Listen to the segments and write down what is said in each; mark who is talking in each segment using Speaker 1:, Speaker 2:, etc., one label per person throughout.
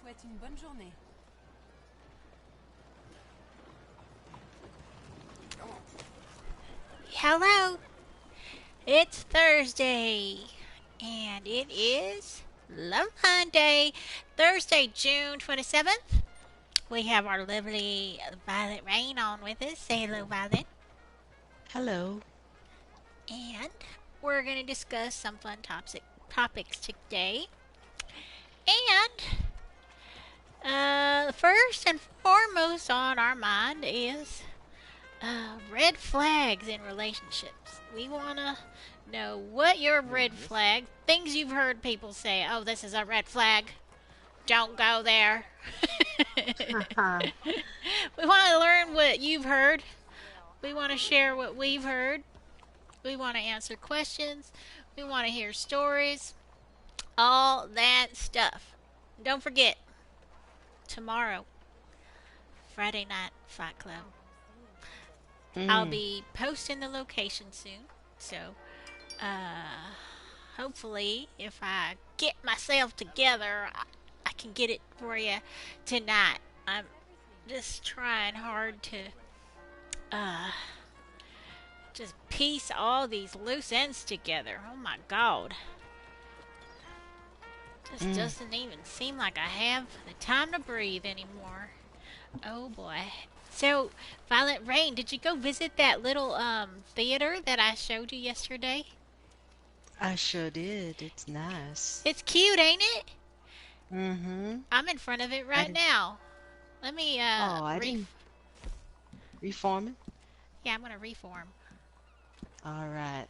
Speaker 1: souhaite une bonne journée.
Speaker 2: Hello, it's Thursday, and it is Love Hunt Day, Thursday, June 27th. We have our lovely Violet Rain on with us. Say hello, Violet.
Speaker 3: Hello.
Speaker 2: And we're going to discuss some fun topics today. And first and foremost on our mind is red flags in relationships. We want to know what your red flag, things you've heard people say, oh, this is a red flag, don't go there. We want to learn what you've heard. We want to share what we've heard. We want to answer questions. We want to hear stories. All that stuff. Don't forget, tomorrow, Friday Night Fight Club. I'll
Speaker 3: Mm.
Speaker 2: be posting the location soon. So, uh, hopefully, if I get myself together, I can get it for you tonight. I'm just trying hard to uh, just piece all these loose ends together. Oh my god. Just
Speaker 3: Mm.
Speaker 2: doesn't even seem like I have the time to breathe anymore. Oh boy. So, Violet Rain, did you go visit that little theater that I showed you yesterday?
Speaker 3: I sure did. It's nice.
Speaker 2: It's cute, ain't it?
Speaker 3: Mm-hmm.
Speaker 2: I'm in front of it
Speaker 3: I
Speaker 2: right
Speaker 3: did.
Speaker 2: now. Let me
Speaker 3: Oh, I didn't reform it.
Speaker 2: yeah, I'm gonna reform.
Speaker 3: All right.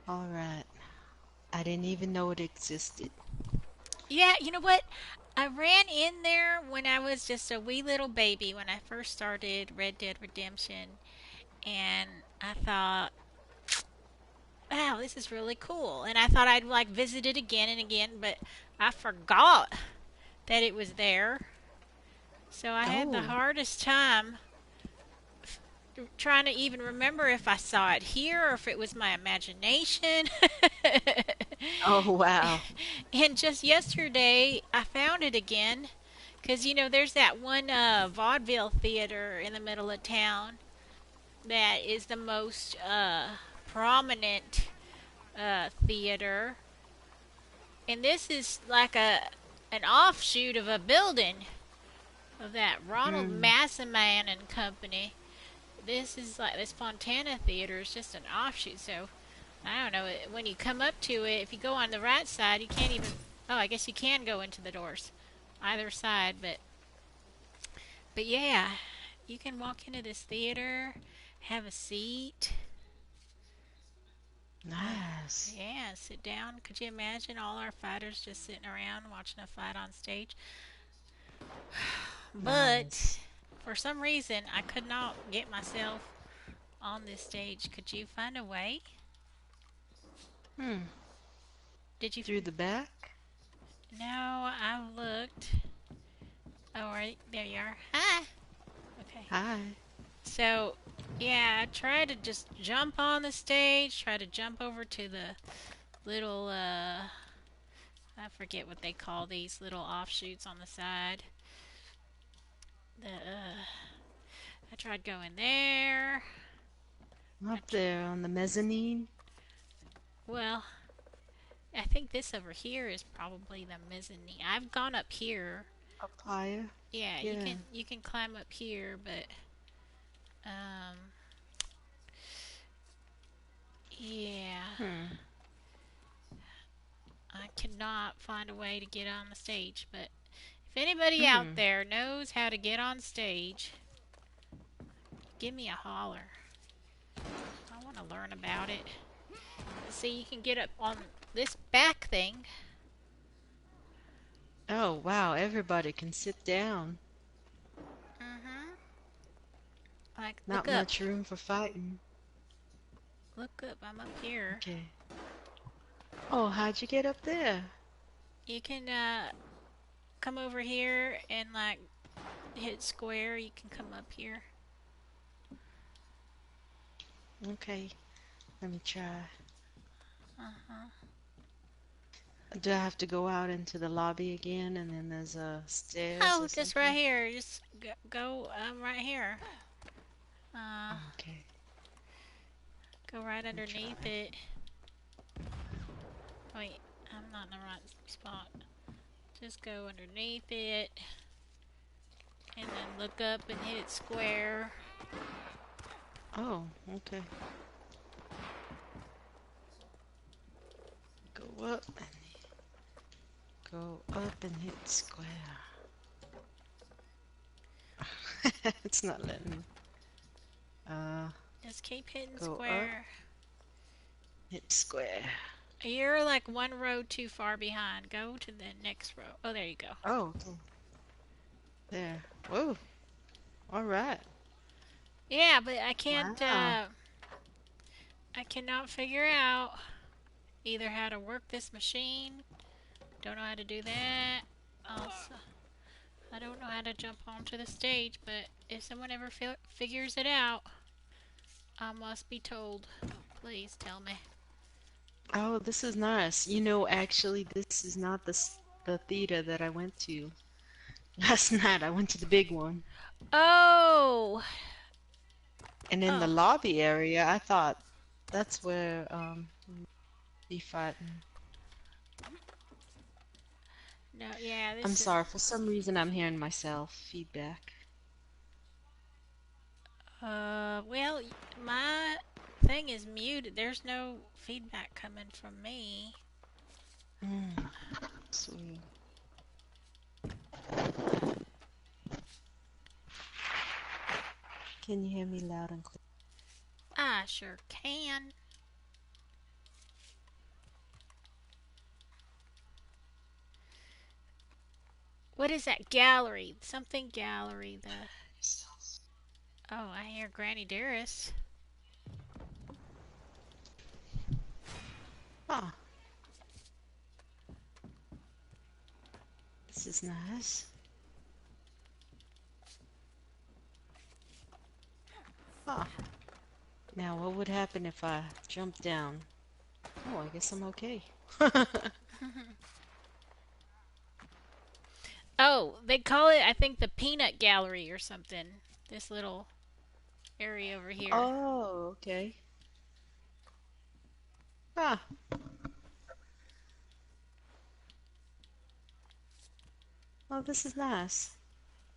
Speaker 3: All right. I didn't even know it existed.
Speaker 2: Yeah, you know what? I ran in there when I was just a wee little baby when I first started Red Dead Redemption, and I thought, wow, this is really cool. And I thought I'd like visit it again and again, but I forgot that it was there. So I had the
Speaker 3: Oh.
Speaker 2: hardest time trying to even remember if I saw it here or if it was my imagination.
Speaker 3: Oh, wow.
Speaker 2: And just yesterday, I found it again. Because, you know, there's that one vaudeville theater in the middle of town that is the most prominent theater. And this is like an offshoot of a building of that Ronald
Speaker 3: Mm.
Speaker 2: Massaman and Company. This is like this Fontana Theater is just an offshoot. So I don't know. When you come up to it, if you go on the right side, you can't even. Oh, I guess you can go into the doors, either side. But yeah, you can walk into this theater, have a seat. Uh,
Speaker 3: Nice.
Speaker 2: yeah, sit down. Could you imagine all our fighters just sitting around watching a fight on stage? But
Speaker 3: Nice.
Speaker 2: for some reason, I could not get myself on this stage. Could you find a way?
Speaker 3: Hmm.
Speaker 2: Did you?
Speaker 3: Through the back?
Speaker 2: No, I looked. Oh, right there you are. Hi. Okay.
Speaker 3: Hi.
Speaker 2: So, yeah, I tried to just jump on the stage, try to jump over to the little, I forget what they call these little offshoots on the side. I tried going there. I
Speaker 3: Up there on the mezzanine?
Speaker 2: well, I think this over here is probably the mezzanine. I've gone up here.
Speaker 3: Up higher?
Speaker 2: Yeah, you
Speaker 3: Yeah.
Speaker 2: can you can climb up here, but um, yeah,
Speaker 3: Hmm.
Speaker 2: I cannot find a way to get on the stage. But if anybody out
Speaker 3: Hmm.
Speaker 2: there knows how to get on stage, give me a holler. I want to learn about it. See, you can get up on this back thing.
Speaker 3: Oh, wow. Everybody can sit down.
Speaker 2: Mm-hmm. Like,
Speaker 3: Not much room for fighting.
Speaker 2: look up. I'm up here.
Speaker 3: Okay. Oh, how'd you get up there?
Speaker 2: You can come over here and like hit square. You can come up here.
Speaker 3: Okay. Let me try.
Speaker 2: Uh-huh.
Speaker 3: Do I have to go out into the lobby again and then there's stairs
Speaker 2: Oh,
Speaker 3: or
Speaker 2: just right
Speaker 3: something?
Speaker 2: here. Just go right here. Uh,
Speaker 3: Okay,
Speaker 2: go right
Speaker 3: let me
Speaker 2: underneath
Speaker 3: try.
Speaker 2: it. Wait, I'm not in the right spot. Just go underneath it and then look up and hit it square.
Speaker 3: Oh, okay. Go up and go up and hit square. It's not letting me. Uh,
Speaker 2: Just keep hitting
Speaker 3: go up,
Speaker 2: square.
Speaker 3: hit square.
Speaker 2: You're like one row too far behind. Go to the next row. Oh, there you go.
Speaker 3: Oh, okay. There. Whoa. All right.
Speaker 2: Yeah, but I can't,
Speaker 3: Wow.
Speaker 2: I cannot figure out either how to work this machine. Don't know how to do that. Also, I don't know how to jump onto the stage, but if someone ever figures it out, I must be told. Please tell me.
Speaker 3: Oh, this is nice. Actually, this is not the theater that I went to last night. I went to the big one.
Speaker 2: Oh!
Speaker 3: And in the
Speaker 2: Oh.
Speaker 3: lobby area, I thought that's where we'd be fighting.
Speaker 2: No, yeah,
Speaker 3: I'm
Speaker 2: this is.
Speaker 3: sorry, for some reason I'm hearing myself feedback.
Speaker 2: Well, my thing is muted. There's no feedback coming from me.
Speaker 3: Mm, sweet. Can you hear me loud and clear?
Speaker 2: I sure can. What is that gallery? Something gallery. The Oh, I hear Granny Dearest.
Speaker 3: Ah, this is nice. Ah, now what would happen if I jumped down? Oh, I guess I'm okay.
Speaker 2: Oh, they call it, I think, the Peanut Gallery or something. This little area over here.
Speaker 3: Oh, okay. Ah, oh, this is nice.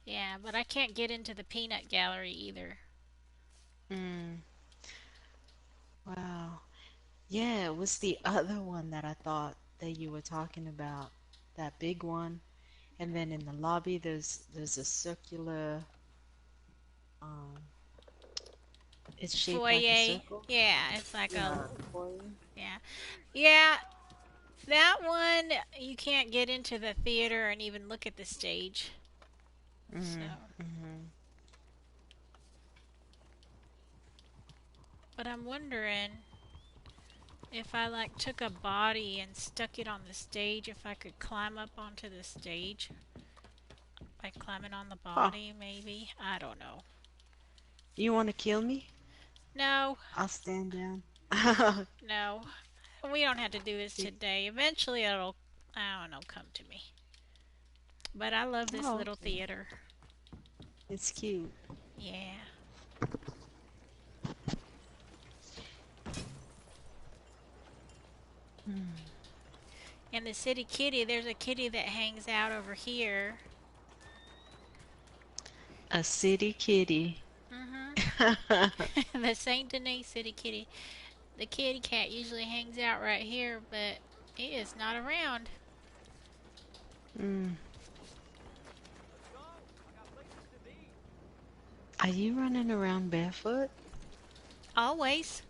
Speaker 2: Yeah, but I can't get into the Peanut Gallery either.
Speaker 3: Mm, wow. Yeah, it was the other one that I thought that you were talking about. That big one. And then in the lobby there's a circular um it's shaped like a
Speaker 2: Foyer.
Speaker 3: circle.
Speaker 2: Yeah, it's like a.
Speaker 3: Yeah, foyer.
Speaker 2: Yeah. Yeah, that one, you can't get into the theater and even look at the stage. So.
Speaker 3: Mm, mm-hmm.
Speaker 2: But I'm wondering if I like took a body and stuck it on the stage, if I could climb up onto the stage by climbing on the
Speaker 3: Huh.
Speaker 2: body, maybe. I don't know.
Speaker 3: You want to kill me?
Speaker 2: No,
Speaker 3: I'll stand down.
Speaker 2: no. We don't have to do this
Speaker 3: It-
Speaker 2: today. Eventually it'll, I don't know, come to me. But I love this
Speaker 3: oh,
Speaker 2: little
Speaker 3: okay.
Speaker 2: theater.
Speaker 3: It's cute.
Speaker 2: Yeah.
Speaker 3: Hmm.
Speaker 2: And the city kitty, there's a kitty that hangs out over here.
Speaker 3: A city kitty.
Speaker 2: Mm-hmm. The St. Denis city kitty. The kitty cat usually hangs out right here, but it is not around.
Speaker 3: Mm. Are you running around barefoot?
Speaker 2: Always.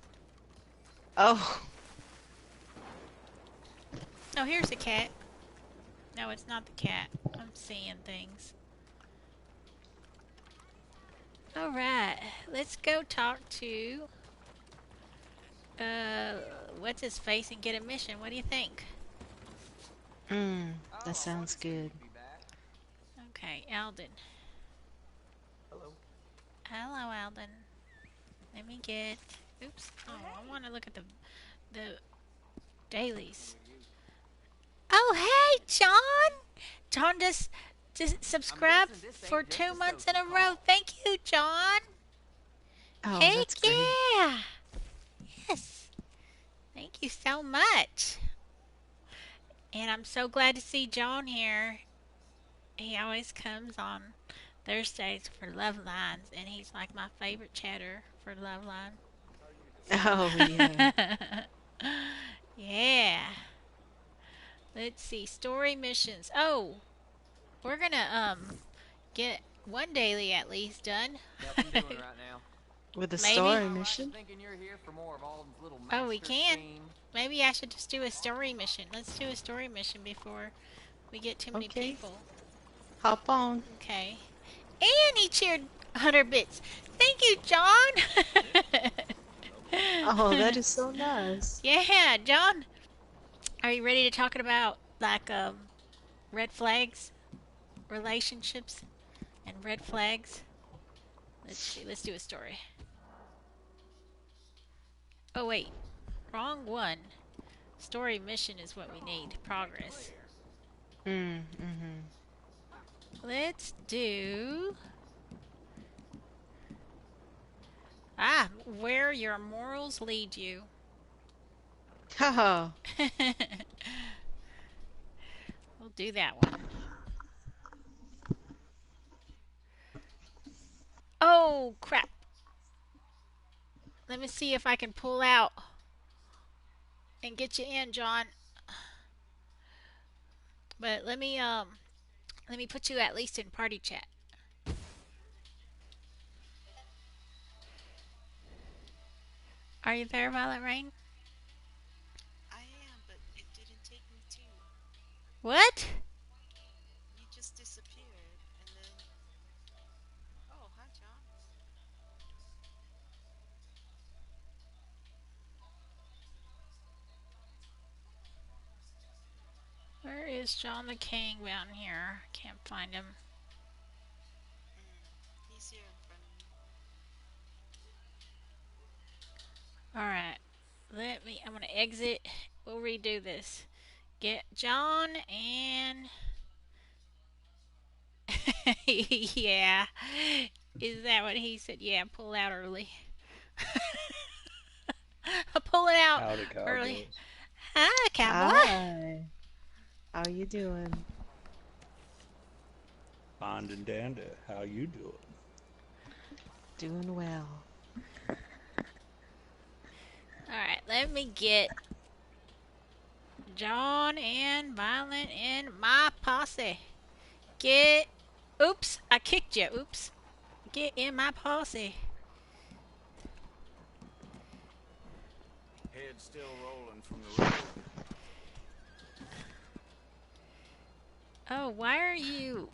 Speaker 3: Oh.
Speaker 2: Oh, here's the cat. No, it's not the cat. I'm seeing things. Alright, let's go talk to, uh, what's his face and get a mission. What do you think?
Speaker 3: Mm. That sounds good.
Speaker 2: Okay, Alden.
Speaker 3: Hello.
Speaker 2: Hello, Alden. Let me get. Oops. Oh, I want to look at the dailies. Oh, hey, John. John just
Speaker 1: I'm
Speaker 2: subscribed
Speaker 1: guessing this
Speaker 2: for
Speaker 1: ain't just
Speaker 2: two
Speaker 1: a
Speaker 2: months in
Speaker 1: social
Speaker 2: a row.
Speaker 1: call.
Speaker 2: Thank you, John.
Speaker 3: Oh,
Speaker 2: Heck
Speaker 3: that's great.
Speaker 2: yeah. Yes. Thank you so much. And I'm so glad to see John here. He always comes on Thursdays for Love Lines, and he's like my favorite chatter for Love Line.
Speaker 3: Oh, yeah.
Speaker 2: Yeah. Let's see. Story missions. Oh, we're gonna get one daily at least done.
Speaker 1: Nothing doing right now.
Speaker 3: With a
Speaker 1: Am
Speaker 2: Maybe.
Speaker 3: story
Speaker 1: I right in
Speaker 3: mission?
Speaker 1: thinking you're here for more of Alden's little
Speaker 2: Oh, we
Speaker 1: master
Speaker 2: can.
Speaker 1: scheme?
Speaker 2: Maybe I should just do a story mission. Let's do a story mission before we get too many
Speaker 3: Okay.
Speaker 2: people.
Speaker 3: Hop on.
Speaker 2: Okay. And he cheered 100 bits. Thank you, John.
Speaker 3: Oh, that is so nice.
Speaker 2: Yeah, John. Are you ready to talk about like red flags, relationships, and red flags? Let's see. Let's do a story. Oh wait, wrong one. Story mission is what we need. Progress.
Speaker 3: Mm-hmm.
Speaker 2: Let's do where your morals lead you.
Speaker 3: Haha.
Speaker 2: We'll do that one. Oh crap! Let me see if I can pull out and get you in, John. But let me put you at least in party chat. Are you there, Violet Rain?
Speaker 3: I am, but it didn't take me to.
Speaker 2: What?
Speaker 3: You just disappeared, and then. Oh, hi, John.
Speaker 2: Where is John the King down here? Can't find him.
Speaker 3: He's here in front of me.
Speaker 2: All right. I'm gonna exit. We'll redo this. Get John and yeah. Is that what he said? Yeah, pull out early. Pull it out
Speaker 4: Howdy,
Speaker 2: early.
Speaker 4: cowgirls.
Speaker 2: Hi, cowboy.
Speaker 3: Hi. How you doing?
Speaker 4: Fine and dandy. How you doing?
Speaker 3: Doing well.
Speaker 2: All right, let me get John and Violent in my posse. Get. Oops, I kicked you. Oops. Get in my posse.
Speaker 1: Head still rolling from the road.
Speaker 2: Oh, why are you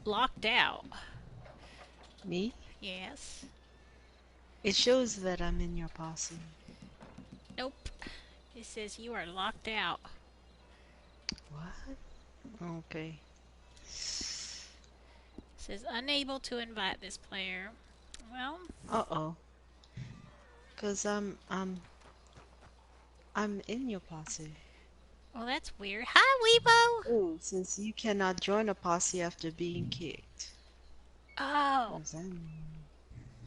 Speaker 2: locked out?
Speaker 3: Me?
Speaker 2: Yes.
Speaker 3: It shows that I'm in your posse.
Speaker 2: Nope. It says you are locked out.
Speaker 3: What? Okay.
Speaker 2: It says unable to invite this player. Well,
Speaker 3: Uh-oh. Cause I'm in your posse.
Speaker 2: well, that's weird. Hi, Weibo.
Speaker 3: Oh, since you cannot join a posse after being kicked. What
Speaker 2: Oh,
Speaker 3: does that mean?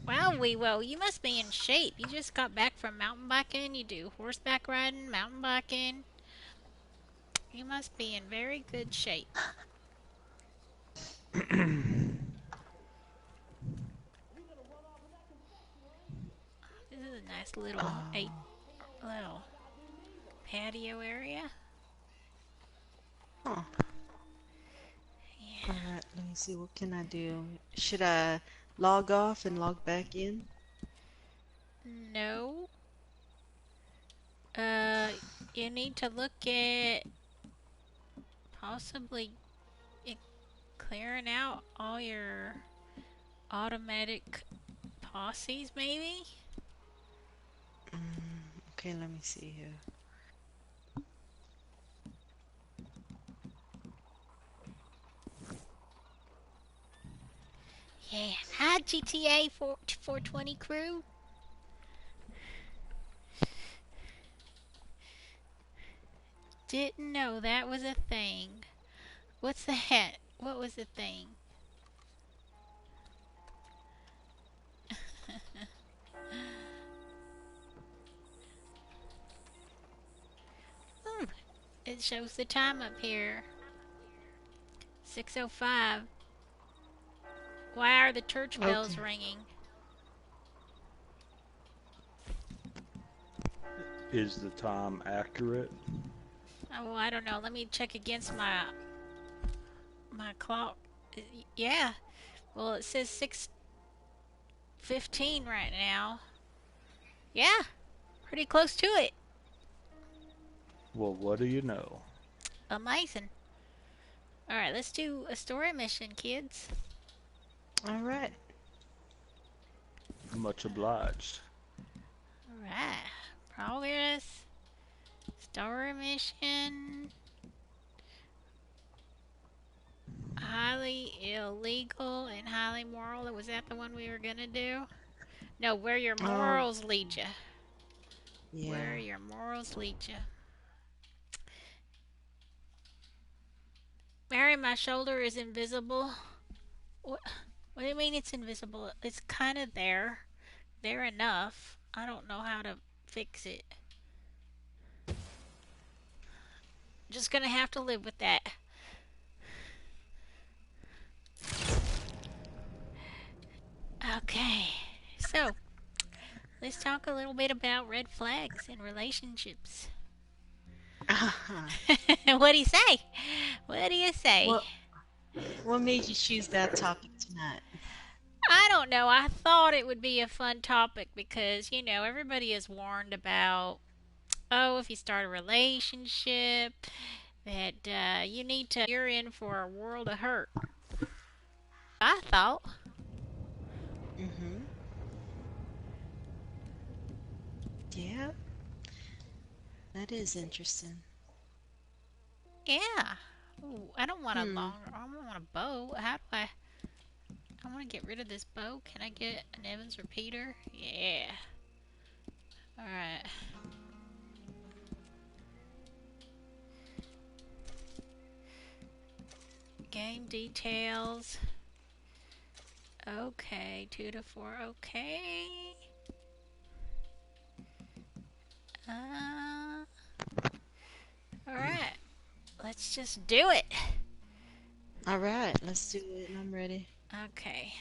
Speaker 2: wow, Weibo, you must be in shape. You just got back from mountain biking. You do horseback riding, mountain biking. You must be in very good shape. This is a nice little
Speaker 3: Oh.
Speaker 2: little patio area.
Speaker 3: Huh.
Speaker 2: Yeah.
Speaker 3: Alright, let me see. What can I do? Should I log off and log back in?
Speaker 2: No. Uh, you need to look at possibly clearing out all your automatic posses, maybe?
Speaker 3: Okay, let me see here.
Speaker 2: Yeah. Hi, GTA 420 crew. didn't know that was a thing. What's that? What was the thing? Hmm, it shows the time up here. 6:05. Why are the church bells
Speaker 3: Okay.
Speaker 2: ringing?
Speaker 4: Is the time accurate?
Speaker 2: Oh, well, I don't know. Let me check against my clock. Yeah. Well, it says 6:15 right now. Yeah, pretty close to it.
Speaker 4: Well, what do you know?
Speaker 2: Amazing. All right, let's do a story mission, kids.
Speaker 3: All right.
Speaker 4: Much obliged.
Speaker 2: All right. Progress. Story mission. Highly illegal and highly moral. Was that the one we were gonna do? No, where your
Speaker 3: Oh,
Speaker 2: morals lead you. Where
Speaker 3: yeah.
Speaker 2: your morals lead you. Mary, my shoulder is invisible. What? What do you mean it's invisible? It's kind of there. There enough. I don't know how to fix it. Just gonna have to live with that. Okay. So, let's talk a little bit about red flags in relationships. What do you say? What do you say?
Speaker 3: What what made you choose that topic tonight?
Speaker 2: I don't know. I thought it would be a fun topic because, everybody is warned about, oh, if you start a relationship, that you're in for a world of hurt. I thought.
Speaker 3: Mm-hmm. Yeah, that is interesting.
Speaker 2: Yeah. Ooh, I don't want a
Speaker 3: Hmm.
Speaker 2: longer, I don't want a bow. How do I want to get rid of this bow. Can I get an Evans repeater? Yeah. Alright. Game details. Okay, 2 to 4. Okay. Alright. Let's just do it.
Speaker 3: All right, let's do it. I'm ready.
Speaker 2: Okay.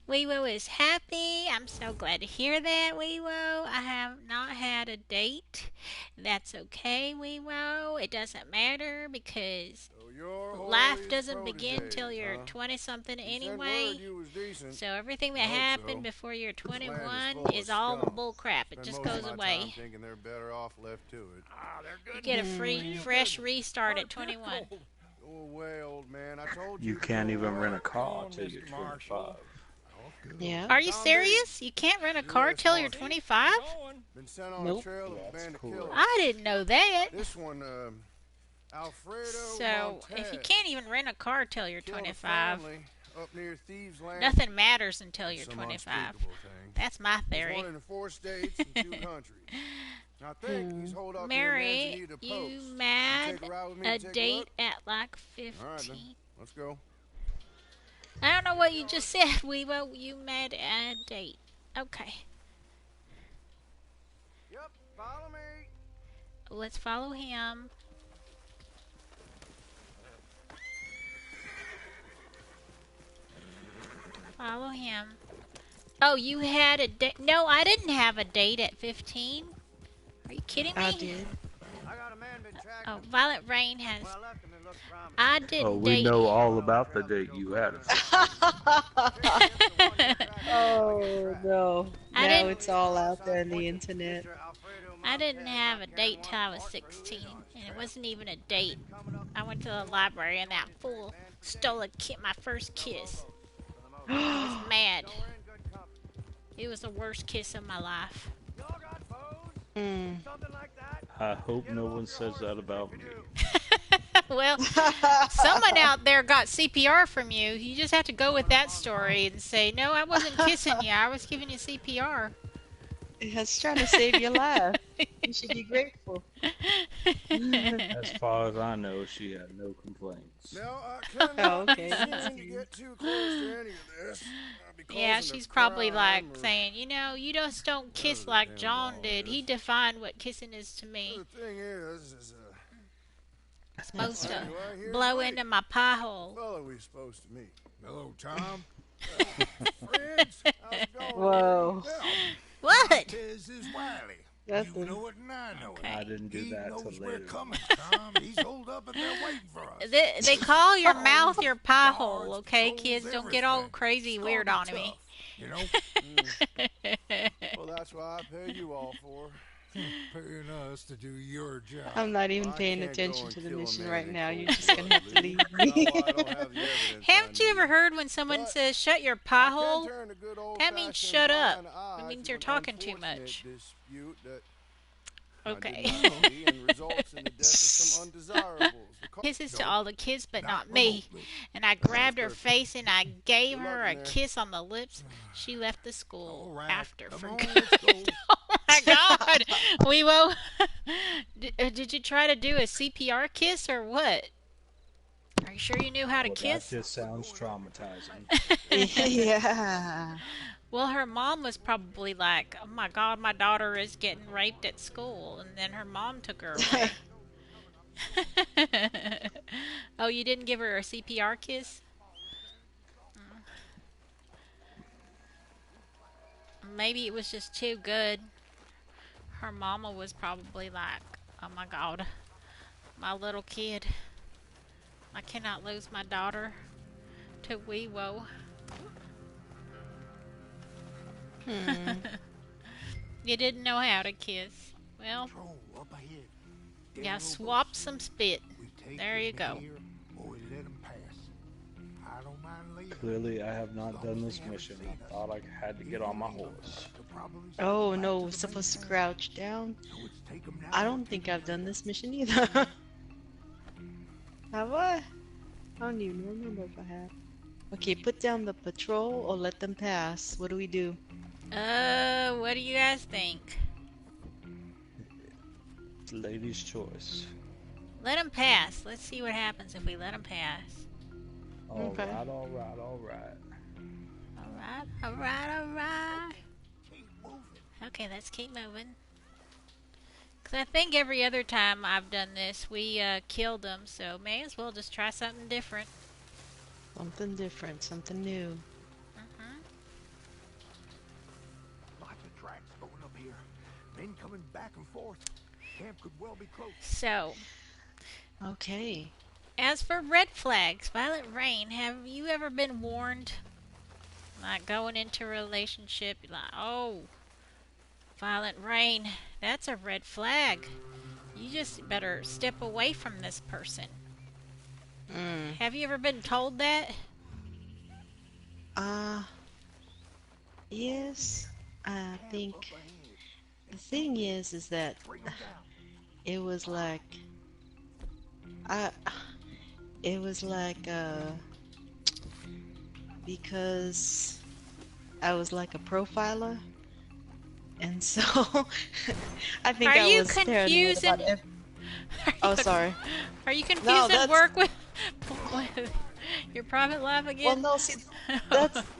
Speaker 2: Weewo is happy. I'm so glad to hear that, Weewo. I have not had a date. That's okay, Weewo. It doesn't matter because
Speaker 1: So you're
Speaker 2: life
Speaker 1: Holly's
Speaker 2: doesn't begin
Speaker 1: protege,
Speaker 2: till you're
Speaker 1: huh?
Speaker 2: 20 something
Speaker 1: You sent
Speaker 2: anyway.
Speaker 1: word you was decent.
Speaker 2: So everything that
Speaker 1: I hope
Speaker 2: happened
Speaker 1: so.
Speaker 2: before you're
Speaker 1: This land is
Speaker 2: 21
Speaker 1: full of
Speaker 2: is all
Speaker 1: scum.
Speaker 2: bull crap. It
Speaker 1: Spend
Speaker 2: just
Speaker 1: most of
Speaker 2: goes
Speaker 1: my
Speaker 2: away.
Speaker 1: time thinking they're better off left to it. Ah, they're
Speaker 2: You
Speaker 1: good.
Speaker 2: get a free, fresh restart at 21.
Speaker 1: Go away, old man. I told
Speaker 4: You
Speaker 1: you.
Speaker 4: can't
Speaker 1: to go
Speaker 4: even rent
Speaker 1: away.
Speaker 4: a car till you're 25.
Speaker 3: Yeah.
Speaker 2: Are you
Speaker 1: Tom
Speaker 2: serious? You can't rent a car
Speaker 1: U.S.
Speaker 2: till you're
Speaker 1: Marshal.
Speaker 2: 25?
Speaker 1: Been sent on
Speaker 3: Nope.
Speaker 1: a trail of
Speaker 4: That's
Speaker 1: bandit
Speaker 4: cool.
Speaker 1: killers.
Speaker 2: I didn't know that.
Speaker 1: This one, Alfredo
Speaker 2: So, if you
Speaker 1: Montez
Speaker 2: can't even rent a car till you're
Speaker 1: killed a
Speaker 2: 25,
Speaker 1: family up near Thieves Land.
Speaker 2: nothing matters until you're
Speaker 1: Some
Speaker 2: 25.
Speaker 1: unspeakable thing.
Speaker 2: That's my
Speaker 1: He's
Speaker 2: theory.
Speaker 1: one in 4 states and 2 countries. I think he's holed up near
Speaker 2: Mary,
Speaker 1: Manzanita
Speaker 2: you
Speaker 1: Post.
Speaker 2: mad
Speaker 1: Take a ride with me
Speaker 2: a
Speaker 1: and take a
Speaker 2: date
Speaker 1: look?
Speaker 2: at like
Speaker 1: All right,
Speaker 2: 15?
Speaker 1: then. Let's go.
Speaker 2: I don't know what you just said, Weevo. You mad at a date. Okay,
Speaker 1: Yep, follow me.
Speaker 2: let's follow him. Follow him. Oh, you had a date? No, I didn't have a date at 15. Are you kidding me?
Speaker 3: I did.
Speaker 1: I got a man been tracking
Speaker 2: Oh,
Speaker 1: him.
Speaker 2: Violet Rain has.
Speaker 1: When I left him, it looked promising.
Speaker 2: I didn't
Speaker 4: Oh, we
Speaker 2: date.
Speaker 4: know all about the date you had.
Speaker 3: Oh no.
Speaker 2: I
Speaker 3: Now
Speaker 2: didn't-
Speaker 3: it's all out there on the internet.
Speaker 2: I didn't have a date till I was 16, and it wasn't even a date. I went to the library and that fool stole my first kiss. I was mad. It was the worst kiss of my life.
Speaker 3: Mm.
Speaker 4: I hope no one says that about me.
Speaker 2: Well, someone out there got CPR from you. You just have to go with that story and say, no, I wasn't kissing you. I was giving you CPR.
Speaker 3: I was trying to save your life. You should be grateful.
Speaker 4: As far as I know, she had no complaints.
Speaker 1: Now, I
Speaker 3: Oh,
Speaker 1: cannot be
Speaker 3: okay, that's
Speaker 1: seen to
Speaker 3: good.
Speaker 1: get too close to any of this. I'll be
Speaker 2: Yeah,
Speaker 1: causing a
Speaker 2: she's probably like
Speaker 1: crime or
Speaker 2: saying, you just don't kiss
Speaker 1: whatever the
Speaker 2: like
Speaker 1: damn
Speaker 2: John
Speaker 1: law
Speaker 2: did. He
Speaker 1: is.
Speaker 2: defined what kissing is to
Speaker 1: The
Speaker 2: me.
Speaker 1: thing is,
Speaker 2: Supposed to
Speaker 1: anyway, here's
Speaker 2: blow
Speaker 1: Lee,
Speaker 2: into my pie
Speaker 1: the
Speaker 2: hole.
Speaker 1: fellow we supposed to meet. Hello, Tom. Friends, how's it going, Lee?
Speaker 3: Whoa,
Speaker 1: Well,
Speaker 2: What?
Speaker 1: this is Wiley.
Speaker 3: that's
Speaker 1: You
Speaker 3: a
Speaker 1: know it and I know it.
Speaker 4: I
Speaker 2: Okay.
Speaker 4: didn't do
Speaker 1: He
Speaker 4: that till
Speaker 1: knows we're
Speaker 4: later.
Speaker 1: coming, Tom. He's holed up and they're waiting for us.
Speaker 2: They call your mouth your pie hole,
Speaker 1: Guards,
Speaker 2: okay,
Speaker 1: patrols,
Speaker 2: kids? Don't get all
Speaker 1: everything.
Speaker 2: crazy
Speaker 1: It's
Speaker 2: weird
Speaker 1: gonna
Speaker 2: on
Speaker 1: be
Speaker 2: me.
Speaker 1: tough, you know? Well, that's what I pay you all for. Paying us to do your job.
Speaker 3: I'm not even
Speaker 1: Well, I
Speaker 3: paying
Speaker 1: can't go
Speaker 3: attention
Speaker 1: and
Speaker 3: to the
Speaker 1: kill a
Speaker 3: mission
Speaker 1: man
Speaker 3: right
Speaker 1: in
Speaker 3: now.
Speaker 1: cold
Speaker 3: You're just gonna have to
Speaker 1: blood,
Speaker 3: leave
Speaker 1: Lee.
Speaker 3: me.
Speaker 1: Not while I don't have the evidence I
Speaker 2: Haven't you ever
Speaker 1: need.
Speaker 2: heard when someone
Speaker 1: But
Speaker 2: says, shut your
Speaker 1: I
Speaker 2: pie
Speaker 1: can
Speaker 2: hole?
Speaker 1: turn a good
Speaker 2: That means
Speaker 1: old-fashioned
Speaker 2: shut up.
Speaker 1: blind
Speaker 2: It
Speaker 1: eye
Speaker 2: means
Speaker 1: to
Speaker 2: you're
Speaker 1: an
Speaker 2: talking too
Speaker 1: unfortunate
Speaker 2: much.
Speaker 1: dispute that I did
Speaker 2: Okay.
Speaker 1: not see and results in the death of some undesirables.
Speaker 2: Kisses to
Speaker 1: No,
Speaker 2: all the kids, but
Speaker 1: not
Speaker 2: not me.
Speaker 1: remotely.
Speaker 2: And I
Speaker 1: Sounds
Speaker 2: grabbed her
Speaker 1: perfect.
Speaker 2: face and I gave
Speaker 1: Good luck
Speaker 2: her
Speaker 1: in
Speaker 2: a
Speaker 1: there.
Speaker 2: kiss on the lips. She left the
Speaker 1: All
Speaker 2: school
Speaker 1: right,
Speaker 2: after
Speaker 1: come
Speaker 2: for
Speaker 1: on,
Speaker 2: good.
Speaker 1: let's go.
Speaker 2: Oh my God. Weewo, did you try to do a CPR kiss or what? Are you sure you knew how to
Speaker 4: Well, that
Speaker 2: kiss?
Speaker 4: just sounds traumatizing.
Speaker 3: Yeah.
Speaker 2: Well, her mom was probably like, oh my God, my daughter is getting raped at school. And then her mom took her away. Oh, you didn't give her a CPR kiss? Maybe it was just too good. Her mama was probably like, oh my God, my little kid. I cannot lose my daughter to Weewo.
Speaker 3: Hmm.
Speaker 2: You didn't know how to kiss. Well,
Speaker 1: Patrol up ahead.
Speaker 2: yeah, swap some spit.
Speaker 1: We take
Speaker 2: There you
Speaker 1: them
Speaker 2: go.
Speaker 1: here or we let them pass. I don't mind leaving.
Speaker 4: Clearly, I have not
Speaker 1: As long
Speaker 4: done
Speaker 1: as
Speaker 4: this
Speaker 1: they haven't
Speaker 4: mission.
Speaker 1: seen
Speaker 4: I
Speaker 1: us.
Speaker 4: thought I had to get on my horse.
Speaker 1: They'll probably send
Speaker 3: Oh
Speaker 1: us back
Speaker 3: no,
Speaker 1: to
Speaker 3: we're
Speaker 1: the
Speaker 3: supposed to
Speaker 1: main
Speaker 3: crouch down.
Speaker 1: town. So it's take 'em now
Speaker 3: I
Speaker 1: or
Speaker 3: don't
Speaker 1: take
Speaker 3: think
Speaker 1: 'em
Speaker 3: I've done
Speaker 1: later.
Speaker 3: this mission either. Have I? I don't even remember if I have. Okay, put down the patrol or let them pass. What do we do?
Speaker 2: What do you guys think?
Speaker 4: It's lady's choice.
Speaker 2: Let them pass. Let's see what happens if we let them pass.
Speaker 4: All
Speaker 3: Okay.
Speaker 4: right, all right, all right.
Speaker 2: Alright, alright, alright.
Speaker 1: Keep moving.
Speaker 2: Okay, let's keep moving. Because I think every other time I've done this, we killed them, so may as well just try something different.
Speaker 3: Something different, something new.
Speaker 2: Hmm.
Speaker 1: Lots of tracks going up here. Men coming back and forth. Camp could well be close.
Speaker 2: So,
Speaker 3: Okay.
Speaker 2: as for red flags, Violet Rain, have you ever been warned? Like going into a relationship, you're like, oh, Violet Rain, that's a red flag. You just better step away from this person.
Speaker 3: Mm.
Speaker 2: Have you ever been told that?
Speaker 3: Uh, yes. I
Speaker 1: Camp
Speaker 3: think
Speaker 1: up ahead.
Speaker 3: the thing is that
Speaker 1: Bring 'em down.
Speaker 3: it was like I it was like because I was like a profiler, and so I think
Speaker 2: Are
Speaker 3: I
Speaker 2: you
Speaker 3: was paranoid about
Speaker 2: confusing?
Speaker 3: Oh, sorry.
Speaker 2: Are you
Speaker 3: No,
Speaker 2: confusing
Speaker 3: that's
Speaker 2: work with your private life
Speaker 3: well,
Speaker 2: again?
Speaker 3: no. See,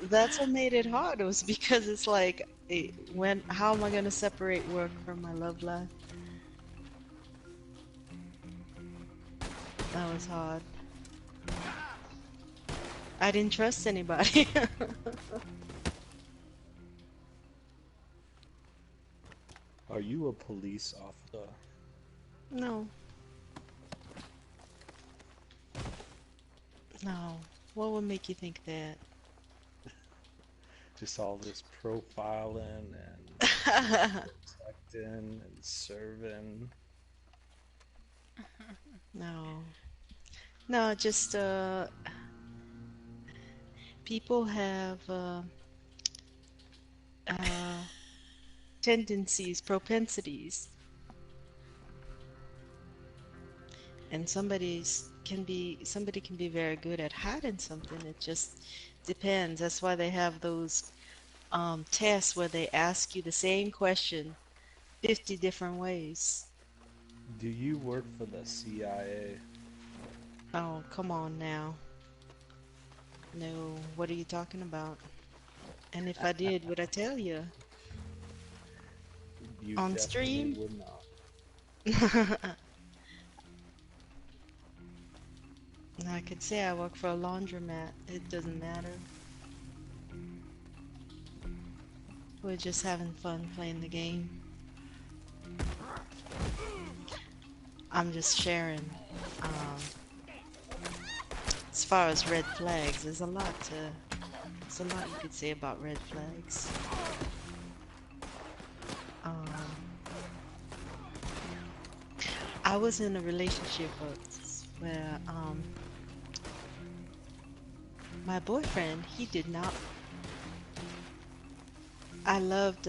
Speaker 3: that's what made it hard. It was because it's like, when how am I gonna separate work from my love life? That was hard. I didn't trust anybody.
Speaker 4: Are you a police officer?
Speaker 3: No. No. What would make you think that?
Speaker 4: Just all this profiling and protecting and serving.
Speaker 3: No. No, just people have uh tendencies, propensities, and somebody can be very good at hiding something. It just depends. That's why they have those tests where they ask you the same question 50 different ways.
Speaker 4: Do you work for the CIA?
Speaker 3: Oh, come on now. No, what are you talking about? And if I did, would I tell you?
Speaker 4: You
Speaker 3: On
Speaker 4: definitely
Speaker 3: stream?
Speaker 4: would not.
Speaker 3: I could say I work for a laundromat. It doesn't matter. We're just having fun playing the game. I'm just sharing. As far as red flags, there's a lot you could say about red flags. Um, I was in a relationship where my boyfriend, he did not. I loved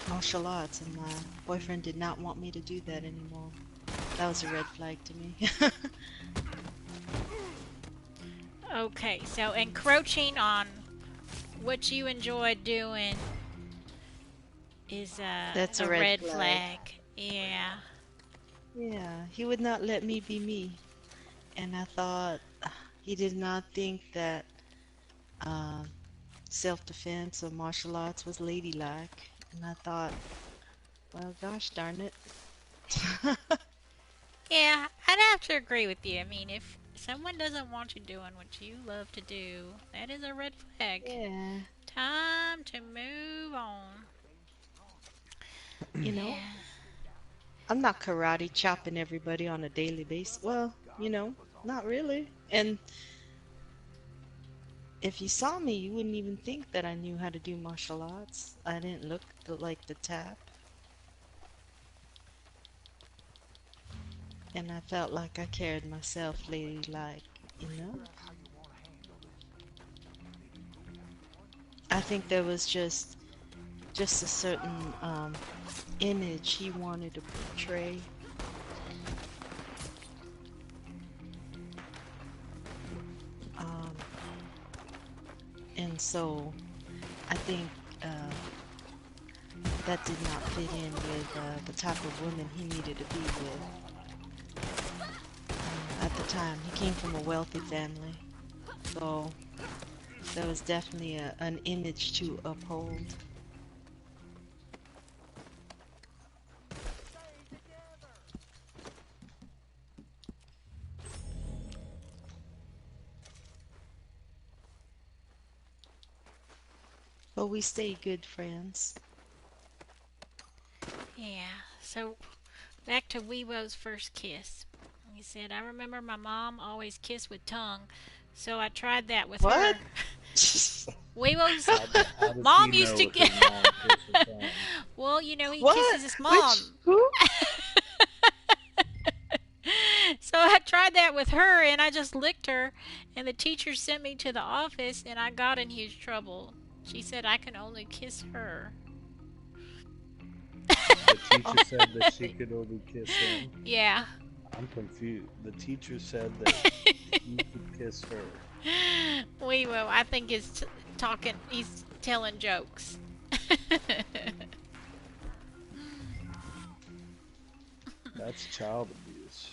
Speaker 3: martial arts, and my boyfriend did not want me to do that anymore. That was a red flag to me.
Speaker 2: Okay, so encroaching on what you enjoy doing is
Speaker 3: That's a
Speaker 2: a
Speaker 3: red
Speaker 2: red
Speaker 3: flag.
Speaker 2: flag. Yeah.
Speaker 3: Yeah, he would not let me be me. And I thought he did not think that uh, self-defense or martial arts was ladylike. And I thought, well, gosh darn it.
Speaker 2: Yeah, I'd have to agree with you. I mean, if someone doesn't want you doing what you love to do, that is a red flag.
Speaker 3: Yeah,
Speaker 2: Time to move on.
Speaker 3: you know,
Speaker 2: Yeah.
Speaker 3: I'm not karate chopping everybody on a daily basis. Well, not really. And if you saw me, you wouldn't even think that I knew how to do martial arts. I didn't look like the type. And I felt like I carried myself ladylike, you know? I think there was just a certain image he wanted to portray. Um, and so I think that did not fit in with the type of woman he needed to be with. At the time, he came from a wealthy family, so there was definitely an image to uphold. But we stayed good friends.
Speaker 2: Yeah. So back to Weewo's first kiss. He said, I remember my mom always kissed with tongue, so I tried that with
Speaker 3: What?
Speaker 2: her. Weewo's
Speaker 4: How does he
Speaker 2: mom used
Speaker 4: know
Speaker 2: to
Speaker 4: if his mom kissed his son?
Speaker 2: well, you know, he
Speaker 3: What?
Speaker 2: kisses his
Speaker 3: Which?
Speaker 2: mom.
Speaker 3: Who?
Speaker 2: So I tried that with her and I just licked her and the teacher sent me to the office and I got in huge trouble. She said I can only kiss her.
Speaker 4: The teacher
Speaker 3: Oh,
Speaker 4: said that she could only kiss him.
Speaker 2: Yeah.
Speaker 4: I'm confused. The teacher said that you could kiss her.
Speaker 2: Weewo, I think is talking, he's telling jokes.
Speaker 4: That's child abuse.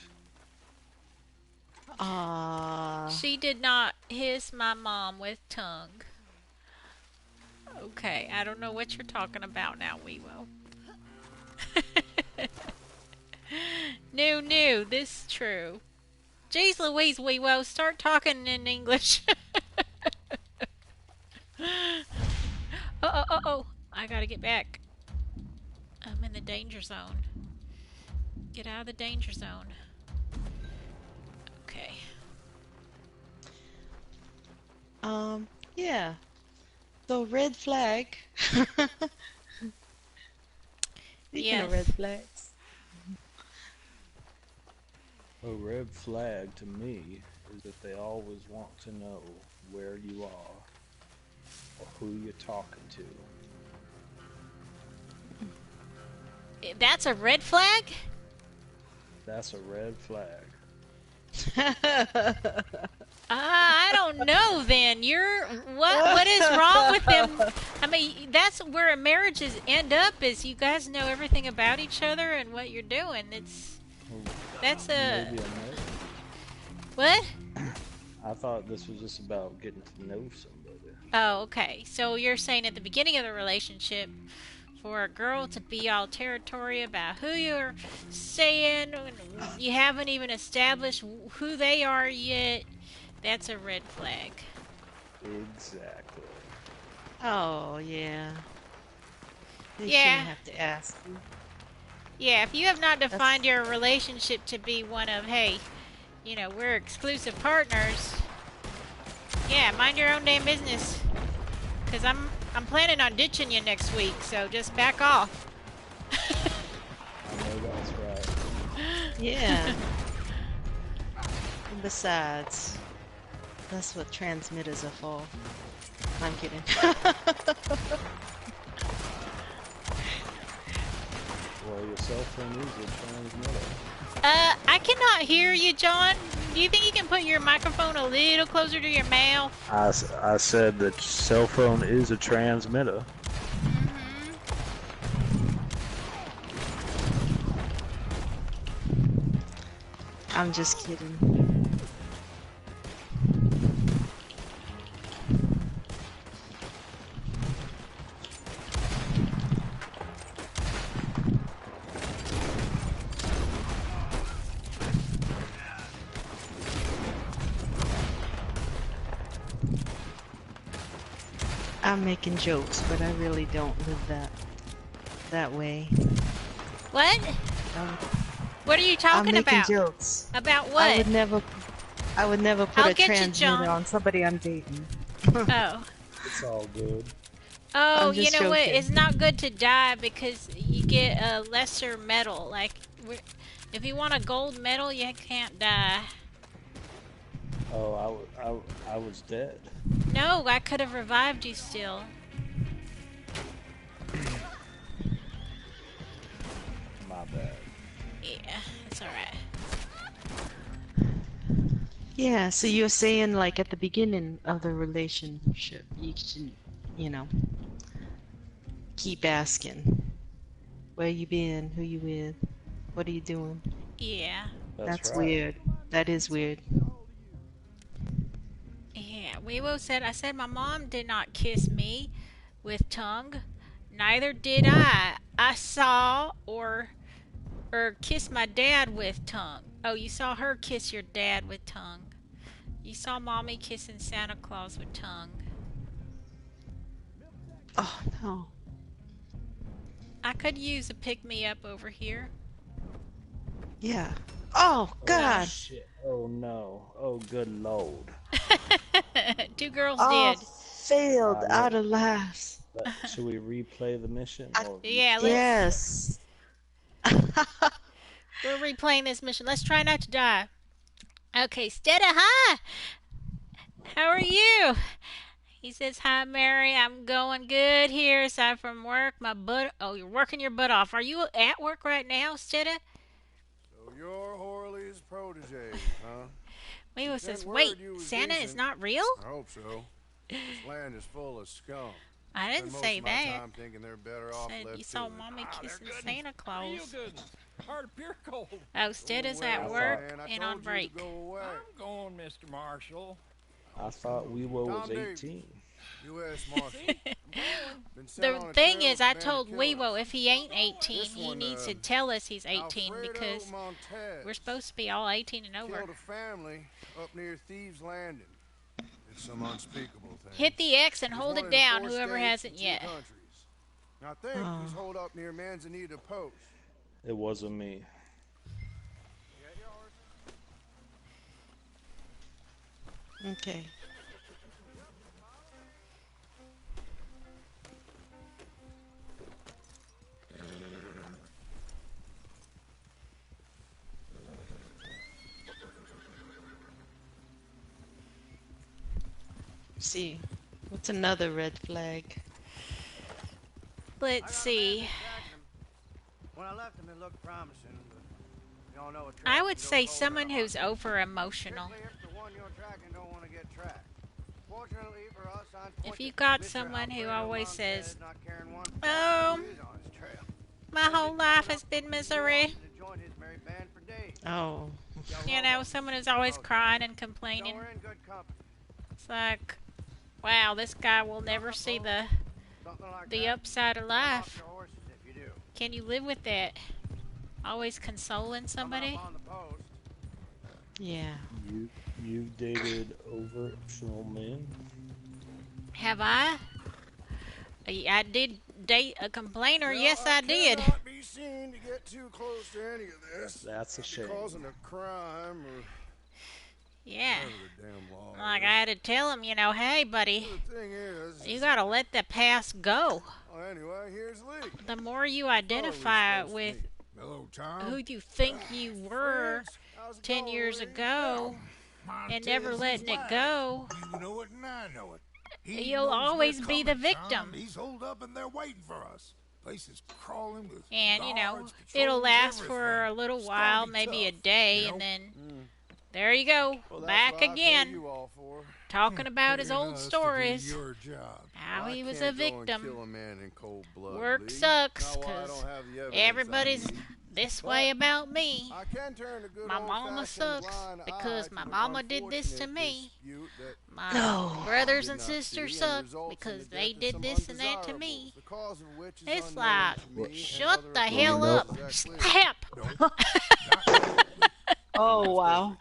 Speaker 2: She did not hiss my mom with tongue. Okay, I don't know what you're talking about now, Weewo. No, this is true. Jeez Louise, Weewo, start talking in English. Oh. I gotta get back. I'm in the danger zone. Get out of the danger zone. Okay.
Speaker 3: yeah. So red flag. Speaking of red
Speaker 2: Yes.
Speaker 3: flags.
Speaker 4: A red flag to me is that they always want to know where you are or who you're talking to.
Speaker 2: That's a red flag?
Speaker 4: That's a red flag.
Speaker 2: I don't know then. What is wrong with them? I mean, that's where marriages end up. Is you guys know everything about each other and what you're doing.
Speaker 4: Well,
Speaker 2: That's a
Speaker 4: maybe a marriage.
Speaker 2: what?
Speaker 4: I thought this was just about getting to know somebody.
Speaker 2: Oh, okay. So you're saying at the beginning of the relationship, for a girl to be all territory about who you're saying, and you haven't even established who they are yet, that's a red flag.
Speaker 4: Exactly.
Speaker 3: Oh, yeah. They shouldn't
Speaker 2: Yeah,
Speaker 3: have to ask you.
Speaker 2: yeah. If you have not
Speaker 3: That's
Speaker 2: defined your relationship to be one of, hey, we're exclusive partners. Yeah, mind your own damn business. Cause I'm planning on ditching you next week, so just back off.
Speaker 4: I know that's right.
Speaker 3: yeah. And besides, that's what transmitters are for. I'm kidding.
Speaker 4: Well, your cell phone is a transmitter.
Speaker 2: I cannot hear you, John. Do you think you can put your microphone a little closer to your mouth?
Speaker 4: I said that cell phone is a transmitter.
Speaker 3: I'm just kidding. I'm making jokes, but I really don't live that way.
Speaker 2: What?
Speaker 3: Um,
Speaker 2: What are you
Speaker 3: I'm
Speaker 2: talking
Speaker 3: making
Speaker 2: about?
Speaker 3: jokes.
Speaker 2: About
Speaker 3: I
Speaker 2: what?
Speaker 3: would never put
Speaker 2: I'll
Speaker 3: a
Speaker 2: get you,
Speaker 3: transmitter
Speaker 2: John.
Speaker 3: on somebody I'm dating.
Speaker 2: Oh.
Speaker 4: It's all good.
Speaker 2: Oh,
Speaker 3: I'm
Speaker 2: you
Speaker 3: just
Speaker 2: know what?
Speaker 3: joking.
Speaker 2: It's not good to die because you get a lesser medal. Like, if you want a gold medal, you can't die.
Speaker 4: Oh, I was dead.
Speaker 2: No, I could have revived you still.
Speaker 4: My bad.
Speaker 2: Yeah, it's alright.
Speaker 3: Yeah, so you're saying like at the beginning of the relationship, you should, you know, keep asking, where you been, who you with, what are you doing?
Speaker 2: Yeah.
Speaker 4: That's
Speaker 3: That's
Speaker 4: right.
Speaker 3: weird. That is weird.
Speaker 2: Yeah, Weibo said, I said my mom did not kiss me with tongue. Neither did I. I saw or kiss my dad with tongue. Oh, you saw her kiss your dad with tongue. You saw mommy kissing Santa Claus with tongue.
Speaker 3: Oh no.
Speaker 2: I could use a pick me up over here.
Speaker 3: Yeah. Oh
Speaker 4: Oh
Speaker 2: Uh,
Speaker 3: God.
Speaker 4: shit. Oh no. Oh good lord.
Speaker 2: two girls
Speaker 3: Oh,
Speaker 2: did.
Speaker 3: failed
Speaker 4: Let,
Speaker 3: out of laughs.
Speaker 4: should we replay the mission
Speaker 3: I,
Speaker 4: or
Speaker 2: Yeah,
Speaker 4: restart?
Speaker 2: let's.
Speaker 3: yes.
Speaker 2: We're replaying this mission. Let's try not to die. Okay, Stetta, hi. How are you? He says, hi, Mary. I'm going good here aside from work. My butt. Oh, you're working your butt off. Are you at work right now, Stetta?
Speaker 1: So you're Horley's protege, huh? You
Speaker 2: Weibo
Speaker 1: sent
Speaker 2: says, wait,
Speaker 1: word you was
Speaker 2: Santa is
Speaker 1: decent.
Speaker 2: not real?
Speaker 1: I hope so. This land is full of scum.
Speaker 2: I
Speaker 1: Spend
Speaker 2: didn't
Speaker 1: most
Speaker 2: say
Speaker 1: of my
Speaker 2: that.
Speaker 1: time thinking they're better
Speaker 2: I
Speaker 1: off
Speaker 2: said you
Speaker 1: left to
Speaker 2: saw
Speaker 1: it.
Speaker 2: mommy
Speaker 5: They're
Speaker 2: kissing
Speaker 5: good.
Speaker 2: Santa
Speaker 5: Real
Speaker 2: Claus.
Speaker 5: good. Heart of pure gold.
Speaker 2: Oh,
Speaker 1: Go
Speaker 2: Stetta's
Speaker 1: away,
Speaker 2: at
Speaker 4: I
Speaker 1: old
Speaker 4: thought
Speaker 2: work
Speaker 1: man. I
Speaker 2: and on
Speaker 1: told you to
Speaker 2: break.
Speaker 1: go away.
Speaker 5: I'm going, Mr. Marshall.
Speaker 4: I thought Weebo was
Speaker 1: Tom Davis,
Speaker 4: 18.
Speaker 1: U.S. Marshal.
Speaker 5: See? I'm going.
Speaker 1: Been sent
Speaker 2: The
Speaker 1: on a
Speaker 2: thing
Speaker 1: trail
Speaker 2: is,
Speaker 1: of
Speaker 2: I
Speaker 1: bandit
Speaker 2: told
Speaker 1: killers.
Speaker 2: Weibo if he ain't 18,
Speaker 1: This
Speaker 2: he
Speaker 1: one,
Speaker 2: needs to tell us he's 18
Speaker 1: Alfredo
Speaker 2: because
Speaker 1: Montez
Speaker 2: we're supposed to be all 18 and over.
Speaker 1: killed a family up near Thieves Landing. Did some unspeakable things.
Speaker 2: Hit the X and
Speaker 1: He's
Speaker 2: hold it
Speaker 1: wanted in
Speaker 2: down,
Speaker 1: 4
Speaker 2: whoever
Speaker 1: states
Speaker 2: hasn't
Speaker 1: and 2
Speaker 2: yet.
Speaker 1: countries. I think he's
Speaker 3: Oh,
Speaker 1: holed up near Manzanita Post.
Speaker 4: It wasn't me.
Speaker 3: okay. See, what's another red flag?
Speaker 2: Let's see.
Speaker 6: When I left him, it looked promising, but y'all know a
Speaker 2: I would
Speaker 6: trap can go
Speaker 2: say
Speaker 6: cold in
Speaker 2: someone
Speaker 6: a
Speaker 2: who's
Speaker 6: heartbeat.
Speaker 2: over emotional.
Speaker 6: Particularly if the one you're tracking don't want to get tracked. Fortunately for us,
Speaker 2: If you got
Speaker 6: Mr.
Speaker 2: someone who
Speaker 6: Alfredo
Speaker 2: always
Speaker 6: Montez
Speaker 2: says,
Speaker 6: not carrying one
Speaker 2: "Oh,
Speaker 6: is on his trail.
Speaker 2: my
Speaker 6: Says
Speaker 2: whole
Speaker 6: he's
Speaker 2: life
Speaker 6: coming
Speaker 2: has
Speaker 6: up
Speaker 2: been
Speaker 6: from New
Speaker 2: misery,"
Speaker 6: Orleans to join his merry band for days.
Speaker 3: Oh.
Speaker 6: Del
Speaker 2: you know,
Speaker 6: Robo.
Speaker 2: someone who's always
Speaker 6: Most
Speaker 2: crying and
Speaker 6: So
Speaker 2: complaining.
Speaker 6: we're in good company.
Speaker 2: It's like, wow, this guy will never
Speaker 6: Coming up,
Speaker 2: see
Speaker 6: folks. Something like
Speaker 2: the
Speaker 6: that.
Speaker 2: upside of
Speaker 6: Come off
Speaker 2: life.
Speaker 6: your horses if you do.
Speaker 2: Can you live with that? Always consoling
Speaker 6: Coming
Speaker 2: somebody?
Speaker 6: up on the post.
Speaker 3: Yeah.
Speaker 4: You've dated overtional men?
Speaker 2: Have I? I did date a complainer.
Speaker 1: Well,
Speaker 2: Yes, I did.
Speaker 1: cannot be seen to get too close to any of this.
Speaker 4: That's a shame.
Speaker 1: Causing a crime or
Speaker 2: Yeah.
Speaker 1: whatever the damn law
Speaker 2: Like
Speaker 1: is.
Speaker 2: I had to tell him, hey, buddy,
Speaker 1: The thing is,
Speaker 2: you gotta let the past go.
Speaker 1: well, anyway, here's Lee.
Speaker 2: The more you
Speaker 1: Oh, we're
Speaker 2: identify
Speaker 1: supposed to
Speaker 2: with
Speaker 1: meet. Hello, Tom.
Speaker 2: who you think you were
Speaker 1: Fritz, how's it
Speaker 2: 10
Speaker 1: going,
Speaker 2: years
Speaker 1: Lee?
Speaker 2: ago and never
Speaker 7: Montez
Speaker 2: letting
Speaker 7: is
Speaker 2: it
Speaker 7: right.
Speaker 2: go,
Speaker 7: You know it and I know it. He
Speaker 2: you'll
Speaker 7: knows we're
Speaker 2: always be the
Speaker 7: coming,
Speaker 2: victim.
Speaker 7: Tom. He's holed up and they're waiting for us. Place is crawling with
Speaker 2: And,
Speaker 7: guards,
Speaker 2: it'll
Speaker 7: patrols,
Speaker 2: last for a
Speaker 7: everything.
Speaker 2: little
Speaker 7: It's
Speaker 2: while,
Speaker 7: gonna be
Speaker 2: maybe a
Speaker 7: tough,
Speaker 2: day,
Speaker 7: you know?
Speaker 2: and then there you go,
Speaker 1: Well, that's
Speaker 2: back
Speaker 1: what I pay
Speaker 2: again,
Speaker 1: you all for.
Speaker 2: talking about his
Speaker 1: Paying
Speaker 2: old
Speaker 1: us to do
Speaker 2: stories,
Speaker 1: your job.
Speaker 2: how
Speaker 1: I
Speaker 2: he was a
Speaker 1: can't go and kill
Speaker 2: victim.
Speaker 1: a man in cold blood,
Speaker 2: Work
Speaker 1: Lee.
Speaker 2: sucks,
Speaker 1: Not while I
Speaker 2: 'cause
Speaker 1: don't have the evidence
Speaker 2: everybody's
Speaker 1: I need.
Speaker 2: this
Speaker 1: But
Speaker 2: way about me.
Speaker 1: I can turn a good
Speaker 2: My mama
Speaker 1: old-fashioned
Speaker 2: sucks
Speaker 1: blind
Speaker 2: because
Speaker 1: eye
Speaker 2: my
Speaker 1: to an
Speaker 2: mama did this to
Speaker 1: unfortunate
Speaker 2: me.
Speaker 1: dispute that
Speaker 2: My
Speaker 3: No.
Speaker 2: brothers
Speaker 1: did
Speaker 2: and
Speaker 1: not
Speaker 2: sisters
Speaker 1: see and
Speaker 2: suck
Speaker 1: results in
Speaker 2: because
Speaker 1: the
Speaker 2: they
Speaker 1: death of
Speaker 2: did
Speaker 1: some
Speaker 2: this and that to
Speaker 1: undesirables,
Speaker 2: me.
Speaker 1: the cause of which is
Speaker 2: It's
Speaker 1: unknown
Speaker 2: like,
Speaker 1: to me and
Speaker 2: shut
Speaker 1: other
Speaker 2: the
Speaker 1: authorities
Speaker 2: hell up.
Speaker 1: exactly.
Speaker 2: Snap!
Speaker 3: Oh, wow.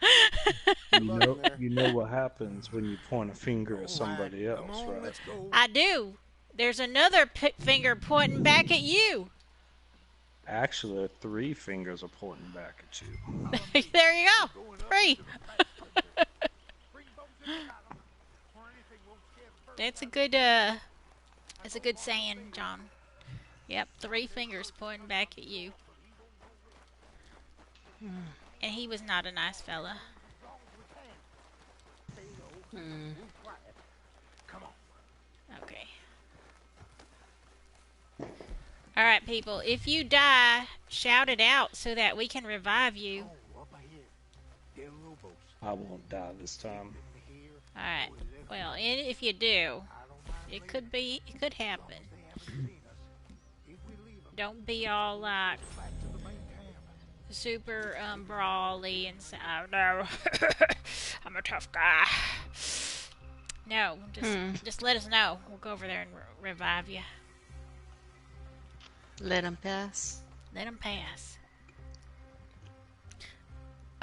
Speaker 4: You know what happens when you point a finger at somebody
Speaker 7: Come
Speaker 4: else,
Speaker 7: on,
Speaker 4: right?
Speaker 7: let's go.
Speaker 2: I do. There's another finger pointing back at you.
Speaker 4: Actually, 3 fingers are pointing back at you.
Speaker 2: There you go. 3. That's a good saying, John. Yep, 3 fingers pointing back at you. And he was not a nice fella. Okay. Alright, people. If you die, shout it out so that we can revive you.
Speaker 4: I won't die this time.
Speaker 2: Alright. Well, if you do, it could happen. Don't be all like super brawly and say, "Oh no, I'm a tough guy." No, just let us know. We'll go over there and revive you.
Speaker 3: Let him pass.
Speaker 2: Let them pass.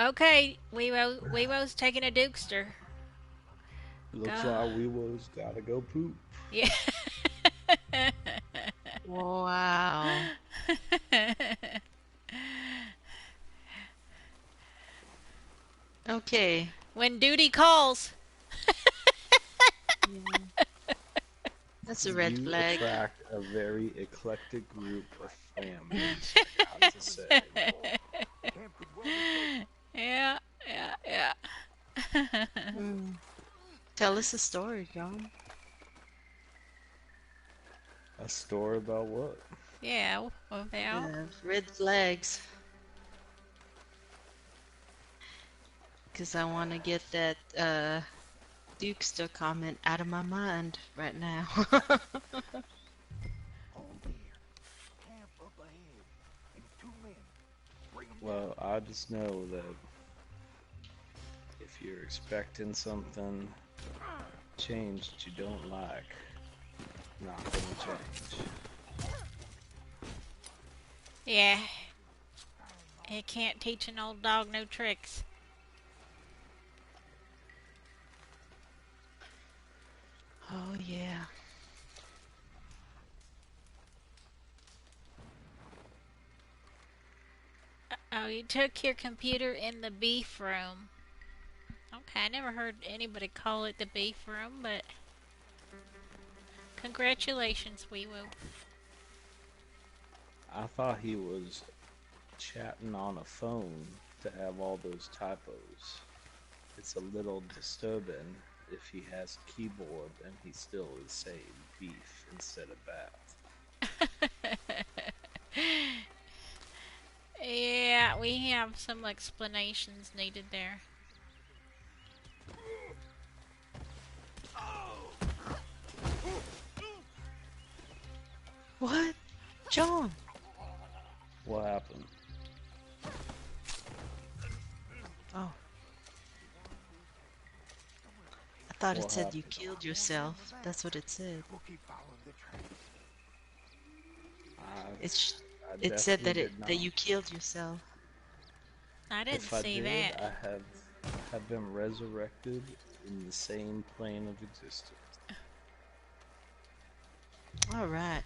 Speaker 2: Okay, Weewo's taking a dukester.
Speaker 4: Looks
Speaker 2: Go.
Speaker 4: like we was gotta go poop.
Speaker 2: Yeah.
Speaker 3: Wow. Okay.
Speaker 2: When duty calls.
Speaker 3: That's a red
Speaker 4: You
Speaker 3: flag.
Speaker 4: attract a very eclectic group of families, I got to say.
Speaker 2: Yeah.
Speaker 3: Tell us a story, John.
Speaker 4: A story about what?
Speaker 2: Yeah, about.
Speaker 3: Red flags. Because I want to get that Dukester comment out of my mind right now.
Speaker 4: Well, I just know that if you're expecting something change that you don't like, not gonna change.
Speaker 2: Yeah. You can't teach an old dog no tricks.
Speaker 3: Oh, yeah.
Speaker 2: Oh, you took your computer in the beef room. Okay, I never heard anybody call it the beef room, but congratulations, Weewoo.
Speaker 4: I thought he was chatting on a phone to have all those typos. It's a little disturbing if he has a keyboard and he still is saying beef instead of bath.
Speaker 2: Yeah, we have some explanations needed there.
Speaker 3: John.
Speaker 4: What happened?
Speaker 3: Oh, I thought it
Speaker 4: What
Speaker 3: said you
Speaker 4: happened?
Speaker 3: killed yourself. That's what it said.
Speaker 7: We'll keep following the trail.
Speaker 3: It's
Speaker 4: I
Speaker 3: it said
Speaker 4: definitely
Speaker 3: that
Speaker 4: did
Speaker 3: that
Speaker 4: not.
Speaker 3: you killed yourself.
Speaker 2: I didn't
Speaker 4: If I
Speaker 2: see
Speaker 4: did,
Speaker 2: that.
Speaker 4: I have been resurrected in the same plane of existence.
Speaker 3: All right.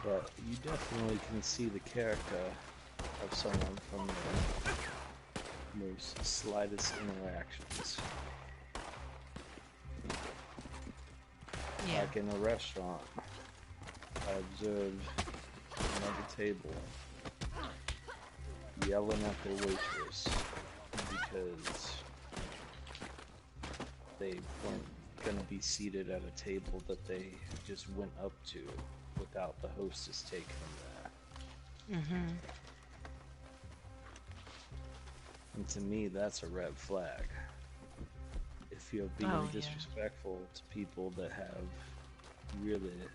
Speaker 4: But you definitely can see the character of someone from the most slightest interactions.
Speaker 3: Yeah.
Speaker 4: Like in a restaurant, I observed another table yelling at their waitress because they weren't going to be seated at a table that they just went up to without the hostess taking them there.
Speaker 3: Mm-hmm.
Speaker 4: And to me, that's a red flag. If you're being
Speaker 3: Oh, yeah.
Speaker 4: disrespectful to people that have really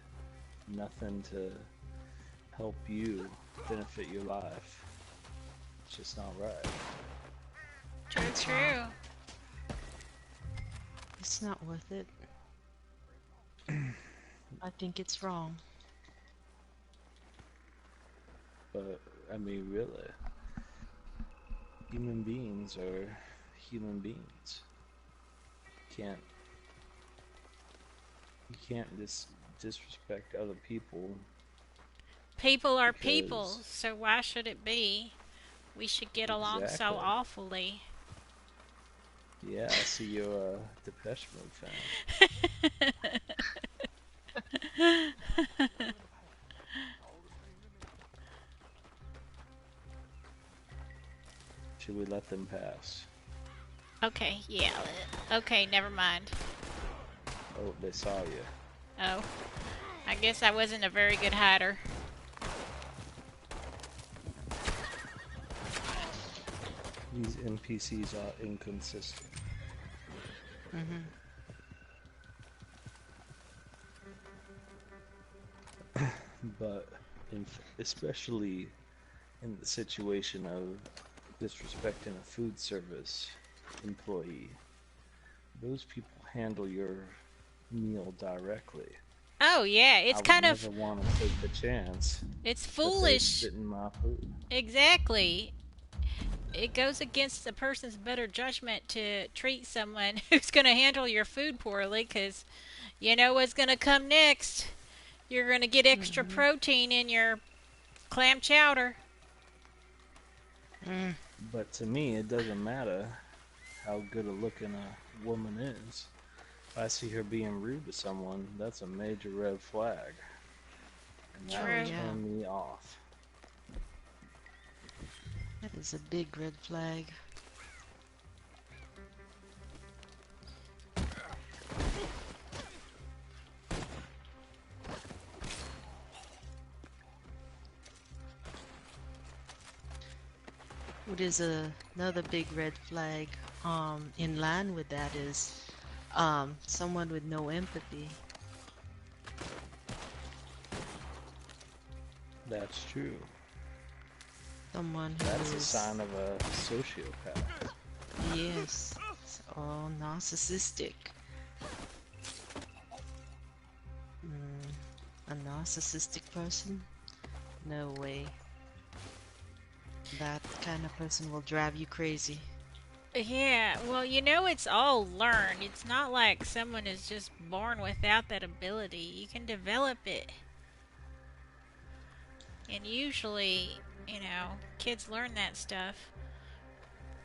Speaker 4: nothing to help you benefit your life, it's just not right.
Speaker 2: True,
Speaker 3: That's
Speaker 2: true.
Speaker 3: right. It's not worth it. I think it's wrong.
Speaker 4: But, I mean, really, human beings are human beings. Can't you can't disrespect other people
Speaker 2: People are people,
Speaker 4: because
Speaker 2: so why should it be? We should get along so
Speaker 4: exactly.
Speaker 2: awfully.
Speaker 4: Yeah, I see you're a Depeche Mode fan. Should we let them pass?
Speaker 2: Okay, yeah. Okay, never mind.
Speaker 4: Oh, they saw you.
Speaker 2: Oh, I guess I wasn't a very good hider.
Speaker 4: These NPCs are inconsistent.
Speaker 3: Mm-hmm.
Speaker 4: But especially in the situation of disrespecting a food service employee, those people handle your meal directly.
Speaker 2: Oh, yeah,
Speaker 4: I
Speaker 2: it's
Speaker 4: would
Speaker 2: kind of,
Speaker 4: never want to take the chance
Speaker 2: it's
Speaker 4: that they
Speaker 2: foolish.
Speaker 4: spit in my food.
Speaker 2: Exactly. It goes against the person's better judgment to treat someone who's going to handle your food poorly because you know what's going to come next. You're going to get extra
Speaker 3: Mm-hmm.
Speaker 2: protein in your clam chowder.
Speaker 3: Mm.
Speaker 4: But to me, it doesn't matter how good a looking a woman is. If I see her being rude to someone, that's a major red flag. And that
Speaker 3: Oh,
Speaker 4: will
Speaker 2: True.
Speaker 3: yeah.
Speaker 4: turn me off.
Speaker 3: That is a big red flag. What is another big red flag in line with that is someone with no empathy.
Speaker 4: That's true.
Speaker 3: Someone who
Speaker 4: That's a
Speaker 3: is,
Speaker 4: sign of a sociopath.
Speaker 3: yes, or narcissistic. A narcissistic person? No way. That kind of person will drive you crazy.
Speaker 2: Yeah, well, you know, it's all learned. It's not like someone is just born without that ability. You can develop it. And usually, you know, kids learn that stuff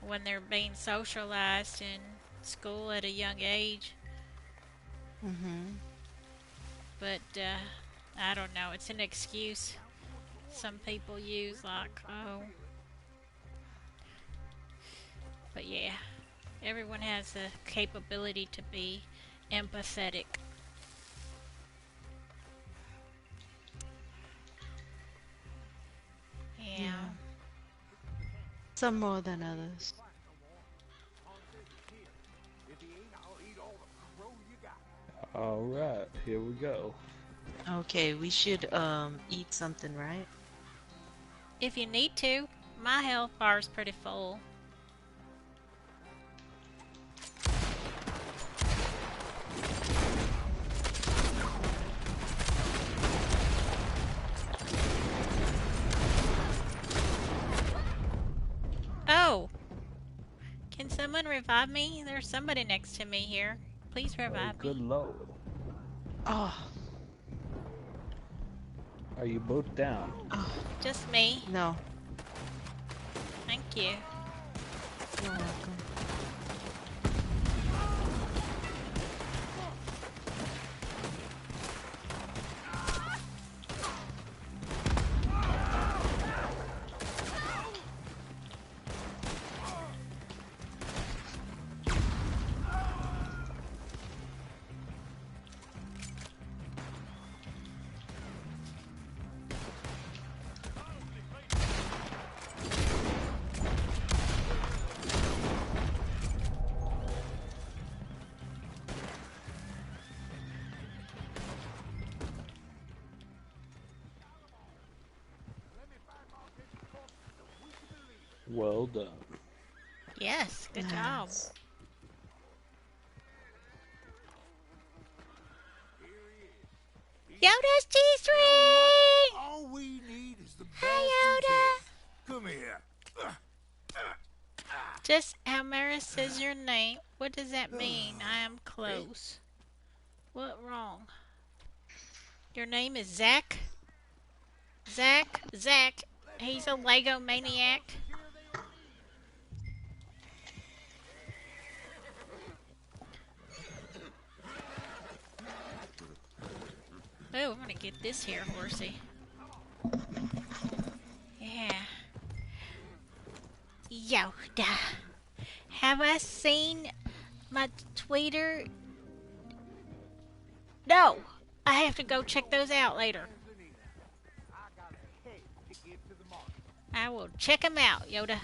Speaker 2: when they're being socialized in school at a young age.
Speaker 3: Mm-hmm.
Speaker 2: But, I don't know. It's an excuse some people use, like, oh. But yeah, everyone has the capability to be empathetic. Yeah.
Speaker 3: Yeah. Some more than others.
Speaker 7: If he ain't, I'll eat all the crow you got.
Speaker 4: Alright, here we go.
Speaker 3: Okay, we should eat something, right?
Speaker 2: If you need to. My health bar is pretty full. Oh! Can someone revive me? There's somebody next to me here. Please
Speaker 4: Oh,
Speaker 2: revive
Speaker 4: good
Speaker 2: me.
Speaker 4: lord.
Speaker 3: Oh,
Speaker 4: Are you both down?
Speaker 2: Just me.
Speaker 3: no.
Speaker 2: Thank you.
Speaker 3: You're welcome.
Speaker 4: Well done.
Speaker 2: Yes, good job.
Speaker 3: Nice.
Speaker 2: Yoda's G-string!
Speaker 7: All we need is the
Speaker 2: Hi,
Speaker 7: bastard's
Speaker 2: Yoda.
Speaker 7: head. Come here.
Speaker 2: Just Almera says your name. What does that mean? I am close. What wrong? Your name is Zach? Zach. He's a Lego maniac. Oh, I'm gonna get this here horsey. Yeah. Yoda. Have I seen my tweeter? No! I have to go check those out later. I will check them out, Yoda.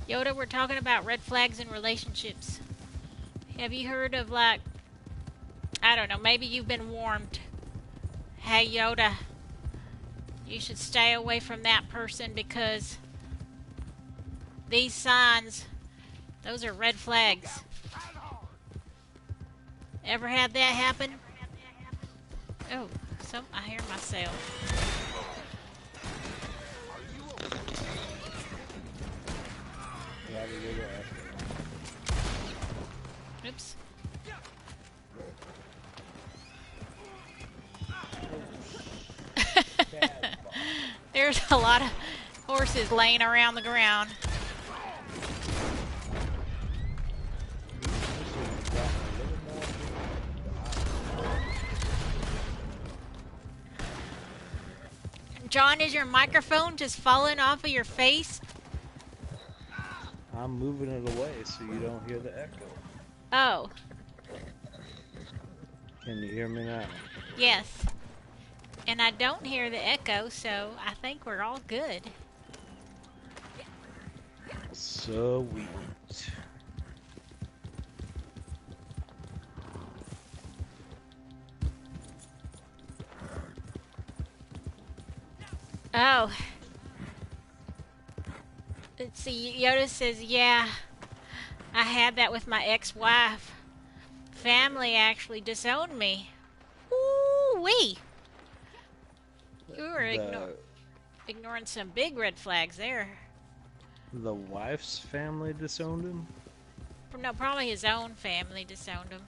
Speaker 2: Yoda, we're talking about red flags in relationships. Have you heard of, like, I don't know, maybe you've been warned. Hey, Yoda, you should stay away from that person because these signs, those are red flags. Ever had that happen? Oh, I hear myself. Oops. There's a lot of horses laying around the ground. John, is your microphone just falling off of your face?
Speaker 4: I'm moving it away so you don't hear the echo.
Speaker 2: Oh,
Speaker 4: Can you hear me now?
Speaker 2: yes. And I don't hear the echo, so I think we're all good.
Speaker 4: Sweet.
Speaker 2: Oh. Let's see, Yoda says, yeah, I had that with my ex-wife. Family actually disowned me. Ooh-wee. You were ignoring some big red flags there.
Speaker 4: The wife's family disowned him?
Speaker 2: No, probably his own family disowned him.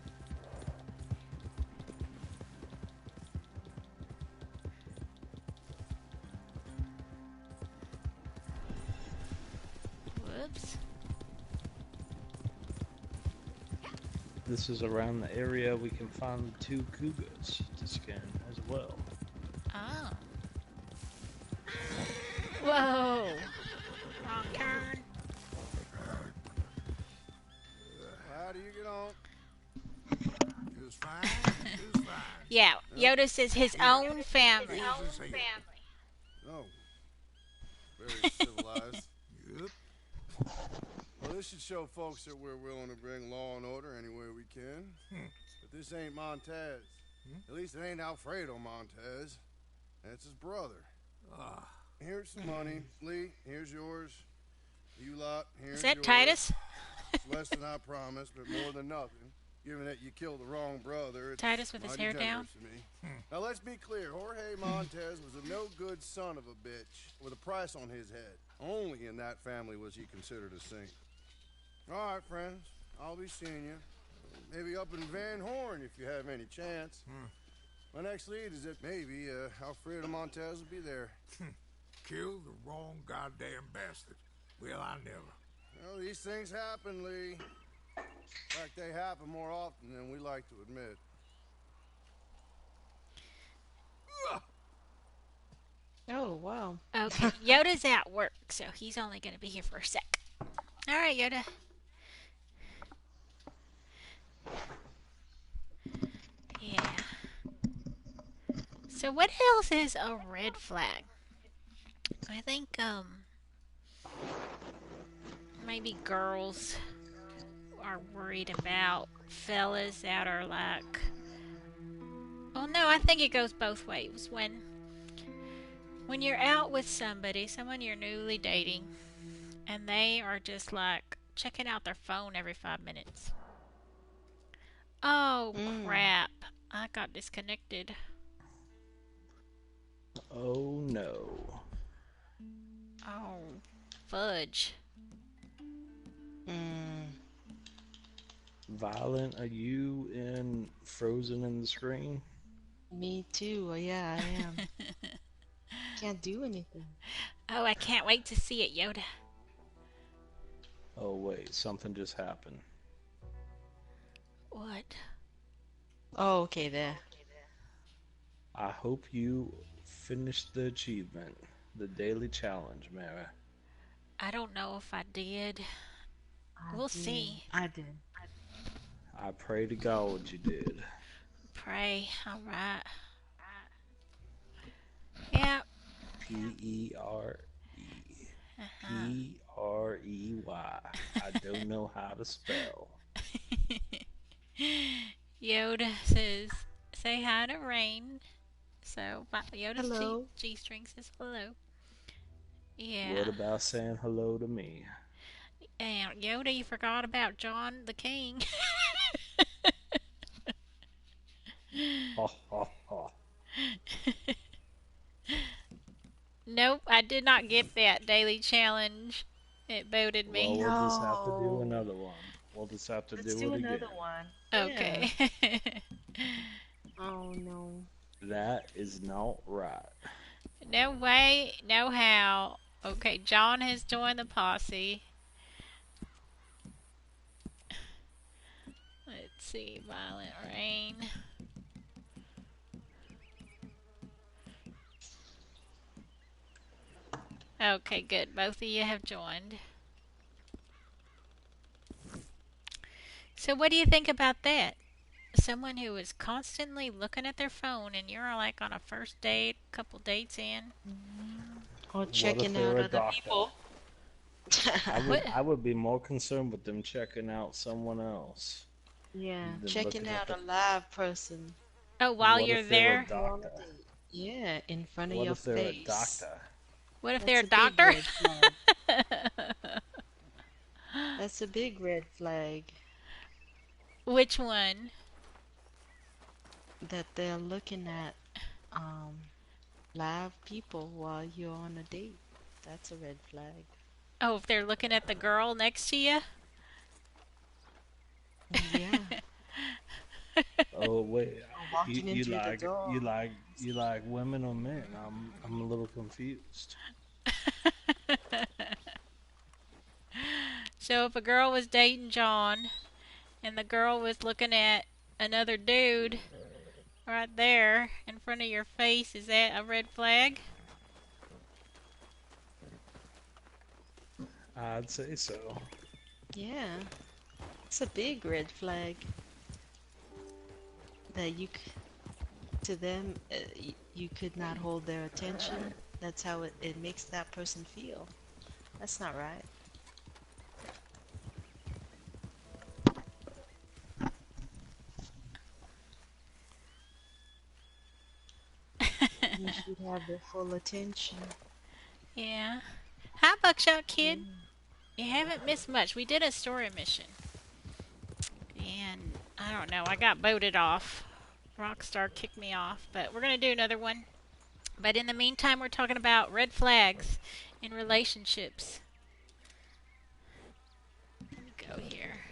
Speaker 2: Whoops.
Speaker 4: This is around the area we can find 2 cougars to skin as well.
Speaker 2: Oh. Whoa. Wrong turn.
Speaker 1: How do you get on?
Speaker 7: It was fine. It was fine.
Speaker 2: Yeah, Yoda says his own family.
Speaker 7: Here's his head.
Speaker 6: Oh, very civilized.
Speaker 7: Yep.
Speaker 6: Well, this should show folks that we're willing to bring law and order any way we can. But this ain't Montez. At least it ain't Alfredo Montez. That's his brother.
Speaker 7: Ah,
Speaker 6: Here's some money. Lee, here's yours. You lot, here's
Speaker 2: Is that
Speaker 6: yours.
Speaker 2: Titus?
Speaker 6: It's less than I promised, but more than nothing. Given that you killed the wrong brother, it's
Speaker 2: Titus with his
Speaker 6: mighty
Speaker 2: hair
Speaker 6: generous
Speaker 2: down?
Speaker 6: to me. Now let's be clear. Jorge Montez was a no-good son of a bitch with a price on his head. Only in that family was he considered a saint. All right, friends. I'll be seeing you. Maybe up in Van Horn if you have any chance. My next lead is that maybe Alfredo Montez will be there.
Speaker 7: killed the wrong goddamn bastard. Well, I never.
Speaker 6: Well, these things happen, Lee. In fact, they happen more often than we like to admit.
Speaker 3: Oh, wow.
Speaker 2: Okay, Yoda's at work, so he's only going to be here for a sec. All right, Yoda. Yeah. So what else is a red flag? I think maybe girls are worried about fellas that are like, oh no, I think it goes both ways. When you're out with somebody, someone you're newly dating, and they are just like checking out their phone every 5 minutes. Oh crap, I got disconnected.
Speaker 4: Oh no.
Speaker 2: Oh, fudge.
Speaker 3: Mm.
Speaker 4: Violent, are you in Frozen in the Screen?
Speaker 3: Me too. Yeah, I am. Can't do anything.
Speaker 2: Oh, I can't wait to see it, Yoda.
Speaker 4: Oh wait, something just happened.
Speaker 2: What?
Speaker 3: Oh, okay, there.
Speaker 4: I hope you finished the achievement, the daily challenge, Mara.
Speaker 2: I don't know if I did. We'll see.
Speaker 3: I did.
Speaker 4: I pray to God you did.
Speaker 2: Pray. All right. Yeah.
Speaker 4: P-E-R-E. P-R-E-Y. I don't know how to spell.
Speaker 2: Yoda says, say hi to Rain. So, Yoda's
Speaker 3: Hello.
Speaker 2: G-string says hello. Yeah.
Speaker 4: What about saying hello to me?
Speaker 2: And Yoda, you forgot about John the King.
Speaker 4: Ha ha ha.
Speaker 2: Nope, I did not get that daily challenge. It booted
Speaker 4: Well,
Speaker 2: me.
Speaker 4: we'll just have to do
Speaker 3: No.
Speaker 4: another one. We'll just have to
Speaker 3: Let's
Speaker 4: do
Speaker 3: do
Speaker 4: it again.
Speaker 3: another one.
Speaker 2: Okay.
Speaker 3: Yeah. Oh no.
Speaker 4: That is not right.
Speaker 2: No way, no how. Okay, John has joined the posse. Let's see, Violent Rain. Okay, good. Both of you have joined. So what do you think about that? Someone who is constantly looking at their phone and you're like on a first date, couple dates in.
Speaker 3: Or checking
Speaker 4: they're
Speaker 3: out
Speaker 4: a
Speaker 3: other
Speaker 4: doctor?
Speaker 3: people.
Speaker 4: I would be more concerned with them checking out someone else.
Speaker 3: Yeah,
Speaker 4: than
Speaker 3: checking
Speaker 4: looking at
Speaker 3: out a
Speaker 4: the-
Speaker 3: live person.
Speaker 2: Oh, while
Speaker 4: What
Speaker 2: you're
Speaker 4: if they're a
Speaker 2: there?
Speaker 3: You're on a
Speaker 4: doctor?
Speaker 3: date. Yeah, in front of
Speaker 4: What
Speaker 3: your
Speaker 4: if they're
Speaker 3: face.
Speaker 4: a doctor?
Speaker 2: What if
Speaker 3: That's
Speaker 2: they're a
Speaker 3: a big
Speaker 2: doctor?
Speaker 3: red flag. That's a big red flag
Speaker 2: Which one?
Speaker 3: that they're looking at live people while you're on a date. That's a red flag.
Speaker 2: Oh, if they're looking at the girl next to you?
Speaker 3: Yeah.
Speaker 4: Oh wait,
Speaker 3: Or walking
Speaker 4: you
Speaker 3: into the
Speaker 4: like
Speaker 3: door.
Speaker 4: you like women or men? I'm a little confused.
Speaker 2: So if a girl was dating John and the girl was looking at another dude right there in front of your face, is that a red flag?
Speaker 4: I'd say so.
Speaker 3: Yeah. It's a big red flag that to them, you could not hold their attention. That's how it makes that person feel. That's not right. You should have their full attention.
Speaker 2: Yeah. Hi, Buckshot Kid.
Speaker 3: Yeah.
Speaker 2: You haven't missed much. We did a story mission. And I don't know, I got voted off. Rockstar kicked me off, but we're going to do another one. But in the meantime, we're talking about red flags in relationships. Let me go here.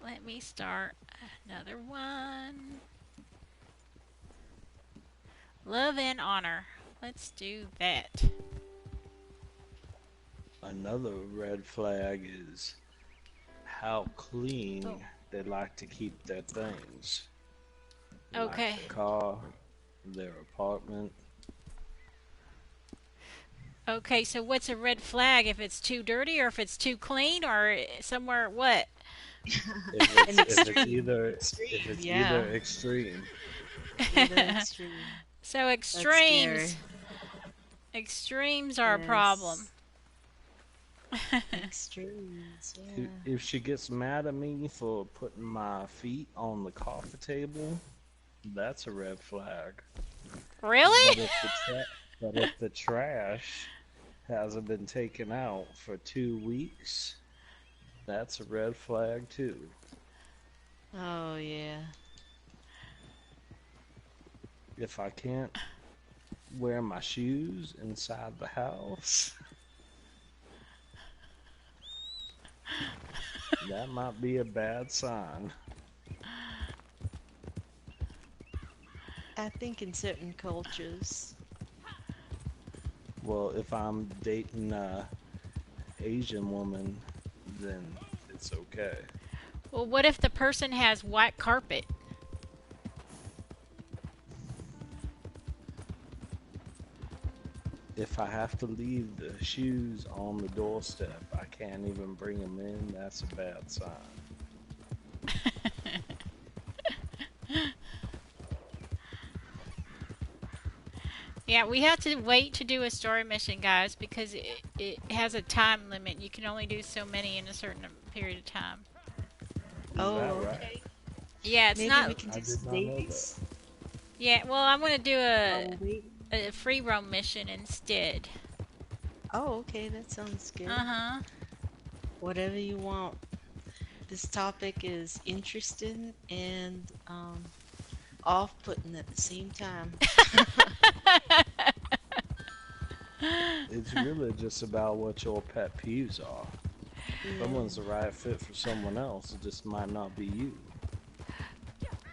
Speaker 2: Let me start another one. Love and honor. Let's do that.
Speaker 4: Another red flag is how
Speaker 2: Oh,
Speaker 4: clean they like to keep their things, like
Speaker 2: okay.
Speaker 4: the car, their apartment.
Speaker 2: Okay, so what's a red flag if it's too dirty or if it's too clean or somewhere what?
Speaker 3: An
Speaker 4: If it's
Speaker 3: extreme.
Speaker 4: either if
Speaker 3: Extreme,
Speaker 4: it's
Speaker 3: yeah.
Speaker 4: either extreme.
Speaker 3: Either extreme.
Speaker 2: So
Speaker 3: That's
Speaker 2: extremes.
Speaker 3: scary.
Speaker 2: Extremes are a problem.
Speaker 3: Yes. Extremes, yeah.
Speaker 4: If she gets mad at me for putting my feet on the coffee table, that's a red flag.
Speaker 2: Really?
Speaker 4: But if the trash hasn't been taken out for 2 weeks, that's a red flag too.
Speaker 3: Oh, yeah.
Speaker 4: If I can't wear my shoes inside the house, that might be a bad sign.
Speaker 3: I think in certain cultures,
Speaker 4: Well, if I'm dating a Asian woman, then it's okay.
Speaker 2: Well, what if the person has white carpet?
Speaker 4: If I have to leave the shoes on the doorstep, I can't even bring them in, that's a bad sign.
Speaker 2: Yeah, we have to wait to do a story mission, guys, because it has a time limit. You can only do so many in a certain period of time.
Speaker 4: Is
Speaker 3: oh,
Speaker 4: that right?
Speaker 3: okay.
Speaker 2: Yeah, it's
Speaker 3: Maybe we
Speaker 2: not.
Speaker 3: can
Speaker 4: I
Speaker 3: do
Speaker 4: did
Speaker 3: some
Speaker 4: not know that.
Speaker 3: dates
Speaker 2: Yeah, well, I'm going to do
Speaker 3: while we're waiting.
Speaker 2: a free roam mission instead.
Speaker 3: Oh, okay, that sounds
Speaker 2: Uh
Speaker 3: good.
Speaker 2: huh.
Speaker 3: Whatever you want. This topic is interesting and off-putting at the same time.
Speaker 4: It's really just about what your pet peeves are.
Speaker 3: Yeah.
Speaker 4: Someone's the right fit for someone else, it just might not be you.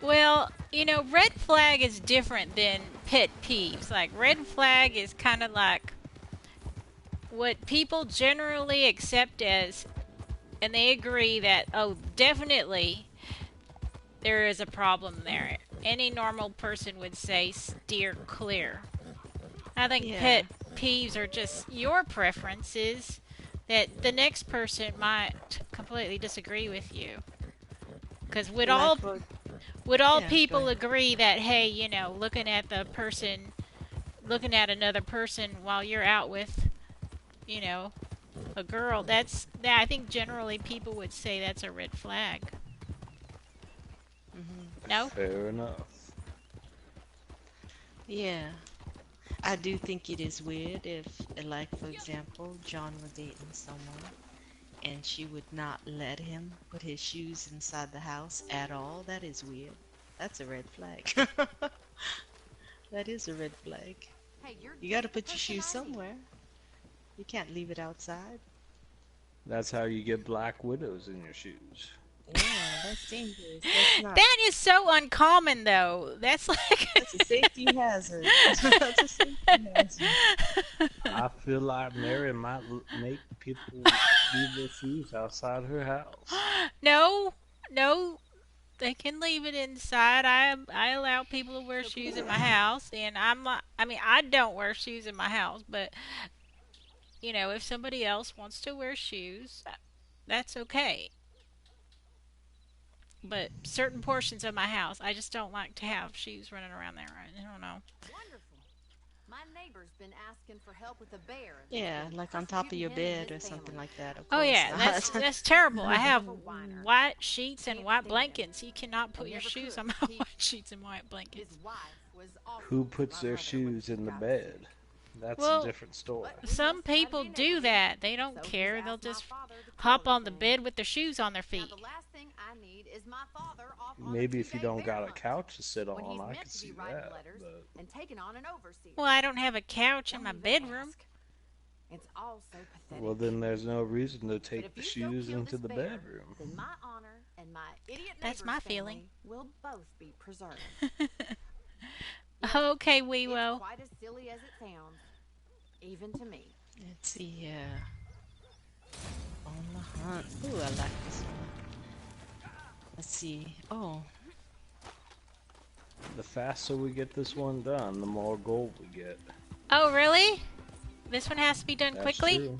Speaker 2: Well, red flag is different than pet peeves. Like, red flag is kind of like what people generally accept as, and they agree that, oh, definitely there is a problem there. Any normal person would say steer clear. I think
Speaker 3: Yeah.
Speaker 2: pet peeves are just your preferences that the next person might completely disagree with you. Because
Speaker 3: Like for
Speaker 2: would all
Speaker 3: yeah, go
Speaker 2: people
Speaker 3: ahead.
Speaker 2: agree that, hey, looking at another person while you're out with, you know, a girl, that I think generally people would say that's a red flag.
Speaker 3: Hmm.
Speaker 2: No?
Speaker 4: Fair enough.
Speaker 3: Yeah. I do think it is weird if, like, for example, John was dating someone and she would not let him put his shoes inside the house at all. That is weird. That's a red flag. That is a red flag. You gotta put your shoes somewhere. You can't leave it outside.
Speaker 4: That's how you get black widows in your shoes.
Speaker 3: Yeah, that's dangerous. That's not.
Speaker 2: That is so uncommon, though. That's like.
Speaker 3: That's a safety hazard. That's a safety hazard.
Speaker 4: I feel like Mary might make people leave their shoes outside her house.
Speaker 2: No, no, they can leave it inside. I allow people to wear shoes in my house, and I'm not. I mean, I don't wear shoes in my house, but if somebody else wants to wear shoes, that's okay. but certain portions of my house, I just don't like to have shoes running around there. I don't know.
Speaker 8: Wonderful. My neighbor's been asking for help with a bear.
Speaker 3: Yeah, like on top of your bed or something like that. Of
Speaker 2: Oh
Speaker 3: course
Speaker 2: yeah,
Speaker 3: not.
Speaker 2: that's terrible. I have
Speaker 8: Whiner.
Speaker 2: white sheets and
Speaker 8: Can't
Speaker 2: white
Speaker 8: stand him.
Speaker 2: blankets. You cannot put
Speaker 8: And
Speaker 2: your
Speaker 8: never
Speaker 2: shoes
Speaker 8: could.
Speaker 2: on my
Speaker 8: He-
Speaker 2: white sheets and white
Speaker 8: His
Speaker 2: blankets.
Speaker 8: wife was awful.
Speaker 4: Who puts
Speaker 8: My
Speaker 4: their
Speaker 8: mother
Speaker 4: shoes
Speaker 8: when
Speaker 4: in
Speaker 8: she
Speaker 4: the
Speaker 8: got
Speaker 4: bed?
Speaker 8: sick.
Speaker 4: That's
Speaker 2: Well,
Speaker 4: a different story.
Speaker 8: But we
Speaker 2: Some
Speaker 8: must try to
Speaker 2: people
Speaker 8: be
Speaker 2: do
Speaker 8: neighborly.
Speaker 2: that. They don't
Speaker 8: So he's
Speaker 2: care. They'll
Speaker 8: asked my
Speaker 2: just
Speaker 8: father to
Speaker 2: hop
Speaker 8: kill
Speaker 2: on the
Speaker 8: thing.
Speaker 2: bed with their shoes on their
Speaker 8: Now
Speaker 2: feet.
Speaker 8: the last thing I need is my father off on
Speaker 4: Maybe
Speaker 8: a
Speaker 4: if you
Speaker 8: 2-day
Speaker 4: don't
Speaker 8: bear
Speaker 4: got a
Speaker 8: hunt,
Speaker 4: couch to sit
Speaker 8: when he's
Speaker 4: on, I
Speaker 8: meant
Speaker 4: could
Speaker 8: to
Speaker 4: see
Speaker 8: be writing
Speaker 4: that.
Speaker 8: letters
Speaker 4: But
Speaker 8: and taking on an overseer.
Speaker 2: Well, I don't have a couch in
Speaker 8: Don't
Speaker 2: my
Speaker 8: even
Speaker 2: bedroom.
Speaker 8: ask. It's all so pathetic.
Speaker 4: well, then there's no reason to
Speaker 8: But
Speaker 4: take
Speaker 8: if
Speaker 4: the
Speaker 8: you don't
Speaker 4: shoes
Speaker 8: kill
Speaker 4: into
Speaker 8: this
Speaker 4: the
Speaker 8: bear,
Speaker 4: bedroom.
Speaker 8: then my honor and my idiot
Speaker 2: That's
Speaker 8: neighbor's
Speaker 2: my
Speaker 8: family
Speaker 2: feeling.
Speaker 8: will both be preserved.
Speaker 2: Okay,
Speaker 8: It's
Speaker 2: Weewo.
Speaker 8: quite as silly as it sounds, even to me.
Speaker 3: Let's see. On the hunt. Ooh, I like this one. Let's see. Oh,
Speaker 4: The faster we get this one done, the more gold we get.
Speaker 2: Oh, really? This one has to be done
Speaker 4: That's
Speaker 2: quickly?
Speaker 4: true.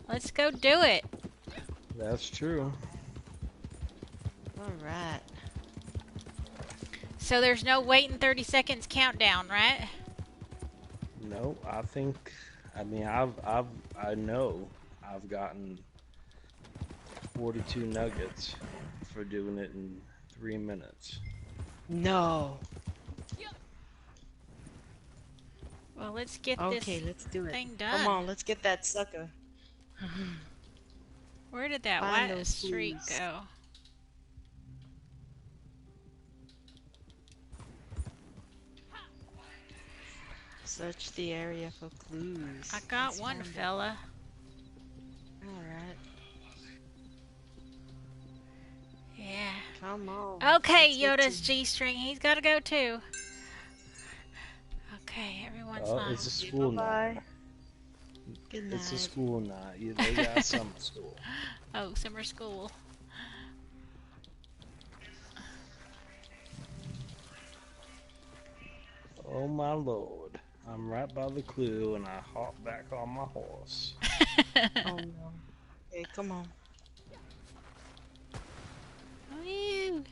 Speaker 2: Let's go do it.
Speaker 4: That's true.
Speaker 3: all right.
Speaker 2: So there's no waiting 30 seconds countdown, right?
Speaker 4: No, I know I've gotten 42 nuggets for doing it in 3 minutes.
Speaker 3: No.
Speaker 2: Well, let's get
Speaker 3: Okay,
Speaker 2: this
Speaker 3: let's do it.
Speaker 2: thing done.
Speaker 3: Come on, let's get that sucker.
Speaker 2: Where did that
Speaker 3: Find
Speaker 2: white
Speaker 3: those
Speaker 2: streak
Speaker 3: clues.
Speaker 2: go?
Speaker 3: Search the area for clues.
Speaker 2: I got
Speaker 3: Let's
Speaker 2: one,
Speaker 3: find it.
Speaker 2: fella.
Speaker 3: All right.
Speaker 2: Yeah.
Speaker 3: Come on.
Speaker 2: Okay,
Speaker 3: Let's get
Speaker 2: Yoda's
Speaker 3: to-
Speaker 2: G-string. He's got to go too. Okay, everyone's
Speaker 4: Oh,
Speaker 2: fine.
Speaker 4: it's a school
Speaker 3: Bye-bye.
Speaker 4: night.
Speaker 3: Good night.
Speaker 4: It's a school night. They got summer school.
Speaker 2: Oh, summer school.
Speaker 4: Oh my lord. I'm right by the clue and I hop back on my horse.
Speaker 3: Oh no. Okay, come on.
Speaker 2: Woo.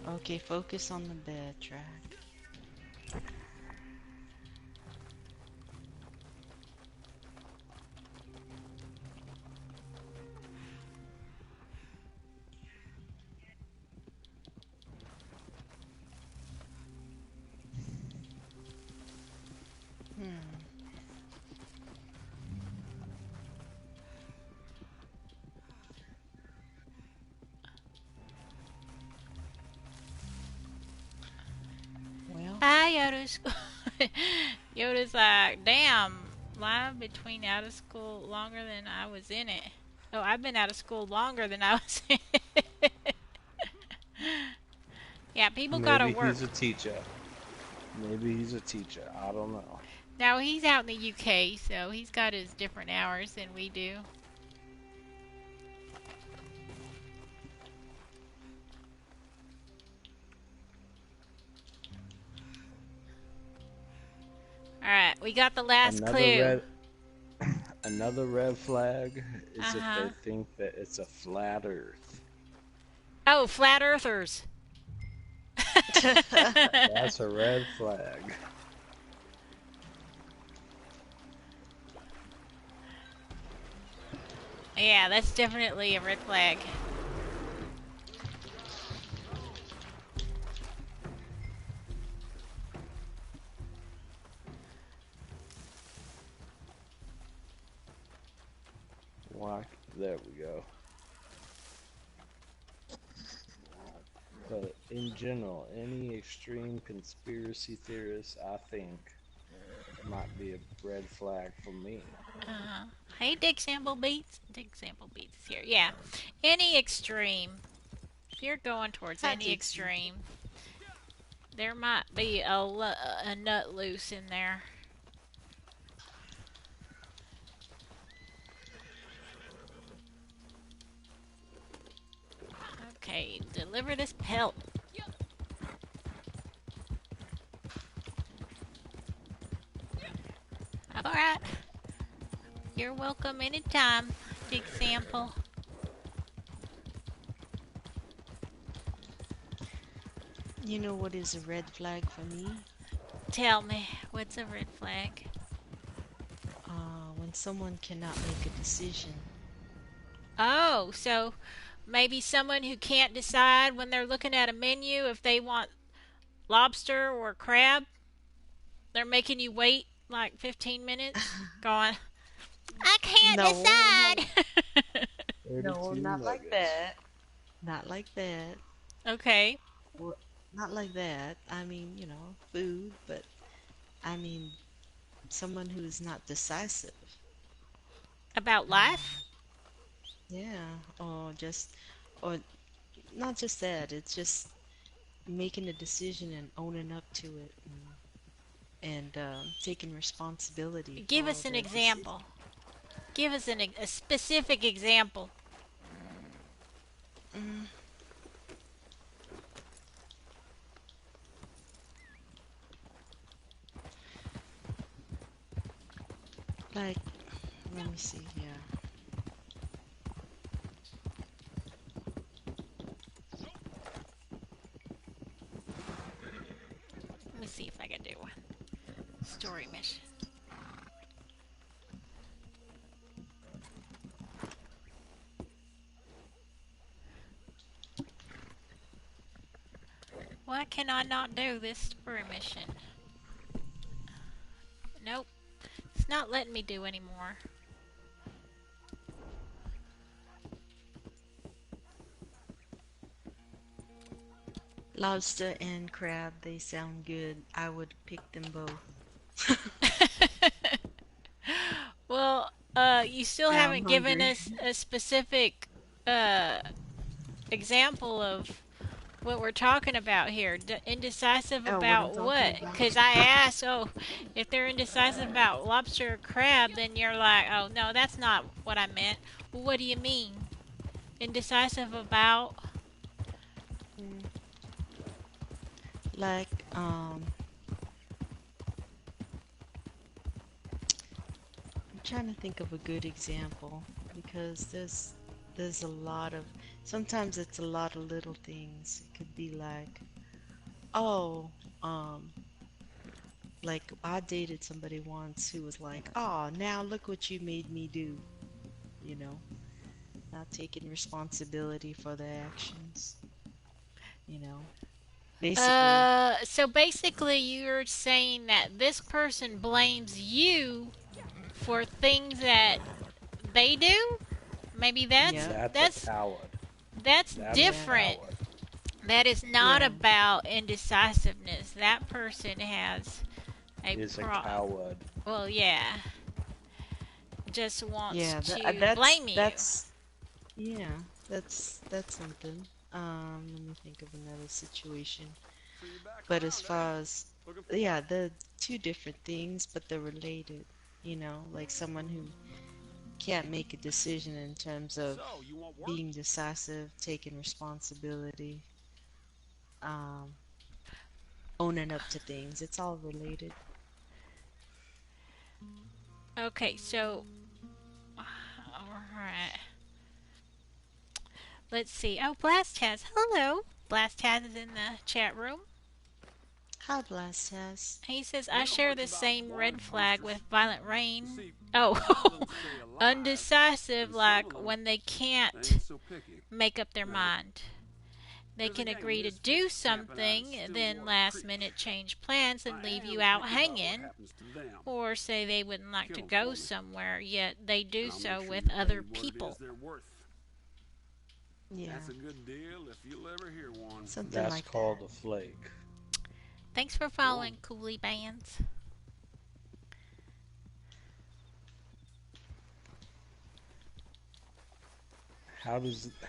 Speaker 3: Okay, focus on the bed track. Well,
Speaker 2: Bye, Yoda's. Yoda's like, damn, live between out of school longer than I was in it. Oh, I've been out of school longer than I was in it. Yeah, people gotta
Speaker 4: Maybe
Speaker 2: work.
Speaker 4: he's a teacher. Maybe he's a teacher. I don't know.
Speaker 2: Now, he's out in the UK, so he's got his different hours than we do. Alright, we got the last clue.
Speaker 4: Another red flag is
Speaker 2: Uh-huh.
Speaker 4: if they think that it's a flat earth.
Speaker 2: Oh, flat earthers.
Speaker 4: That's a red flag.
Speaker 2: Yeah, that's definitely a red flag.
Speaker 4: Whack. There we go. But in general, any extreme conspiracy theorist, I think, might be a red flag for me.
Speaker 2: Hey, Dick Sample Beats. Dick Sample Beats is here. Yeah. Any extreme. If you're going towards
Speaker 3: Hi,
Speaker 2: any
Speaker 3: Dixie.
Speaker 2: extreme, there might be a nut loose in there. Okay, deliver this pelt. Alright. You're welcome anytime, Dick Sample.
Speaker 3: You know what is a red flag for me?
Speaker 2: Tell me, what's a red flag?
Speaker 3: When someone cannot make a decision.
Speaker 2: Oh, so maybe someone who can't decide when they're looking at a menu if they want lobster or crab. They're making you wait like 15 minutes, going, I can't
Speaker 3: No, not
Speaker 2: decide.
Speaker 3: no,
Speaker 4: 32
Speaker 3: not like
Speaker 4: nuggets.
Speaker 3: that. Not like that.
Speaker 2: Okay.
Speaker 3: Well, not like that. I mean, food, but I mean someone who is not decisive.
Speaker 2: About life?
Speaker 3: Yeah, or not just that. It's just making a decision and owning up to it, and taking responsibility
Speaker 2: Give
Speaker 3: for
Speaker 2: us an
Speaker 3: the decision.
Speaker 2: example. Give us a specific example.
Speaker 3: Mm, like, let me see here.
Speaker 2: Let me see if I can do one. Story mission. Why can I not do this story mission? Nope. It's not letting me do anymore.
Speaker 3: Lobster and crab, they sound good. I would pick them both.
Speaker 2: Well, you still
Speaker 3: Now I'm
Speaker 2: haven't given
Speaker 3: hungry.
Speaker 2: us a specific uh, example of what we're talking about here. Indecisive
Speaker 3: Oh, what I'm
Speaker 2: about
Speaker 3: talking
Speaker 2: what?
Speaker 3: about?
Speaker 2: Because I asked, oh, if they're indecisive about lobster or crab, then you're like, oh, no, that's not what I meant. Well, what do you mean? Indecisive about?
Speaker 3: Mm, like, I'm trying to think of a good example because there's a lot of sometimes it's a lot of little things. It could be like, oh, um, like I dated somebody once who was like, oh, now look what you made me do, you know, not taking responsibility for their actions, you know. Basically,
Speaker 2: So basically, you're saying that this person blames you for things that they do? Maybe that's
Speaker 3: yep,
Speaker 4: That's a
Speaker 2: that's
Speaker 4: coward.
Speaker 2: that's
Speaker 4: That's a
Speaker 3: yeah,
Speaker 2: different.
Speaker 4: coward.
Speaker 2: That is not
Speaker 3: yeah,
Speaker 2: about indecisiveness. That person has a
Speaker 4: Is a
Speaker 2: pro.
Speaker 4: coward.
Speaker 2: Well, yeah, just wants
Speaker 3: yeah.
Speaker 2: to
Speaker 3: That's
Speaker 2: blame you.
Speaker 3: that's yeah, that's something. Let me think of another situation.
Speaker 6: So you're back
Speaker 3: But as
Speaker 6: around, eh?
Speaker 3: far as,
Speaker 6: Looking for
Speaker 3: yeah,
Speaker 6: work?
Speaker 3: they're two different things, but they're related. Like someone who can't make a decision in terms of
Speaker 6: So, you want work?
Speaker 3: being decisive, taking responsibility, um, owning up to things. It's all related.
Speaker 2: Okay, so all right. Let's see. Oh, Blast has hello. Blast has is in the chat room.
Speaker 3: Hi, Blast Test.
Speaker 2: He says, I
Speaker 6: We know
Speaker 2: share
Speaker 6: much
Speaker 2: the
Speaker 6: about
Speaker 2: same red
Speaker 6: wanted
Speaker 2: flag
Speaker 6: posters.
Speaker 2: with Violent
Speaker 6: You
Speaker 2: Rain.
Speaker 6: see, all of
Speaker 2: Oh,
Speaker 6: them stay alive,
Speaker 2: undecisive,
Speaker 6: and some
Speaker 2: like
Speaker 6: of them,
Speaker 2: when they
Speaker 6: they
Speaker 2: can't
Speaker 6: ain't so picky.
Speaker 2: make up their
Speaker 6: Now,
Speaker 2: mind. They
Speaker 6: there's a
Speaker 2: can
Speaker 6: gang of
Speaker 2: agree to do
Speaker 6: misfits camping out at
Speaker 2: something, then
Speaker 6: Stillwater
Speaker 2: last
Speaker 6: Creek.
Speaker 2: minute change plans and
Speaker 6: I
Speaker 2: leave you
Speaker 6: am
Speaker 2: out
Speaker 6: picky about what
Speaker 2: hanging,
Speaker 6: happens to them.
Speaker 2: or say they wouldn't like
Speaker 6: Kill
Speaker 2: to
Speaker 6: them
Speaker 2: go
Speaker 6: for me,
Speaker 2: somewhere, yet they do
Speaker 6: and I'll make
Speaker 2: so
Speaker 6: sure
Speaker 2: with
Speaker 6: you're
Speaker 2: other
Speaker 6: paid what it is
Speaker 2: people.
Speaker 6: they're worth.
Speaker 3: Yeah,
Speaker 6: That's a good deal if you'll ever hear one.
Speaker 3: something
Speaker 4: That's
Speaker 3: like
Speaker 4: called
Speaker 3: that.
Speaker 4: a flake.
Speaker 2: Thanks for
Speaker 6: Go on.
Speaker 2: following, Cooley Bands.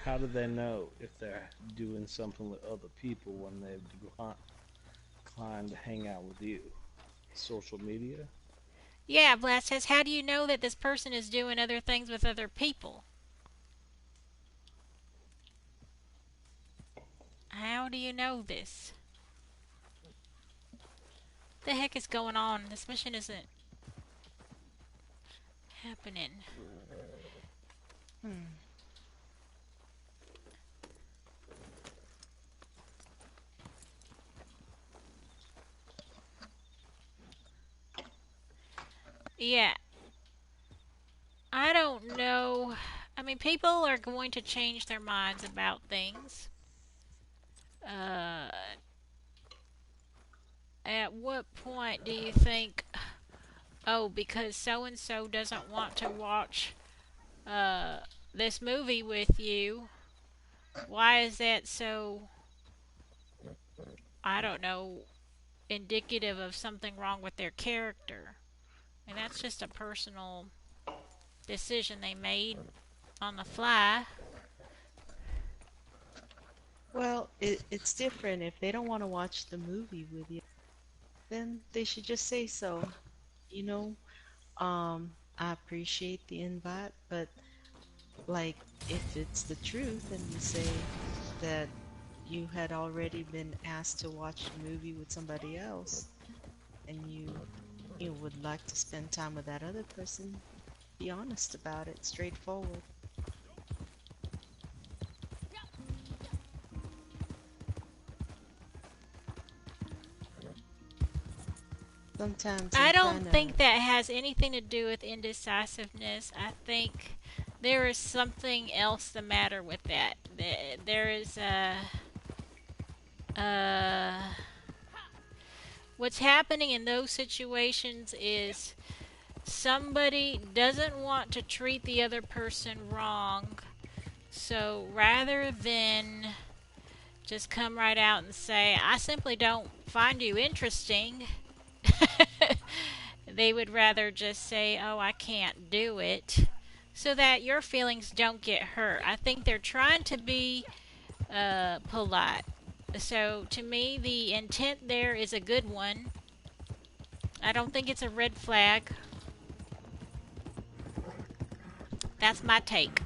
Speaker 4: How do they know if they're doing something with other people when they've declined to hang out with you? Social media?
Speaker 2: Yeah, Blast says, how do you know that this person is doing other things with other people? How do you know this? The heck is going on? This mission isn't happening.
Speaker 3: Hmm.
Speaker 2: Yeah, I don't know. I mean, people are going to change their minds about things. Uh, at what point do you think, oh, because so and so doesn't want to watch uh, this movie with you, why is that so, I don't know, indicative of something wrong with their character? And that's just a personal decision they made on the fly.
Speaker 3: Well, it's different. If they don't want to watch the movie with you, then they should just say so. You know, I appreciate the invite, but like if it's the truth and you say that you had already been asked to watch a movie with somebody else and you would like to spend time with that other person, be honest about it, straightforward. Sometimes
Speaker 2: I
Speaker 3: I'm
Speaker 2: don't
Speaker 3: kind
Speaker 2: think
Speaker 3: of
Speaker 2: that has anything to do with indecisiveness. I think there is something else the matter with that. There is uh, what's happening in those situations is somebody doesn't want to treat the other person wrong. So rather than just come right out and say, I simply don't find you interesting, they would rather just say, oh, I can't do it, so that your feelings don't get hurt. I think they're trying to be polite. So to me, the intent there is a good one. I don't think it's a red flag. That's my take.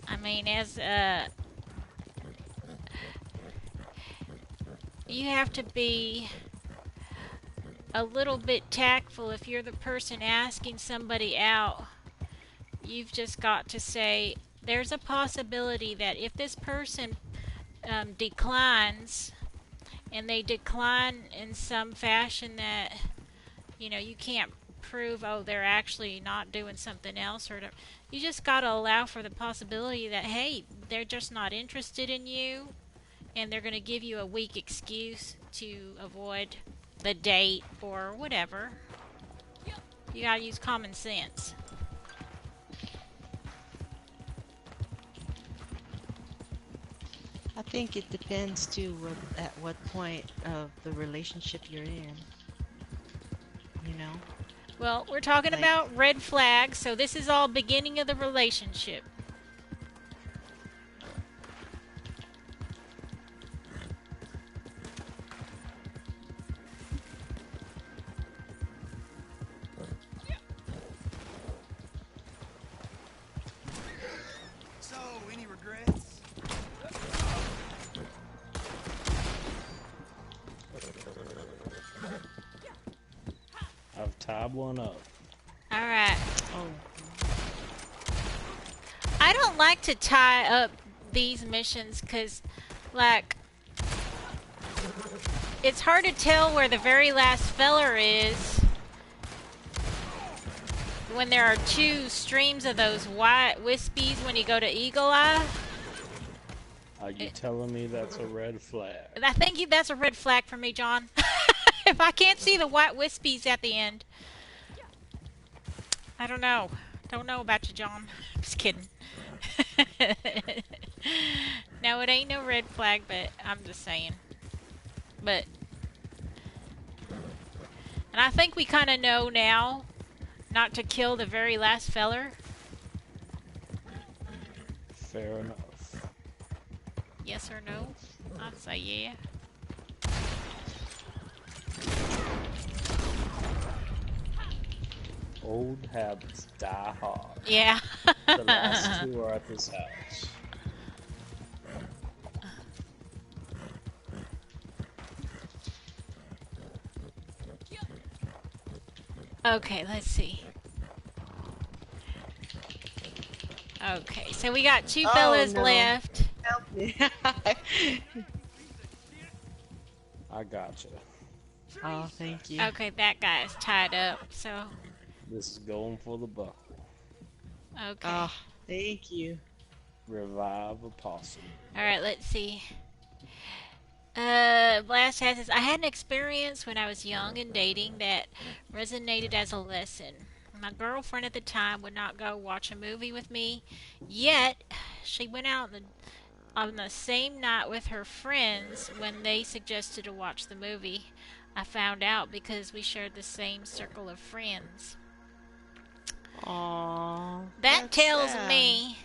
Speaker 2: I mean, as you have to be a little bit tactful if you're the person asking somebody out. You've just got to say, there's a possibility that if this person declines, and they decline in some fashion that, you can't prove, oh, they're actually not doing something else, or you just got to allow for the possibility that, hey, they're just not interested in you, and they're going to give you a weak excuse to avoid the date or whatever. You got to use common sense.
Speaker 3: I think it depends too at what point of the relationship you're in, you know?
Speaker 2: Well, we're talking
Speaker 3: Like,
Speaker 2: about red flags, so this is all beginning of the relationship.
Speaker 6: So, any regrets?
Speaker 4: I've tied one up.
Speaker 2: All right.
Speaker 3: oh,
Speaker 2: I don't like to tie up these missions because, like, it's hard to tell where the very last feller is when there are two streams of those white wispies when you go to Eagle Eye.
Speaker 4: Are you telling me that's a red flag?
Speaker 2: I think that's a red flag for me, John. If I can't see the white wispies at the end, I don't know. Don't know about you, John. Just kidding. No, it ain't no red flag, but I'm just saying. But, and I think we kind of know now not to kill the very last feller.
Speaker 4: Fair enough.
Speaker 2: Yes or no? I'd say yeah.
Speaker 4: Old habits die hard.
Speaker 2: Yeah.
Speaker 4: The last two are at this house.
Speaker 2: Okay, let's see. Okay, so we got two
Speaker 3: Oh
Speaker 2: fellas
Speaker 3: no.
Speaker 2: left.
Speaker 3: Help me.
Speaker 4: I gotcha.
Speaker 3: Oh, thank you.
Speaker 2: Okay, that guy's tied up, so
Speaker 4: This is going for the buckle.
Speaker 2: okay.
Speaker 3: Oh, thank you.
Speaker 4: Revive a possum.
Speaker 2: Alright, let's see. Blast has says, I had an experience when I was young and dating that resonated as a lesson. My girlfriend at the time would not go watch a movie with me, yet she went out on the same night with her friends when they suggested to watch the movie. I found out because we shared the same circle of friends.
Speaker 3: Aw,
Speaker 2: That
Speaker 3: that's
Speaker 2: tells
Speaker 3: sad.
Speaker 2: me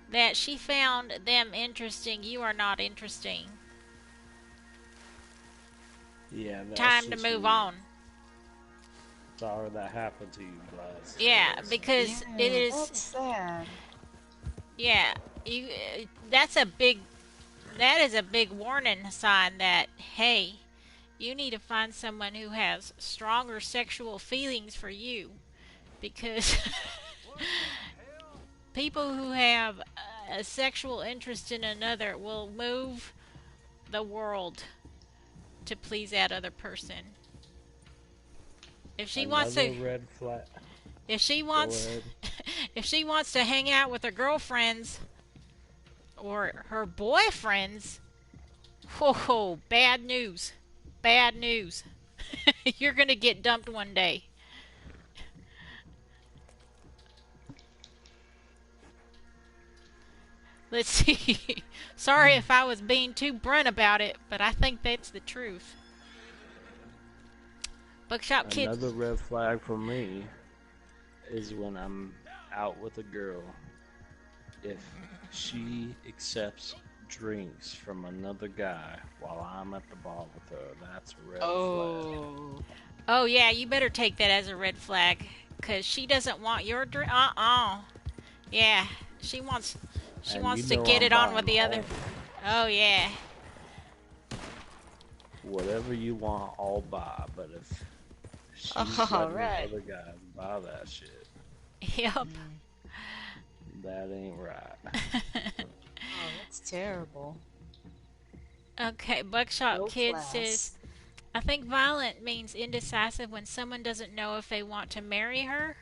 Speaker 2: that she found them interesting. You are not interesting.
Speaker 4: Yeah, that's
Speaker 2: Time to
Speaker 4: just
Speaker 2: move
Speaker 4: weird.
Speaker 2: on.
Speaker 4: Sorry that happened to you, Blast.
Speaker 2: Yeah, because it
Speaker 3: Yeah,
Speaker 2: is.
Speaker 3: that's sad.
Speaker 2: Yeah, you. That's a big. That is a big warning sign that hey, you need to find someone who has stronger sexual feelings for you, because people who have a sexual interest in another will move the world to please that other person. If she wants
Speaker 4: Another
Speaker 2: to,
Speaker 4: red flag.
Speaker 2: if she
Speaker 4: Go
Speaker 2: wants,
Speaker 4: ahead.
Speaker 2: if she wants to hang out with her girlfriends or her boyfriends, whoa, bad news, bad news. You're gonna get dumped one day. Let's see. Sorry if I was being too blunt about it, but I think that's the truth. Bookshop Kid.
Speaker 4: Another red flag for me is when I'm out with a girl. If she accepts drinks from another guy while I'm at the bar with her, that's a red flag.
Speaker 3: Oh.
Speaker 2: Oh yeah, you better take that as a red flag, 'cause she doesn't want your drink. Yeah, she wants. She
Speaker 4: And you
Speaker 2: wants to
Speaker 4: know
Speaker 2: get
Speaker 4: I'm
Speaker 2: it on with
Speaker 4: buying
Speaker 2: the
Speaker 4: all
Speaker 2: other. Oh yeah.
Speaker 4: whatever you want, I'll buy. But if she's
Speaker 3: All
Speaker 4: letting
Speaker 3: right.
Speaker 4: other guys buy that shit,
Speaker 2: Yep.
Speaker 3: Mm.
Speaker 4: that ain't right.
Speaker 3: Oh, that's terrible.
Speaker 2: Okay, Buckshot
Speaker 3: No
Speaker 2: Kid says,
Speaker 3: class.
Speaker 2: I think violent means indecisive when someone doesn't know if they want to marry her.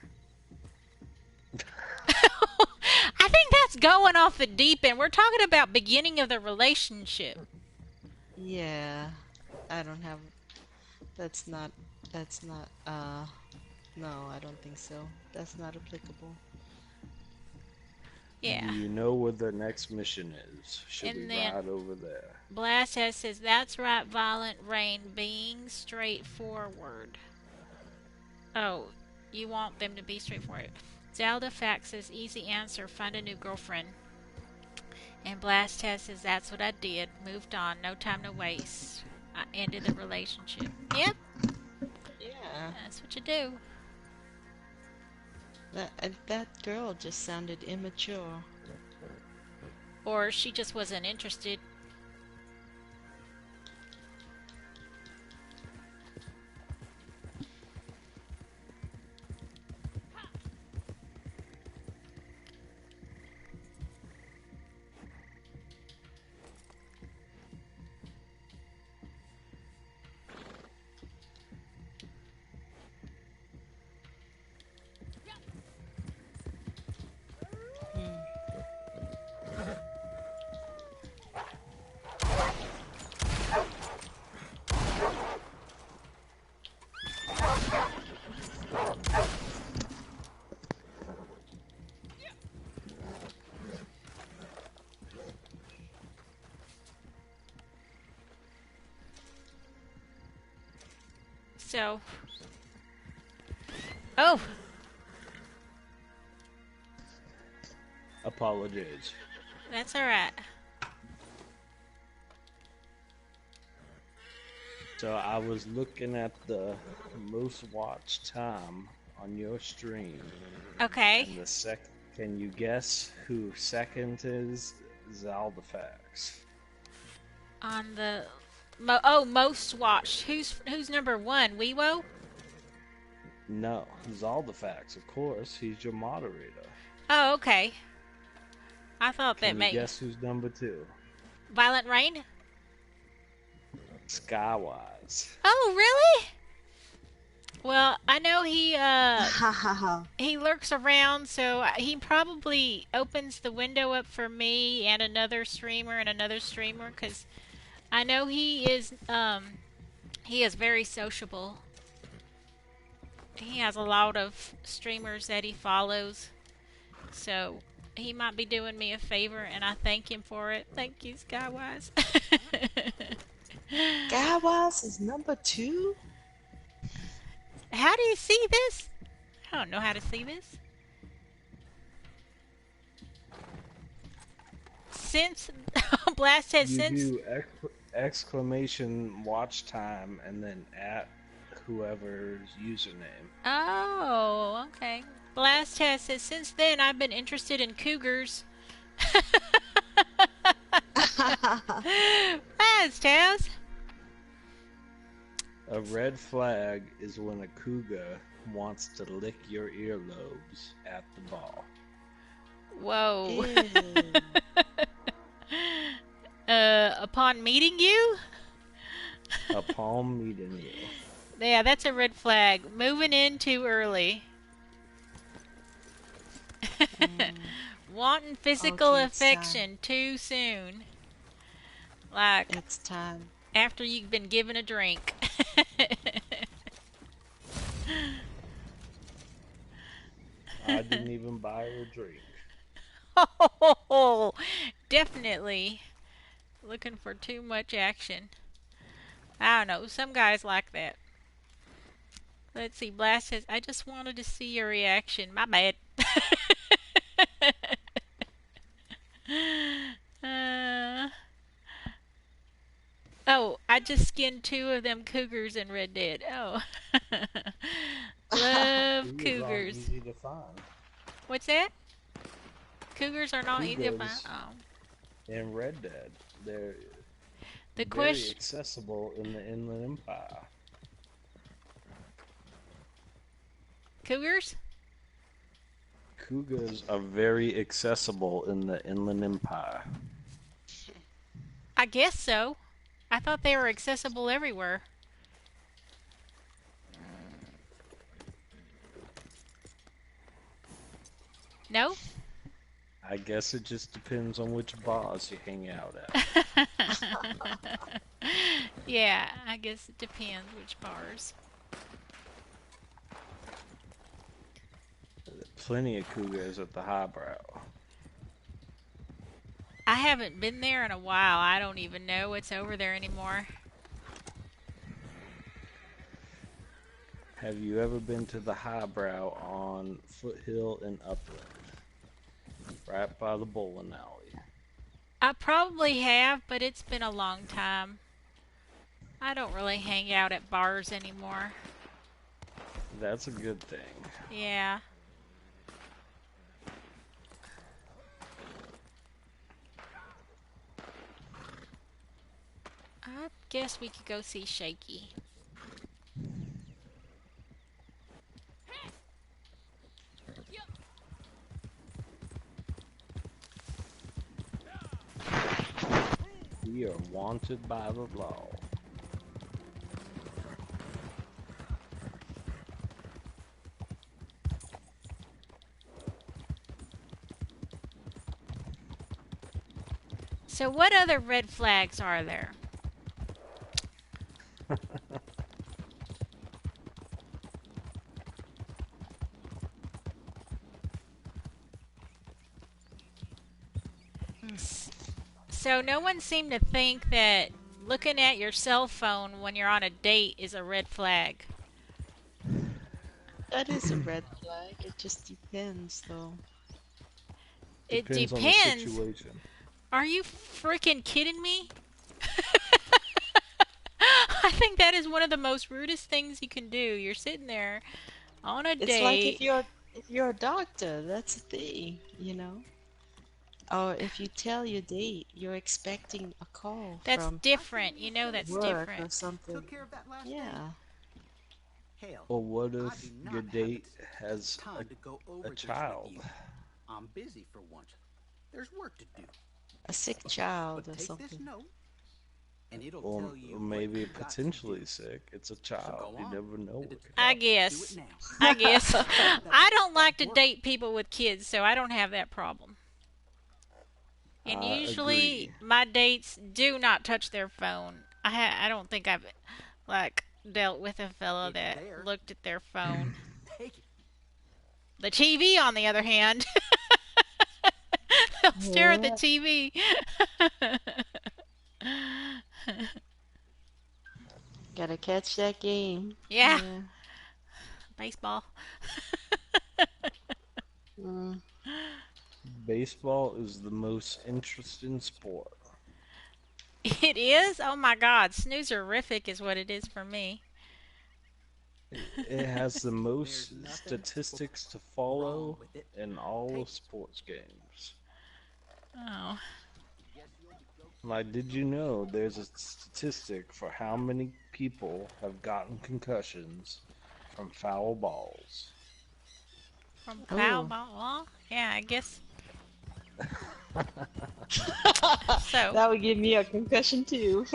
Speaker 2: I think that's going off the deep end. We're talking about beginning of the relationship.
Speaker 3: Yeah, I don't have. That's not. That's not. No, I don't think so. That's not applicable.
Speaker 4: Do
Speaker 2: Yeah.
Speaker 4: you know where the next mission is? Should we
Speaker 2: And then
Speaker 4: ride over there?
Speaker 2: Blast has says, that's right, Violent Rain, being straightforward. Oh, you want them to be straightforward. Zelda Fax says, easy answer, find a new girlfriend. And Blast Test says, that's what I did. Moved on, no time to waste. I ended the relationship. Yep,
Speaker 3: Yeah,
Speaker 2: that's what you do.
Speaker 3: that girl just sounded immature.
Speaker 2: Or she just wasn't interested.
Speaker 3: Hmm.
Speaker 2: So, oh,
Speaker 4: Apologies.
Speaker 2: that's alright.
Speaker 4: So I was looking at the most watched time on your stream,
Speaker 2: Okay.
Speaker 4: and can you guess who second is? Zaldafax.
Speaker 2: On the most watched. Who's number one? Weewo?
Speaker 4: No, Zaldafax, of course. He's your moderator.
Speaker 2: Oh, okay. I thought that
Speaker 4: Can you
Speaker 2: made
Speaker 4: guess who's number two?
Speaker 2: Violent Rain.
Speaker 4: Skywise.
Speaker 2: Oh, really? Well, I know
Speaker 3: Ha ha ha.
Speaker 2: he lurks around, so he probably opens the window up for me and another streamer, because I know he is very sociable. He has a lot of streamers that he follows, so he might be doing me a favor, and I thank him for it. Thank you, Skywise.
Speaker 3: Skywise is number two?
Speaker 2: How do you see this? I don't know how to see this. Since Blast has
Speaker 4: You
Speaker 2: since.
Speaker 4: do exclamation watch time and then at whoever's username.
Speaker 2: Oh, okay. Blast has says since then I've been interested in cougars. Blast has.
Speaker 4: A red flag is when a cougar wants to lick your earlobes at the ball.
Speaker 2: Whoa.
Speaker 3: Ew.
Speaker 2: Upon meeting you?
Speaker 4: Upon meeting you.
Speaker 2: Yeah, that's a red flag. Moving in too early. Wanting physical
Speaker 3: Okay, it's time.
Speaker 2: affection too soon. Like
Speaker 3: It's time.
Speaker 2: after you've been given a drink.
Speaker 4: I didn't even buy her a drink.
Speaker 2: Oh, definitely looking for too much action. I don't know. Some guys like that. Let's see. Blast says, I just wanted to see your reaction. My bad. uh, oh, I just skinned two of them cougars in Red Dead. Oh. Love
Speaker 4: Cougars aren't
Speaker 2: cougars.
Speaker 4: easy to find.
Speaker 2: What's that? Cougars are not easy to find.
Speaker 4: Cougars.
Speaker 2: Oh.
Speaker 4: In Red Dead, they're
Speaker 2: The
Speaker 4: very
Speaker 2: question.
Speaker 4: accessible in the Inland Empire.
Speaker 2: Cougars?
Speaker 4: Cougars are very accessible in the Inland Empire.
Speaker 2: I guess so. I thought they were accessible everywhere. No?
Speaker 4: I guess it just depends on which bars you hang out at.
Speaker 2: Yeah, I guess it depends which bars.
Speaker 4: Plenty of cougars at the highbrow.
Speaker 2: I haven't been there in a while. I don't even know what's over there anymore.
Speaker 4: Have you ever been to the highbrow on Foothill and Upland? Right by the bowling alley.
Speaker 2: I probably have, but it's been a long time. I don't really hang out at bars anymore.
Speaker 4: That's a good thing.
Speaker 2: Yeah. I guess we could go see Shaky.
Speaker 4: We are wanted by the law.
Speaker 2: So what other red flags are there? So no one seemed to think that looking at your cell phone when you're on a date is a red flag.
Speaker 3: That is a red flag. It just depends, though.
Speaker 2: It
Speaker 4: Depends on the
Speaker 2: depends.
Speaker 4: situation.
Speaker 2: Are you freaking kidding me? I think that is one of the most rudest things you can do. You're sitting there on a
Speaker 3: It's
Speaker 2: date.
Speaker 3: like if you're a doctor, that's the thing, you know. Or if you tell your date, you're expecting a call
Speaker 2: That's
Speaker 3: from
Speaker 2: different. You know that's
Speaker 3: work or
Speaker 2: different.
Speaker 3: something.
Speaker 9: Took care of that last day?
Speaker 3: Yeah.
Speaker 9: Hell,
Speaker 4: Or what
Speaker 9: I
Speaker 4: if
Speaker 9: do not
Speaker 4: your
Speaker 9: have
Speaker 4: date
Speaker 9: the
Speaker 4: has
Speaker 9: time to go over
Speaker 4: a
Speaker 9: this with
Speaker 4: child?
Speaker 9: you. I'm busy for once. There's work to do.
Speaker 3: A sick child
Speaker 9: But
Speaker 3: or
Speaker 9: take this
Speaker 3: something.
Speaker 9: note, and it'll
Speaker 4: Or
Speaker 9: tell you
Speaker 4: maybe
Speaker 9: what you got to
Speaker 4: potentially
Speaker 9: do.
Speaker 4: sick. It's a
Speaker 9: So
Speaker 4: child.
Speaker 9: go
Speaker 4: You
Speaker 9: on.
Speaker 4: never know
Speaker 9: And
Speaker 4: what could
Speaker 2: I
Speaker 4: happen.
Speaker 9: do it
Speaker 2: guess.
Speaker 9: now.
Speaker 2: I guess. I don't like to
Speaker 9: Work.
Speaker 2: date people with kids, so I don't have that problem. And
Speaker 4: I
Speaker 2: usually
Speaker 4: agree.
Speaker 2: my dates do not touch their phone. I don't think I've like dealt with a fella
Speaker 9: It's
Speaker 2: that
Speaker 9: there.
Speaker 2: looked at their phone.
Speaker 9: Take it.
Speaker 2: The TV, on the other hand, they'll stare at the
Speaker 3: Yeah.
Speaker 2: TV.
Speaker 3: Gotta catch that game.
Speaker 2: Yeah,
Speaker 3: Yeah.
Speaker 2: baseball.
Speaker 3: Mm.
Speaker 4: Baseball is the most interesting sport.
Speaker 2: It is? Oh my god, snoozerific is what it is for me.
Speaker 4: It has the most
Speaker 9: There's nothing
Speaker 4: statistics to
Speaker 9: wrong
Speaker 4: follow
Speaker 9: with it.
Speaker 4: in all
Speaker 9: Take
Speaker 4: of
Speaker 9: it.
Speaker 4: sports games.
Speaker 2: Oh.
Speaker 4: Like, did you know there's a statistic for how many people have gotten concussions from foul balls?
Speaker 2: From foul
Speaker 3: Oh.
Speaker 2: ball? Well, yeah, I guess so.
Speaker 3: That would give me a concussion too.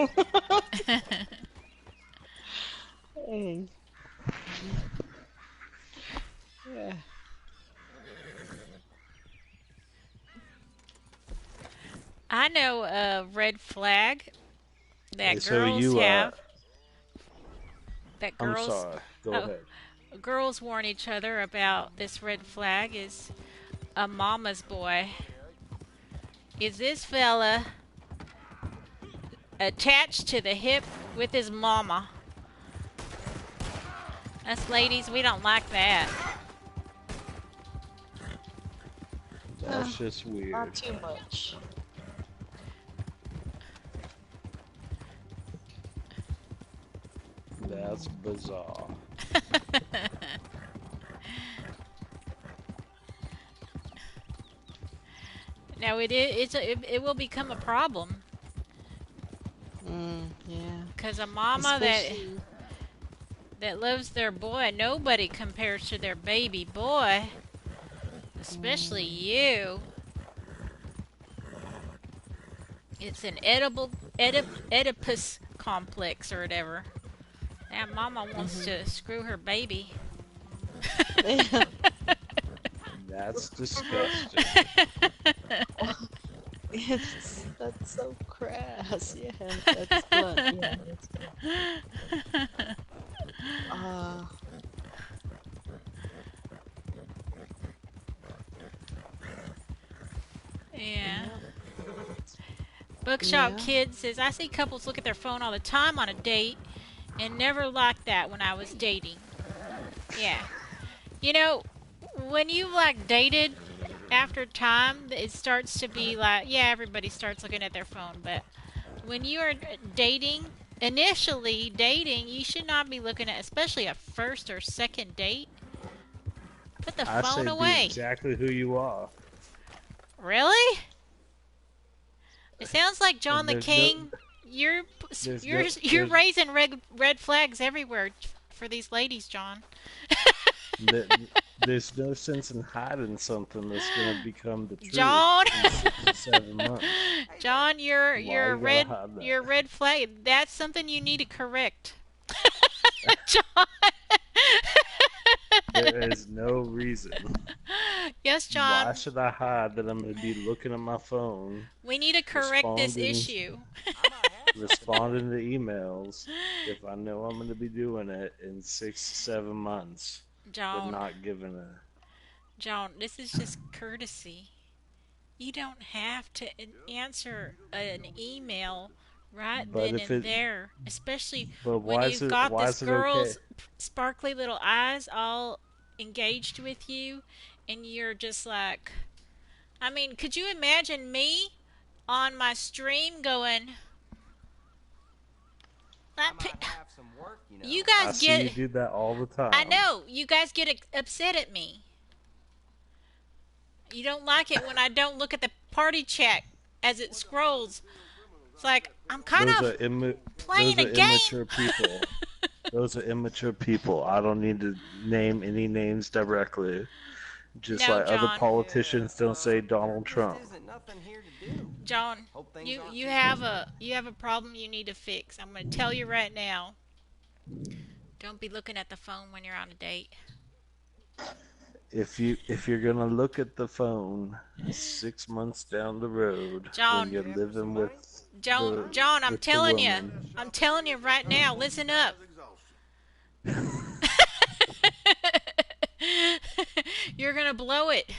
Speaker 3: Dang. Yeah.
Speaker 2: I know a red flag that
Speaker 4: So
Speaker 2: girls
Speaker 4: you,
Speaker 2: have. That
Speaker 4: I'm
Speaker 2: girls,
Speaker 4: sorry, go
Speaker 2: oh,
Speaker 4: ahead.
Speaker 2: girls warn each other about this red flag is a mama's boy. Is this fella attached to the hip with his mama? Us ladies, we don't like that.
Speaker 4: That's just weird.
Speaker 3: Not too much.
Speaker 4: That's bizarre.
Speaker 2: Now it will become a problem
Speaker 3: Yeah.
Speaker 2: because a mama
Speaker 3: Especially.
Speaker 2: that loves their boy, nobody compares to their baby boy, especially you. It's an Oedipus complex or whatever. That mama wants to screw her baby.
Speaker 4: That's disgusting.
Speaker 3: That's so crass. Yeah, that's blunt. Yeah, that's blunt. Uh,
Speaker 2: Yeah.
Speaker 3: yeah.
Speaker 2: Bookshop
Speaker 3: Yeah.
Speaker 2: Kid says, I see couples look at their phone all the time on a date and never liked that when I was dating. Yeah. You know, when you like dated after time, it starts to be like, yeah, everybody starts looking at their phone. But when you are dating, initially dating, you should not be looking at, especially a first or second date. Put the
Speaker 4: I
Speaker 2: phone
Speaker 4: say be
Speaker 2: away.
Speaker 4: exactly who you are.
Speaker 2: Really? It sounds like John the
Speaker 4: There's
Speaker 2: King. You're
Speaker 4: there's
Speaker 2: you're
Speaker 4: no,
Speaker 2: you're
Speaker 4: there's,
Speaker 2: raising red flags everywhere for these ladies, John.
Speaker 4: there- there's no sense in hiding something that's gonna become the truth
Speaker 2: John,
Speaker 4: in 6 to 7 months.
Speaker 2: John,
Speaker 4: Why you gotta hide that?
Speaker 2: you're a red flag. That's something you need to correct. John.
Speaker 4: There is no reason.
Speaker 2: Yes,
Speaker 4: Why
Speaker 2: John.
Speaker 4: should I hide that I'm gonna be looking at my phone,
Speaker 2: We need to correct this
Speaker 4: responding,
Speaker 2: issue.
Speaker 4: responding to emails if I know I'm gonna be doing it in 6 to 7 months, but
Speaker 2: John,
Speaker 4: not giving a.
Speaker 2: John, this is just courtesy. You don't have to answer an email right
Speaker 4: But
Speaker 2: then
Speaker 4: if
Speaker 2: and
Speaker 4: it,
Speaker 2: there, especially
Speaker 4: but
Speaker 2: when
Speaker 4: why is
Speaker 2: you've
Speaker 4: it
Speaker 2: got
Speaker 4: why
Speaker 2: this
Speaker 4: is it okay?
Speaker 2: girl's sparkly little eyes all engaged with you, and you're just like, I mean, could you imagine me on my stream going,
Speaker 9: I might have some work, you know.
Speaker 2: you
Speaker 4: I
Speaker 2: guys
Speaker 4: see you
Speaker 2: get,
Speaker 4: do that all the time.
Speaker 2: I know, you guys get upset at me. You don't like it when I don't look at the party chat as it scrolls. It's like, I'm kind
Speaker 4: Those
Speaker 2: of
Speaker 4: are
Speaker 2: playing
Speaker 4: those
Speaker 2: a
Speaker 4: are
Speaker 2: game.
Speaker 4: immature people. Those are immature people. I don't need to name any names directly. Just
Speaker 2: No,
Speaker 4: like other
Speaker 2: John.
Speaker 4: politicians don't say Donald
Speaker 9: Just
Speaker 4: Trump.
Speaker 9: isn't nothing here to do.
Speaker 2: John,
Speaker 9: Hope things
Speaker 2: you
Speaker 9: aren't
Speaker 2: you
Speaker 9: too
Speaker 2: have
Speaker 9: stressful.
Speaker 2: a problem you need to fix. I'm going to tell you right now. Don't be looking at the phone when you're on a date.
Speaker 4: If you're gonna look at the phone 6 months down the road when
Speaker 2: John,
Speaker 4: you're
Speaker 9: After some
Speaker 4: living
Speaker 9: money?
Speaker 2: John, I'm
Speaker 4: with the
Speaker 2: telling you.
Speaker 4: woman,
Speaker 2: I'm telling you right now. Listen up. You're going to blow it.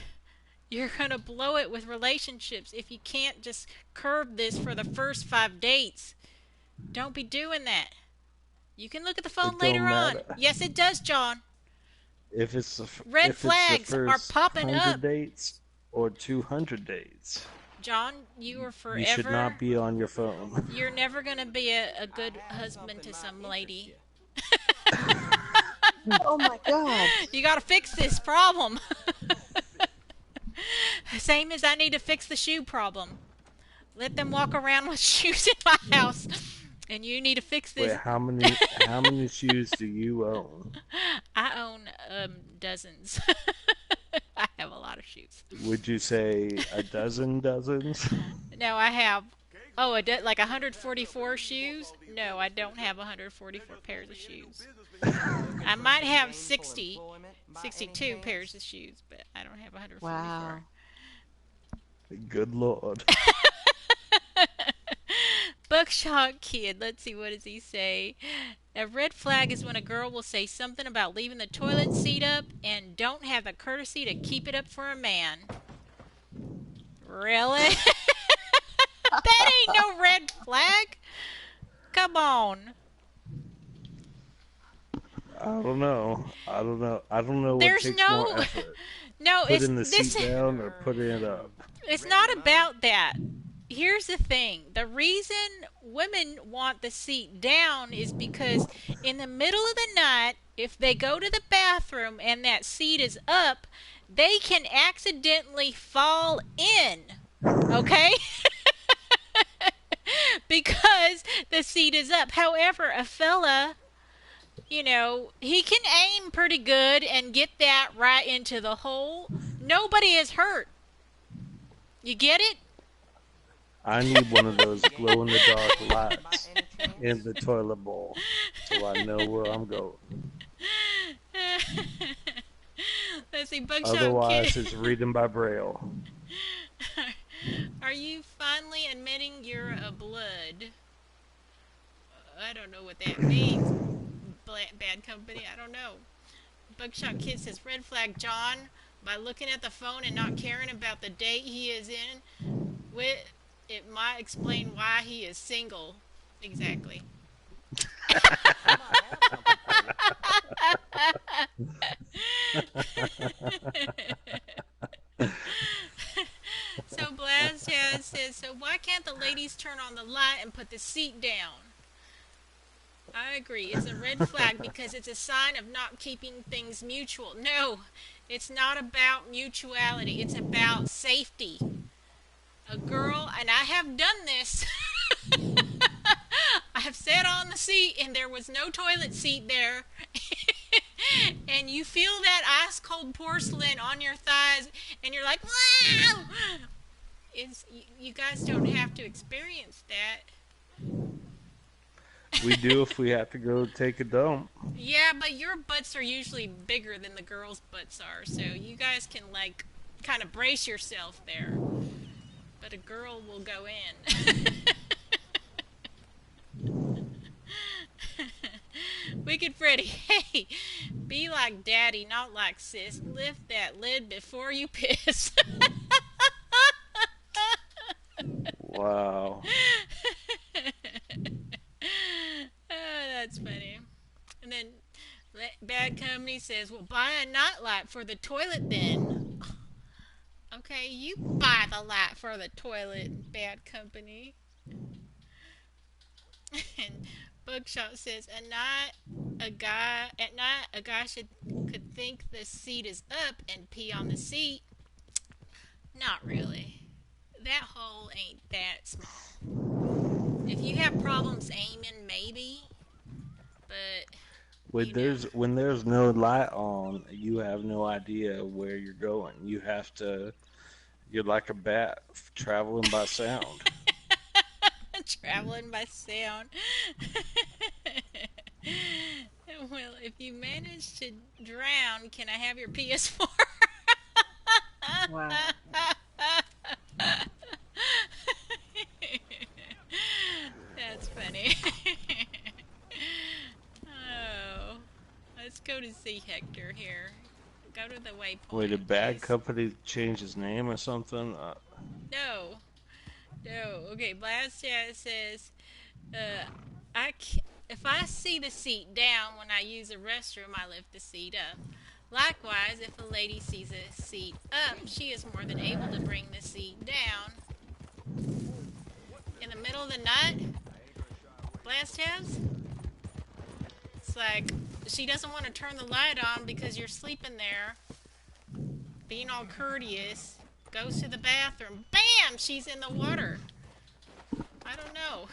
Speaker 2: You're going to blow it with relationships if you can't just curb this for the first 5 dates. Don't be doing that. You can look at the phone
Speaker 4: it don't
Speaker 2: later on.
Speaker 4: matter
Speaker 2: Yes, it does, John. Red
Speaker 4: if it's the
Speaker 2: flags are
Speaker 4: first
Speaker 2: popping up.
Speaker 4: 100 dates or 200 dates.
Speaker 2: John, you are
Speaker 4: You should
Speaker 2: forever.
Speaker 4: not be on your phone.
Speaker 2: You're never going to be a good husband to some lady.
Speaker 3: Oh my God.
Speaker 2: You got to fix this problem. Same as I need to fix the shoe problem. Let them walk around with shoes in my house. And you need to fix
Speaker 4: Wait,
Speaker 2: this.
Speaker 4: how many shoes do you own?
Speaker 2: I own dozens. I have a lot of shoes.
Speaker 4: Would you say a dozen dozens?
Speaker 2: No, I have. Oh, like 144 shoes? No, I don't have 144 pairs of shoes. I might have 62 pairs of shoes, but I don't have 144.
Speaker 3: Wow.
Speaker 4: Good Lord.
Speaker 2: Buckshot Kid, let's see, what does he say? A red flag is when a girl will say something about leaving the toilet seat up and don't have the courtesy to keep it up for a man. Really? That ain't no red flag. Come on.
Speaker 4: I don't know. I don't know what
Speaker 2: There's
Speaker 4: takes
Speaker 2: no.
Speaker 4: more effort.
Speaker 2: No, it's
Speaker 4: Putting the seat down or putting it up.
Speaker 2: It's not about that. Here's the thing. The reason women want the seat down is because in the middle of the night, if they go to the bathroom and that seat is up, they can accidentally fall in. Okay? Because the seat is up. However, a fella, he can aim pretty good and get that right into the hole. Nobody is hurt. You get it?
Speaker 4: I need one of those glow-in-the-dark lights in the toilet bowl so I know where I'm going.
Speaker 2: Let's see, Buckshot
Speaker 4: Otherwise,
Speaker 2: Kid.
Speaker 4: it's reading by braille.
Speaker 2: Are you finally admitting you're a blood? I don't know what that means. Bad company, I don't know. Buckshot Kid says, red flag John, by looking at the phone and not caring about the date he is in, it might explain why he is single. Exactly. So Blastaz says, so why can't the ladies turn on the light and put the seat down? I agree. It's a red flag because it's a sign of not keeping things mutual. No, it's not about mutuality. It's about safety. A girl, and I have done this. I have sat on the seat and there was no toilet seat there. And you feel that ice cold porcelain on your thighs and you're like, wow! You guys don't have to experience that.
Speaker 4: We do if we have to go take a dump.
Speaker 2: Yeah, but your butts are usually bigger than the girls' butts are, so you guys can, kind of brace yourself there. But a girl will go in. Wicked Freddy, hey, be like daddy, not like sis. Lift that lid before you piss.
Speaker 4: Wow.
Speaker 2: Oh, that's funny. And then Bad Company says, well, buy a nightlight for the toilet then. Okay, you buy the light for the toilet, Bad Company. And Buckshot says, at night a guy could think the seat is up and pee on the seat. Not really. That hole ain't that small. If you have problems aiming, maybe. But You know.
Speaker 4: When there's no light on, you have no idea where you're going. You're like a bat traveling by sound.
Speaker 2: Traveling by sound. Well, if you manage to drown, can I have your PS4?
Speaker 3: Wow.
Speaker 2: That's funny. Oh, let's go to see Hector here. Go to the
Speaker 4: Wait,
Speaker 2: waypoint,
Speaker 4: did Bad
Speaker 2: please.
Speaker 4: Company change his name or something?
Speaker 2: No, no. Okay, Blast Chat says, I c- if I see the seat down when I use the restroom, I lift the seat up. Likewise, if a lady sees a seat up, she is more than able to bring the seat down. In the middle of the night, Blast Tabs? It's like she doesn't want to turn the light on because you're sleeping there, being all courteous, goes to the bathroom, bam, she's in the water. I don't know.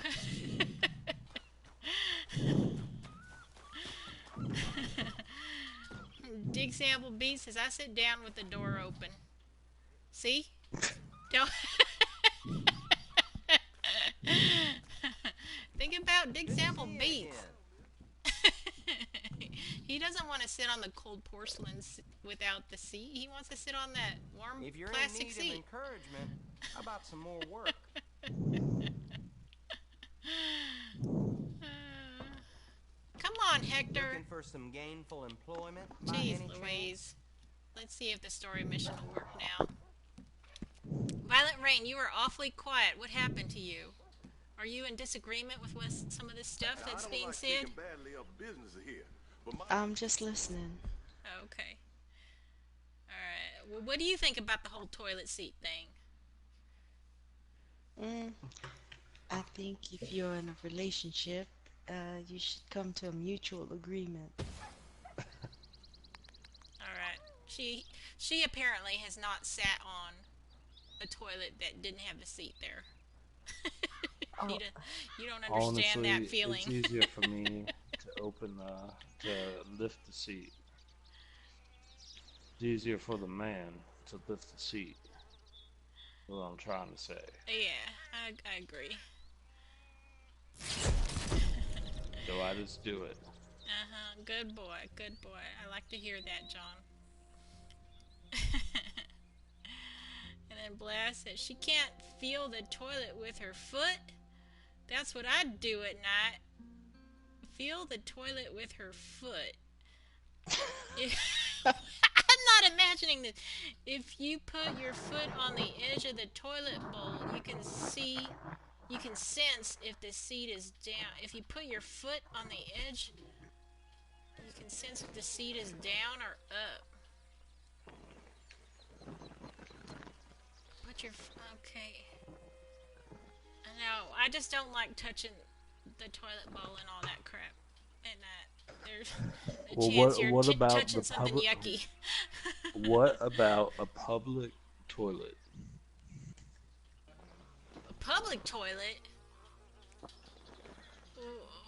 Speaker 2: Dig Sample Beat says, I sit down with the door open. See? Don't. Think about Dig Sample Beats. He doesn't want to sit on the cold porcelain without the seat. He wants to sit on that warm
Speaker 9: If you're in
Speaker 2: plastic
Speaker 9: need
Speaker 2: seat.
Speaker 9: of encouragement, how about some more work?
Speaker 2: Come on, Hector.
Speaker 9: Looking for some gainful employment by
Speaker 2: Jeez
Speaker 9: any chance?
Speaker 2: Louise. Let's see if the story mission will work now. Violet Rain, you are awfully quiet. What happened to you? Are you in disagreement with some of the stuff that's being said?
Speaker 3: I'm just listening.
Speaker 2: Okay. Alright. Well, what do you think about the whole toilet seat thing?
Speaker 3: I think if you're in a relationship, you should come to a mutual agreement.
Speaker 2: Alright. She apparently has not sat on a toilet that didn't have the seat there.
Speaker 3: Oh,
Speaker 2: You don't understand
Speaker 4: Honestly,
Speaker 2: that feeling.
Speaker 4: it's easier for me to lift the seat. It's easier for the man to lift the seat. What I'm trying to say.
Speaker 2: Yeah, I agree.
Speaker 4: So I just do it.
Speaker 2: Uh-huh. Good boy. Good boy. I like to hear that, John. And then Blast says she can't feel the toilet with her foot. That's what I'd do at night. Feel the toilet with her foot. I'm not imagining this. If you put your foot on the edge of the toilet bowl, you can sense if the seat is down. If you put your foot on the edge, you can sense if the seat is down or up. Okay. No, I just don't like touching the toilet bowl and all that crap. And there's a
Speaker 4: Well,
Speaker 2: chance you're
Speaker 4: what about
Speaker 2: touching
Speaker 4: the
Speaker 2: something
Speaker 4: public?
Speaker 2: yucky.
Speaker 4: What about a public toilet?
Speaker 2: A public toilet?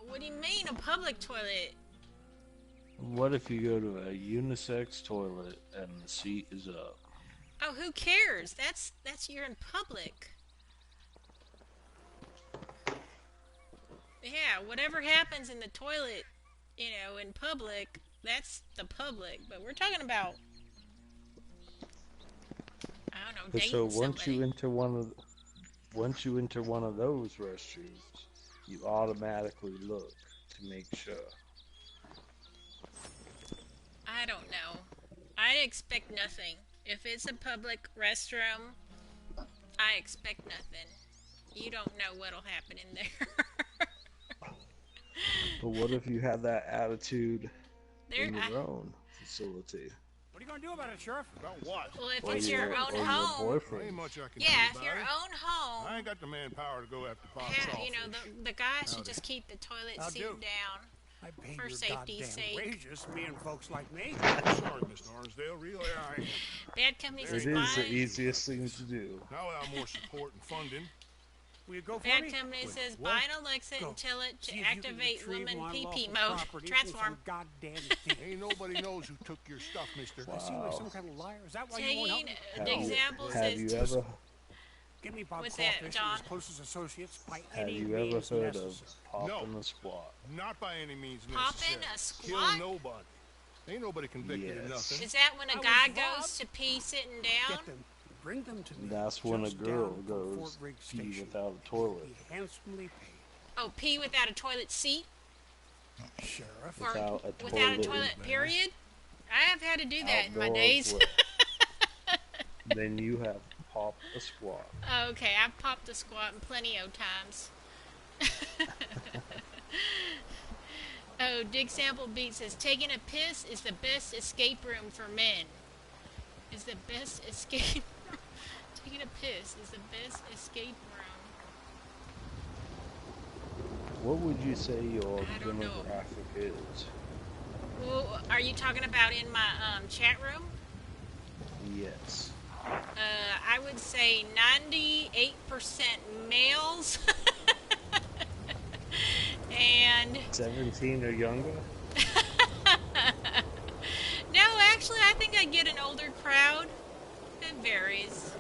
Speaker 2: What do you mean a public toilet?
Speaker 4: What if you go to a unisex toilet and the seat is up?
Speaker 2: Oh, who cares? That's you're in public. Yeah, whatever happens in the toilet, in public, that's the public. But we're talking about, I don't know, dating
Speaker 4: So once
Speaker 2: somebody.
Speaker 4: you enter one of those restrooms, you automatically look to make sure.
Speaker 2: I don't know. I expect nothing. If it's a public restroom, I expect nothing. You don't know what'll happen in there.
Speaker 4: But what if you have that attitude in
Speaker 2: I,
Speaker 4: your own facility?
Speaker 5: What are you going to do about it, Sheriff?
Speaker 6: About what?
Speaker 2: well, if
Speaker 4: Or
Speaker 2: it's your own
Speaker 4: or
Speaker 2: home,
Speaker 4: your
Speaker 6: Ain't
Speaker 4: boyfriend?
Speaker 6: much I can
Speaker 2: yeah,
Speaker 6: do
Speaker 2: if
Speaker 6: about
Speaker 2: your
Speaker 6: it.
Speaker 2: own home,
Speaker 6: I ain't got the manpower to go after Fox
Speaker 2: the guy should just keep the toilet
Speaker 5: How'd
Speaker 2: seat
Speaker 5: you?
Speaker 2: down.
Speaker 5: I pay
Speaker 2: For
Speaker 5: your
Speaker 2: safety's
Speaker 5: goddamn
Speaker 2: sake.
Speaker 5: wages, being folks like me.
Speaker 6: Sorry, Mr. Arnsdale, really I am.
Speaker 2: Bad company
Speaker 4: It
Speaker 2: says
Speaker 4: is the
Speaker 2: buy.
Speaker 4: easiest thing to do.
Speaker 6: Now without more support and funding,
Speaker 5: Will you go for
Speaker 2: Bad
Speaker 5: me?
Speaker 2: Company
Speaker 5: Good.
Speaker 2: says
Speaker 5: What?
Speaker 2: buy an Alexa
Speaker 5: Go.
Speaker 2: and tell it to
Speaker 5: See if you can
Speaker 2: activate
Speaker 5: retrieve
Speaker 2: woman
Speaker 5: my
Speaker 2: PP
Speaker 5: lawful
Speaker 2: mode.
Speaker 5: property from
Speaker 2: Transform.
Speaker 5: some goddamn thief.
Speaker 1: Ain't nobody knows who took your stuff, mister.
Speaker 5: I seem like
Speaker 4: Wow.
Speaker 5: some kind of liar. Is that why you won't help
Speaker 2: Taking
Speaker 5: me?
Speaker 2: the
Speaker 4: Have you,
Speaker 2: example
Speaker 4: have
Speaker 2: says
Speaker 4: you ever
Speaker 5: Give me Bob
Speaker 2: What's that,
Speaker 5: Crawfish
Speaker 2: John?
Speaker 5: and his closest associates by
Speaker 4: have
Speaker 5: any
Speaker 4: you ever
Speaker 5: means
Speaker 4: heard of
Speaker 5: necessary.
Speaker 4: popping a squat?
Speaker 1: Not by any means
Speaker 2: popping
Speaker 1: necessary.
Speaker 2: a
Speaker 1: Kill
Speaker 2: squat?
Speaker 1: nobody. Ain't nobody convicted of
Speaker 4: Yes.
Speaker 1: nothing.
Speaker 2: Is that when a
Speaker 5: I
Speaker 2: guy
Speaker 5: was
Speaker 2: goes
Speaker 5: robbed.
Speaker 2: to pee sitting down?
Speaker 5: Get them. Bring them to me.
Speaker 4: That's when a
Speaker 5: just
Speaker 4: girl
Speaker 5: down from Fort
Speaker 4: goes
Speaker 5: Riggs
Speaker 4: pee
Speaker 5: Station.
Speaker 4: without a toilet.
Speaker 5: Be handsomely paid.
Speaker 2: Oh, pee without a toilet seat?
Speaker 5: Sheriff.
Speaker 2: Or
Speaker 4: Without a
Speaker 2: without a
Speaker 4: toilet,
Speaker 2: toilet,
Speaker 4: man.
Speaker 2: period? I have had to do that in my
Speaker 4: Outdoors,
Speaker 2: days.
Speaker 4: then you have popped a squat.
Speaker 2: Okay, I've popped a squat plenty of times. Oh, Dig Sample Beat says, taking a piss is the best escape room for men. Is the best escape Taking a piss is the best escape room.
Speaker 4: What would you say your
Speaker 2: I don't know.
Speaker 4: demographic is?
Speaker 2: Well, are you talking about in my chat room?
Speaker 4: Yes.
Speaker 2: I would say 98% males. And
Speaker 4: 17 or younger?
Speaker 2: no, actually, I think I get an older crowd. It varies.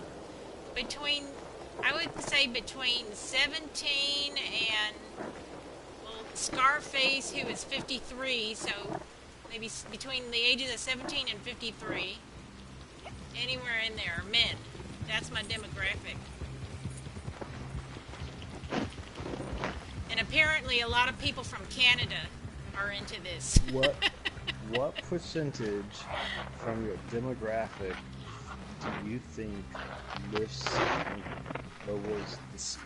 Speaker 2: I would say between 17 and, well, Scarface, who is 53, so maybe between the ages of 17 and 53. Anywhere in there are men. That's my demographic. And apparently a lot of people from Canada are into this.
Speaker 4: What percentage from your demographic do you think lifts and lowers the seat?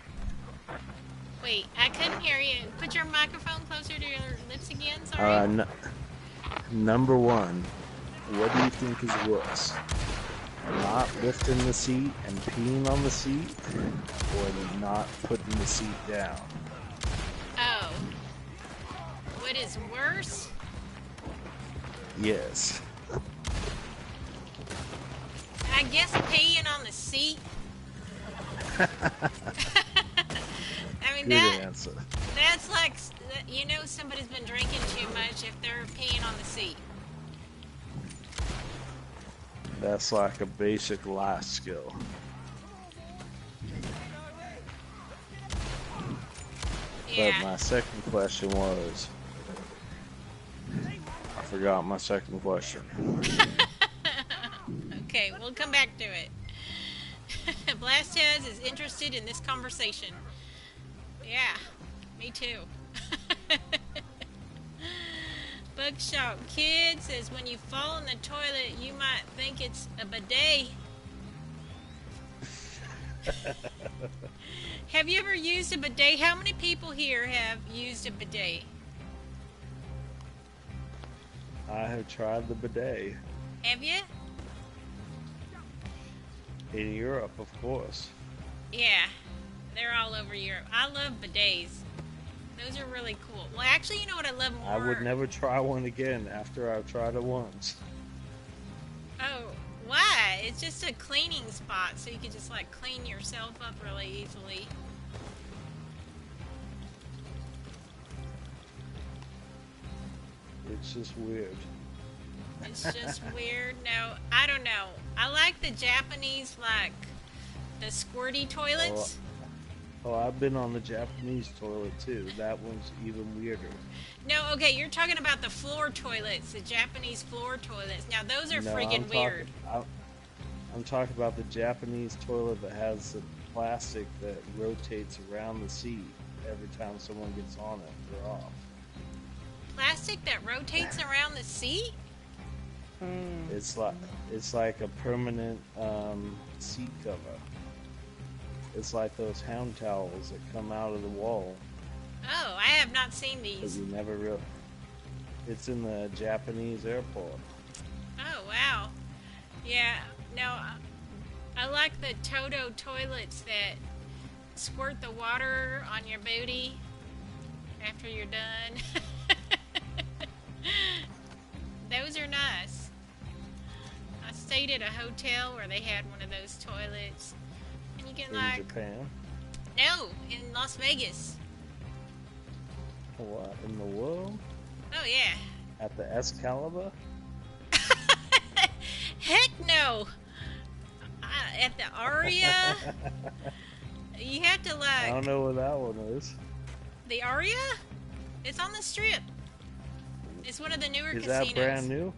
Speaker 2: Wait, I couldn't hear you. Put your microphone closer to your lips again, sorry.
Speaker 4: Number one, what do you think is worse? Not lifting the seat and peeing on the seat, or not putting the seat down?
Speaker 2: Oh. What is worse?
Speaker 4: Yes.
Speaker 2: I guess peeing on the seat. I mean,
Speaker 4: Good answer.
Speaker 2: that's like, somebody's been drinking too much if they're peeing on the seat.
Speaker 4: That's like a basic life skill.
Speaker 2: Yeah.
Speaker 4: But my second question was... I forgot my second question.
Speaker 2: Okay, we'll come back to it. Blastaz is interested in this conversation. Yeah, me too. Buckshot Kid says, when you fall in the toilet, you might think it's a bidet. Have you ever used a bidet? How many people here have used a bidet?
Speaker 4: I have tried the bidet.
Speaker 2: Have you?
Speaker 4: In Europe, of course.
Speaker 2: Yeah, they're all over Europe. I love bidets. Those are really cool. Well, actually, you know what I love more?
Speaker 4: I would never try one again after I've tried it once.
Speaker 2: Oh, why? It's just a cleaning spot, so you can just like clean yourself up really easily.
Speaker 4: It's just weird.
Speaker 2: It's just weird. No, I don't know. I like the Japanese, like the squirty toilets.
Speaker 4: Oh, I've been on the Japanese toilet too. That one's even weirder.
Speaker 2: No, okay, you're talking about the floor toilets, the Japanese floor toilets. Now those are
Speaker 4: No,
Speaker 2: friggin' weird.
Speaker 4: I'm talking about the Japanese toilet that has the plastic that rotates around the seat every time someone gets on it or off.
Speaker 2: Plastic that rotates around the seat?
Speaker 4: It's like a permanent seat cover. It's like those hand towels that come out of the wall.
Speaker 2: Oh, I have not seen
Speaker 4: But
Speaker 2: these.
Speaker 4: you never really. It's in the Japanese airport.
Speaker 2: Oh, wow. Yeah, no, I like the Toto toilets that squirt the water on your booty after you're done. Those are nice. I stayed at a hotel where they had one of those toilets. And you can
Speaker 4: In Japan.
Speaker 2: No, in Las Vegas.
Speaker 4: What in the world?
Speaker 2: Oh yeah.
Speaker 4: At the Excalibur?
Speaker 2: Heck no. At the Aria, you have to
Speaker 4: I don't
Speaker 2: like
Speaker 4: know what that one is.
Speaker 2: the Aria. It's on the Strip. It's one of the newer
Speaker 4: Is
Speaker 2: casinos.
Speaker 4: that brand new?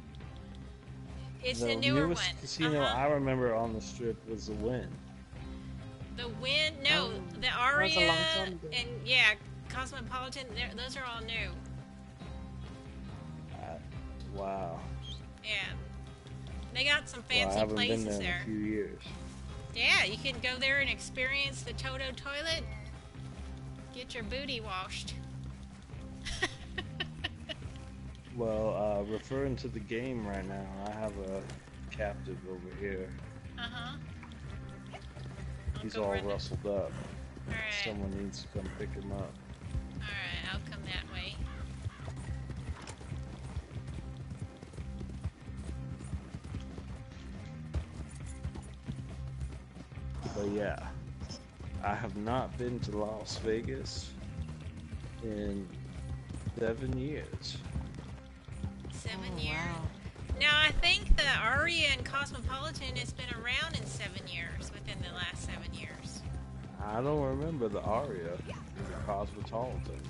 Speaker 2: It's
Speaker 4: The
Speaker 2: the newer
Speaker 4: newest
Speaker 2: one.
Speaker 4: casino I remember on the Strip was the Wynn.
Speaker 2: The Wynn, no, the
Speaker 3: that was a
Speaker 2: Aria,
Speaker 3: long time ago.
Speaker 2: and yeah, Cosmopolitan. Those are all new.
Speaker 4: Wow.
Speaker 2: Yeah, they got some
Speaker 4: Well, I
Speaker 2: fancy
Speaker 4: haven't been
Speaker 2: places
Speaker 4: there in
Speaker 2: there.
Speaker 4: a few years.
Speaker 2: Yeah, you can go there and experience the Toto toilet. Get your booty washed.
Speaker 4: Well, referring to the game right now, I have a captive over here.
Speaker 2: Uh-huh.
Speaker 4: He's all rustled up.
Speaker 2: Alright.
Speaker 4: Someone needs to come pick him up.
Speaker 2: Alright, I'll come that way.
Speaker 4: But yeah, I have not been to Las Vegas in 7 years.
Speaker 2: 7
Speaker 3: Oh,
Speaker 2: years?
Speaker 3: wow.
Speaker 2: Now, I think the Aria and Cosmopolitan has been around in 7 years, within the last 7 years.
Speaker 4: I don't remember the Aria or the Cosmopolitan.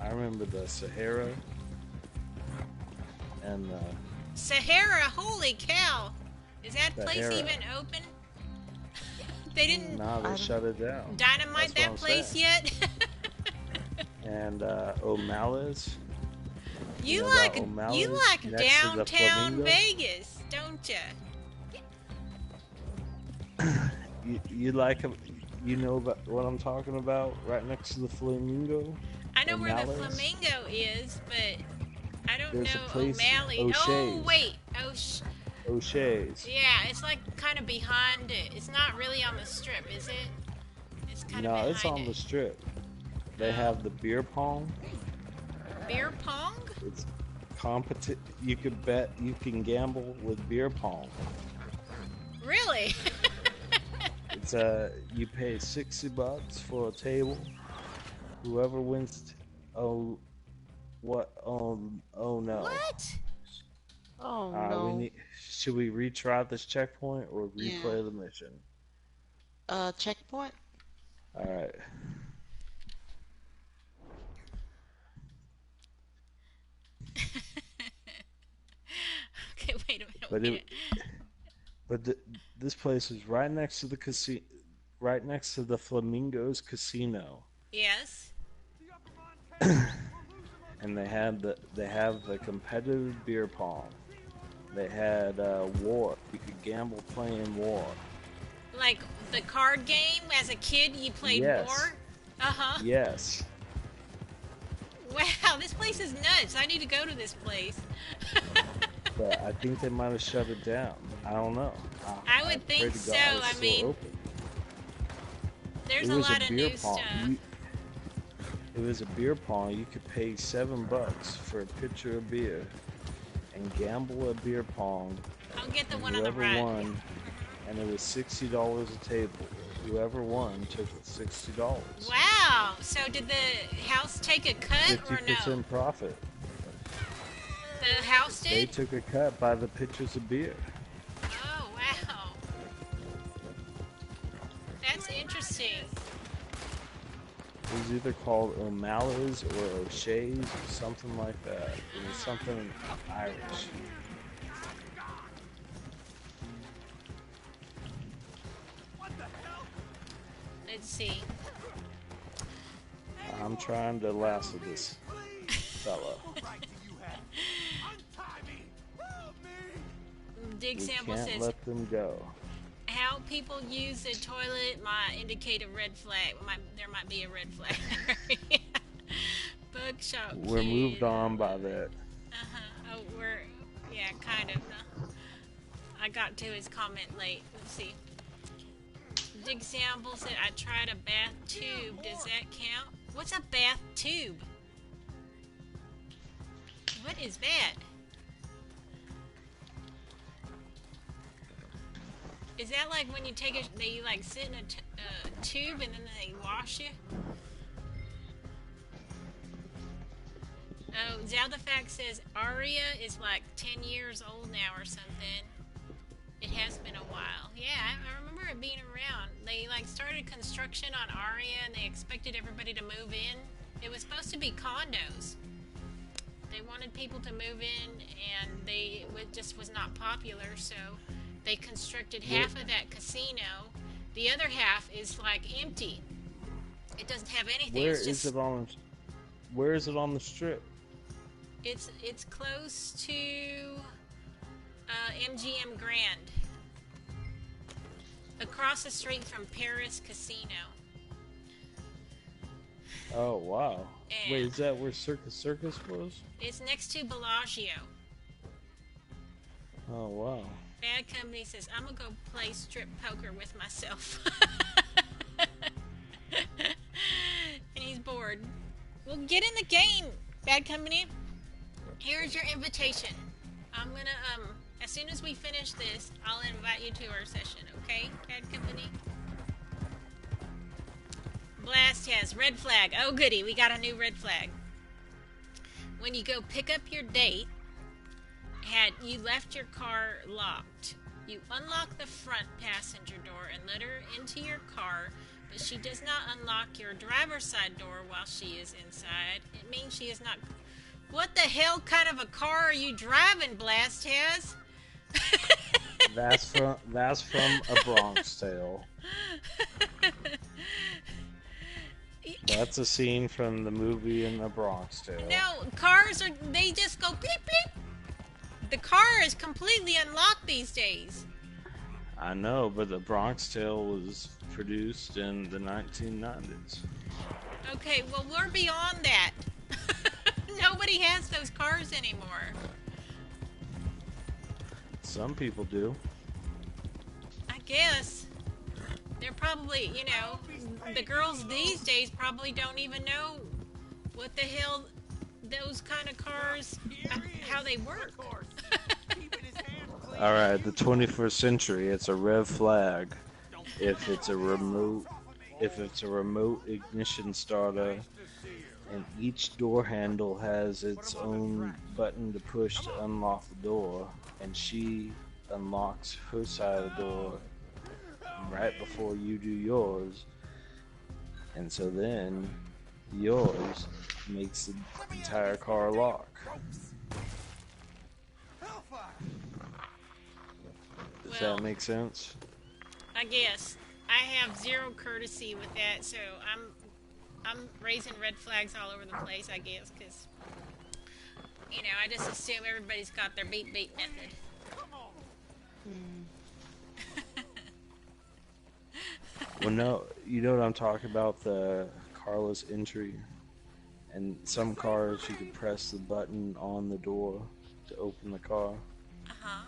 Speaker 4: I remember the Sahara and the
Speaker 2: Sahara, holy cow! Is that place
Speaker 4: Sahara.
Speaker 2: even open? They didn't
Speaker 4: Now they shut it down.
Speaker 2: dynamite
Speaker 4: That's
Speaker 2: that
Speaker 4: what I'm
Speaker 2: place
Speaker 4: saying.
Speaker 2: yet?
Speaker 4: And O'Malley's.
Speaker 2: You
Speaker 4: know
Speaker 2: like
Speaker 4: about O'Malley's
Speaker 2: you like
Speaker 4: next to the
Speaker 2: downtown
Speaker 4: Flamingo?
Speaker 2: Vegas, don't ya?
Speaker 4: You like 'em- you know about what I'm talking about? Right next to the Flamingo.
Speaker 2: I know where the
Speaker 4: O'Malley's?
Speaker 2: Flamingo is, but I don't
Speaker 4: There's a
Speaker 2: know
Speaker 4: place,
Speaker 2: O'Malley. Oh
Speaker 4: O'Shea's.
Speaker 2: wait,
Speaker 4: O'Shea's.
Speaker 2: yeah, it's like kind of behind it. It's not really on the Strip, is it? It's kind of
Speaker 4: No,
Speaker 2: behind
Speaker 4: it's on
Speaker 2: it.
Speaker 4: the Strip. They have the beer pong.
Speaker 2: Beer pong?
Speaker 4: It's competi- You could bet. You can gamble with beer pong.
Speaker 2: Really?
Speaker 4: It's you pay $60 for a table. Whoever wins, oh, what? Oh no.
Speaker 2: What?
Speaker 3: Oh no.
Speaker 4: Should we retry this checkpoint or
Speaker 3: Yeah.
Speaker 4: replay the mission?
Speaker 3: Checkpoint?
Speaker 4: All right.
Speaker 2: Okay, wait a minute.
Speaker 4: But
Speaker 2: wait
Speaker 4: it, but this place is right next to the casino, right next to the Flamingos Casino,
Speaker 2: Yes.
Speaker 4: and they have the competitive beer pong. They had war. You could gamble playing war.
Speaker 2: Like the card game as a kid you played
Speaker 4: Yes.
Speaker 2: war? Uh-huh.
Speaker 4: Yes.
Speaker 2: Wow, this place is nuts. I need to go to this place.
Speaker 4: But I think they might have shut it down. I don't know.
Speaker 2: I would
Speaker 4: pray
Speaker 2: think
Speaker 4: to
Speaker 2: so.
Speaker 4: God it's
Speaker 2: I
Speaker 4: still
Speaker 2: mean,
Speaker 4: open.
Speaker 2: there's
Speaker 4: It
Speaker 2: a
Speaker 4: was
Speaker 2: lot of
Speaker 4: beer
Speaker 2: new
Speaker 4: pong.
Speaker 2: stuff.
Speaker 4: It was a beer pong. You could pay $7 for a pitcher of beer and gamble a beer pong.
Speaker 2: I'll get the
Speaker 4: And
Speaker 2: one on the
Speaker 4: whoever
Speaker 2: right.
Speaker 4: won, and it was $60 a table. Whoever won took $60.
Speaker 2: Wow. So did the house take a cut or no?
Speaker 4: 50% profit.
Speaker 2: The house
Speaker 4: They
Speaker 2: did?
Speaker 4: took a cut by the pitchers of beer.
Speaker 2: Oh, wow. That's interesting.
Speaker 4: It was either called O'Malley's or O'Shea's or something like that. It was something Irish.
Speaker 2: Let's see.
Speaker 4: I'm trying to lasso this fella.
Speaker 2: Dig
Speaker 4: We
Speaker 2: Sample
Speaker 4: can't
Speaker 2: says,
Speaker 4: let them go.
Speaker 2: how people use the toilet might indicate a red flag. There might be a red flag. Yeah. Bookshop
Speaker 4: We're
Speaker 2: kid.
Speaker 4: moved on by that.
Speaker 2: Oh, yeah, kind of. I got to his comment late. Let's see. Dig Sample said, I tried a bath tube. Does that count? What's a bath tube? What is that? Is that like when you take they like sit in a tube and then they wash you. Oh, Zeldafax says Aria is like 10 years old now or something. It has been a while. Yeah, I remember it being around. They like started construction on Aria and they expected everybody to move in. It was supposed to be condos. They wanted people to move in and it just was not popular, so they constructed half of that casino. The other half is like empty. It doesn't have anything.
Speaker 4: Where is it on the strip?
Speaker 2: It's close to MGM Grand, across the street from Paris Casino.
Speaker 4: Oh wow!
Speaker 2: And
Speaker 4: Wait, is that where Circus was?
Speaker 2: it's next to Bellagio.
Speaker 4: Oh wow!
Speaker 2: Bad Company says I'm gonna go play strip poker with myself, and he's bored. Well, get in the game, Bad Company. Here's your invitation. I'm gonna as soon as we finish this, I'll invite you to our session, okay, Bad Company? Blast has red flag. Oh goody, we got a new red flag. When you go pick up your date, you left your car locked. You unlock the front passenger door and let her into your car, but she does not unlock your driver's side door while she is inside. It means she is not... What the hell kind of a car are you driving, Blast has?
Speaker 4: That's from A Bronx Tale. That's a scene from the movie in A Bronx Tale.
Speaker 2: No, cars they just go beep beep. The car is completely unlocked these days.
Speaker 4: I know, but The Bronx Tale was produced in the 1990s.
Speaker 2: Okay, well, we're beyond that. Nobody has those cars anymore.
Speaker 4: Some people do.
Speaker 2: I guess. They're probably, the girls these days probably don't even know what the hell those kind of cars, how they work.
Speaker 4: Alright, the 21st century, it's a red flag if it's a remote ignition starter, and each door handle has its own button to push to unlock the door, and she unlocks her side of the door right before you do yours, and so then yours makes the entire car lock. Does that make sense?
Speaker 2: I guess. I have zero courtesy with that, so I'm raising red flags all over the place, I guess, because, I just assume everybody's got their beep beep method.
Speaker 4: Well, no, you know what I'm talking about, the carless entry. And some cars, you can press the button on the door to open the car.
Speaker 2: Uh-huh.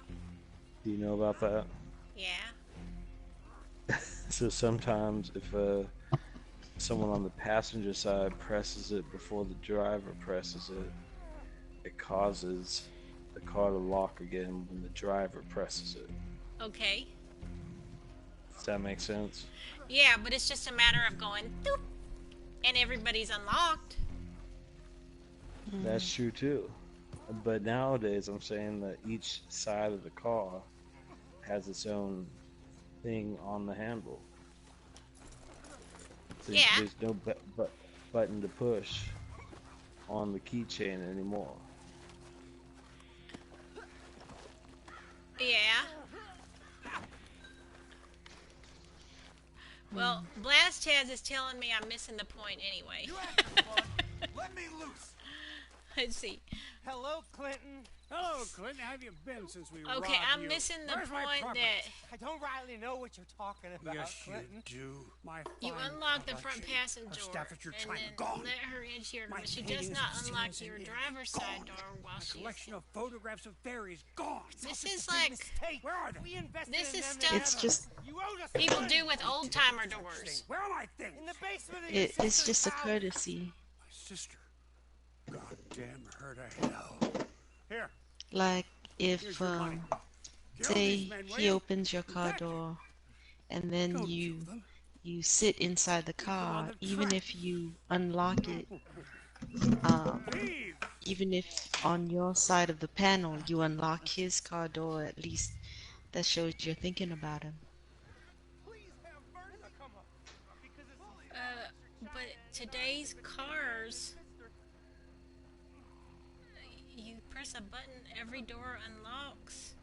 Speaker 4: Do you know about that?
Speaker 2: Yeah.
Speaker 4: So sometimes if someone on the passenger side presses it before the driver presses it, it causes the car to lock again when the driver presses it.
Speaker 2: Okay.
Speaker 4: Does that make sense?
Speaker 2: Yeah, but it's just a matter of going doop, and everybody's unlocked.
Speaker 4: That's true too. But nowadays I'm saying that each side of the car has its own thing on the handle. So
Speaker 2: Yeah.
Speaker 4: there's no button to push on the keychain anymore.
Speaker 2: Yeah. Well, Blast Taz is telling me I'm missing the point anyway.
Speaker 5: Let me loose.
Speaker 2: Let's see.
Speaker 9: Hello, Clinton.
Speaker 5: Hello, Clinton. How have you been since we robbed
Speaker 2: Okay, I'm
Speaker 5: you?
Speaker 2: missing the
Speaker 5: Where's my
Speaker 2: point
Speaker 5: property?
Speaker 2: that
Speaker 9: I don't rightly know what you're talking about,
Speaker 5: Yes,
Speaker 9: Clinton.
Speaker 5: you do. My
Speaker 2: you
Speaker 5: fine
Speaker 2: unlock the front
Speaker 5: collection
Speaker 2: passenger
Speaker 5: of
Speaker 2: door
Speaker 5: Staffordshire
Speaker 2: and
Speaker 5: China
Speaker 2: then
Speaker 5: gone.
Speaker 2: let her into your car,
Speaker 5: My
Speaker 2: but she does
Speaker 5: paintings
Speaker 2: not
Speaker 5: of
Speaker 2: unlock
Speaker 5: scenes
Speaker 2: your
Speaker 5: in
Speaker 2: driver's
Speaker 5: gone.
Speaker 2: side door while
Speaker 5: My
Speaker 2: she is...
Speaker 5: collection of photographs of fairies gone.
Speaker 2: This
Speaker 9: It's
Speaker 2: is
Speaker 9: a big
Speaker 2: like
Speaker 9: mistake.
Speaker 5: Where are they?
Speaker 9: We invested
Speaker 2: This
Speaker 9: in
Speaker 2: is
Speaker 9: them
Speaker 2: stuff-
Speaker 9: together.
Speaker 3: It's just
Speaker 9: You owed us
Speaker 2: people
Speaker 9: money.
Speaker 2: do with old-timer doors.
Speaker 5: Where are my things?
Speaker 9: In the basement of your
Speaker 3: it's
Speaker 9: sister's
Speaker 3: just a
Speaker 9: house.
Speaker 3: courtesy.
Speaker 5: My sister. Goddamn her to hell. Here.
Speaker 3: Like
Speaker 5: Here's
Speaker 3: if
Speaker 5: your money. Kill
Speaker 3: say
Speaker 5: these men, will
Speaker 3: he
Speaker 5: you?
Speaker 3: opens your car
Speaker 5: Exactly.
Speaker 3: door and then
Speaker 5: Don't
Speaker 3: you
Speaker 5: kill them.
Speaker 3: you sit inside the car,
Speaker 9: the
Speaker 3: even
Speaker 9: track.
Speaker 3: if you unlock it, um,
Speaker 9: Thieves!
Speaker 3: even if on your side of the panel you unlock his car door, at least that shows you're thinking about him.
Speaker 9: Please have Bertha come up. Because it's
Speaker 2: But today's cars, you press a button, every door unlocks.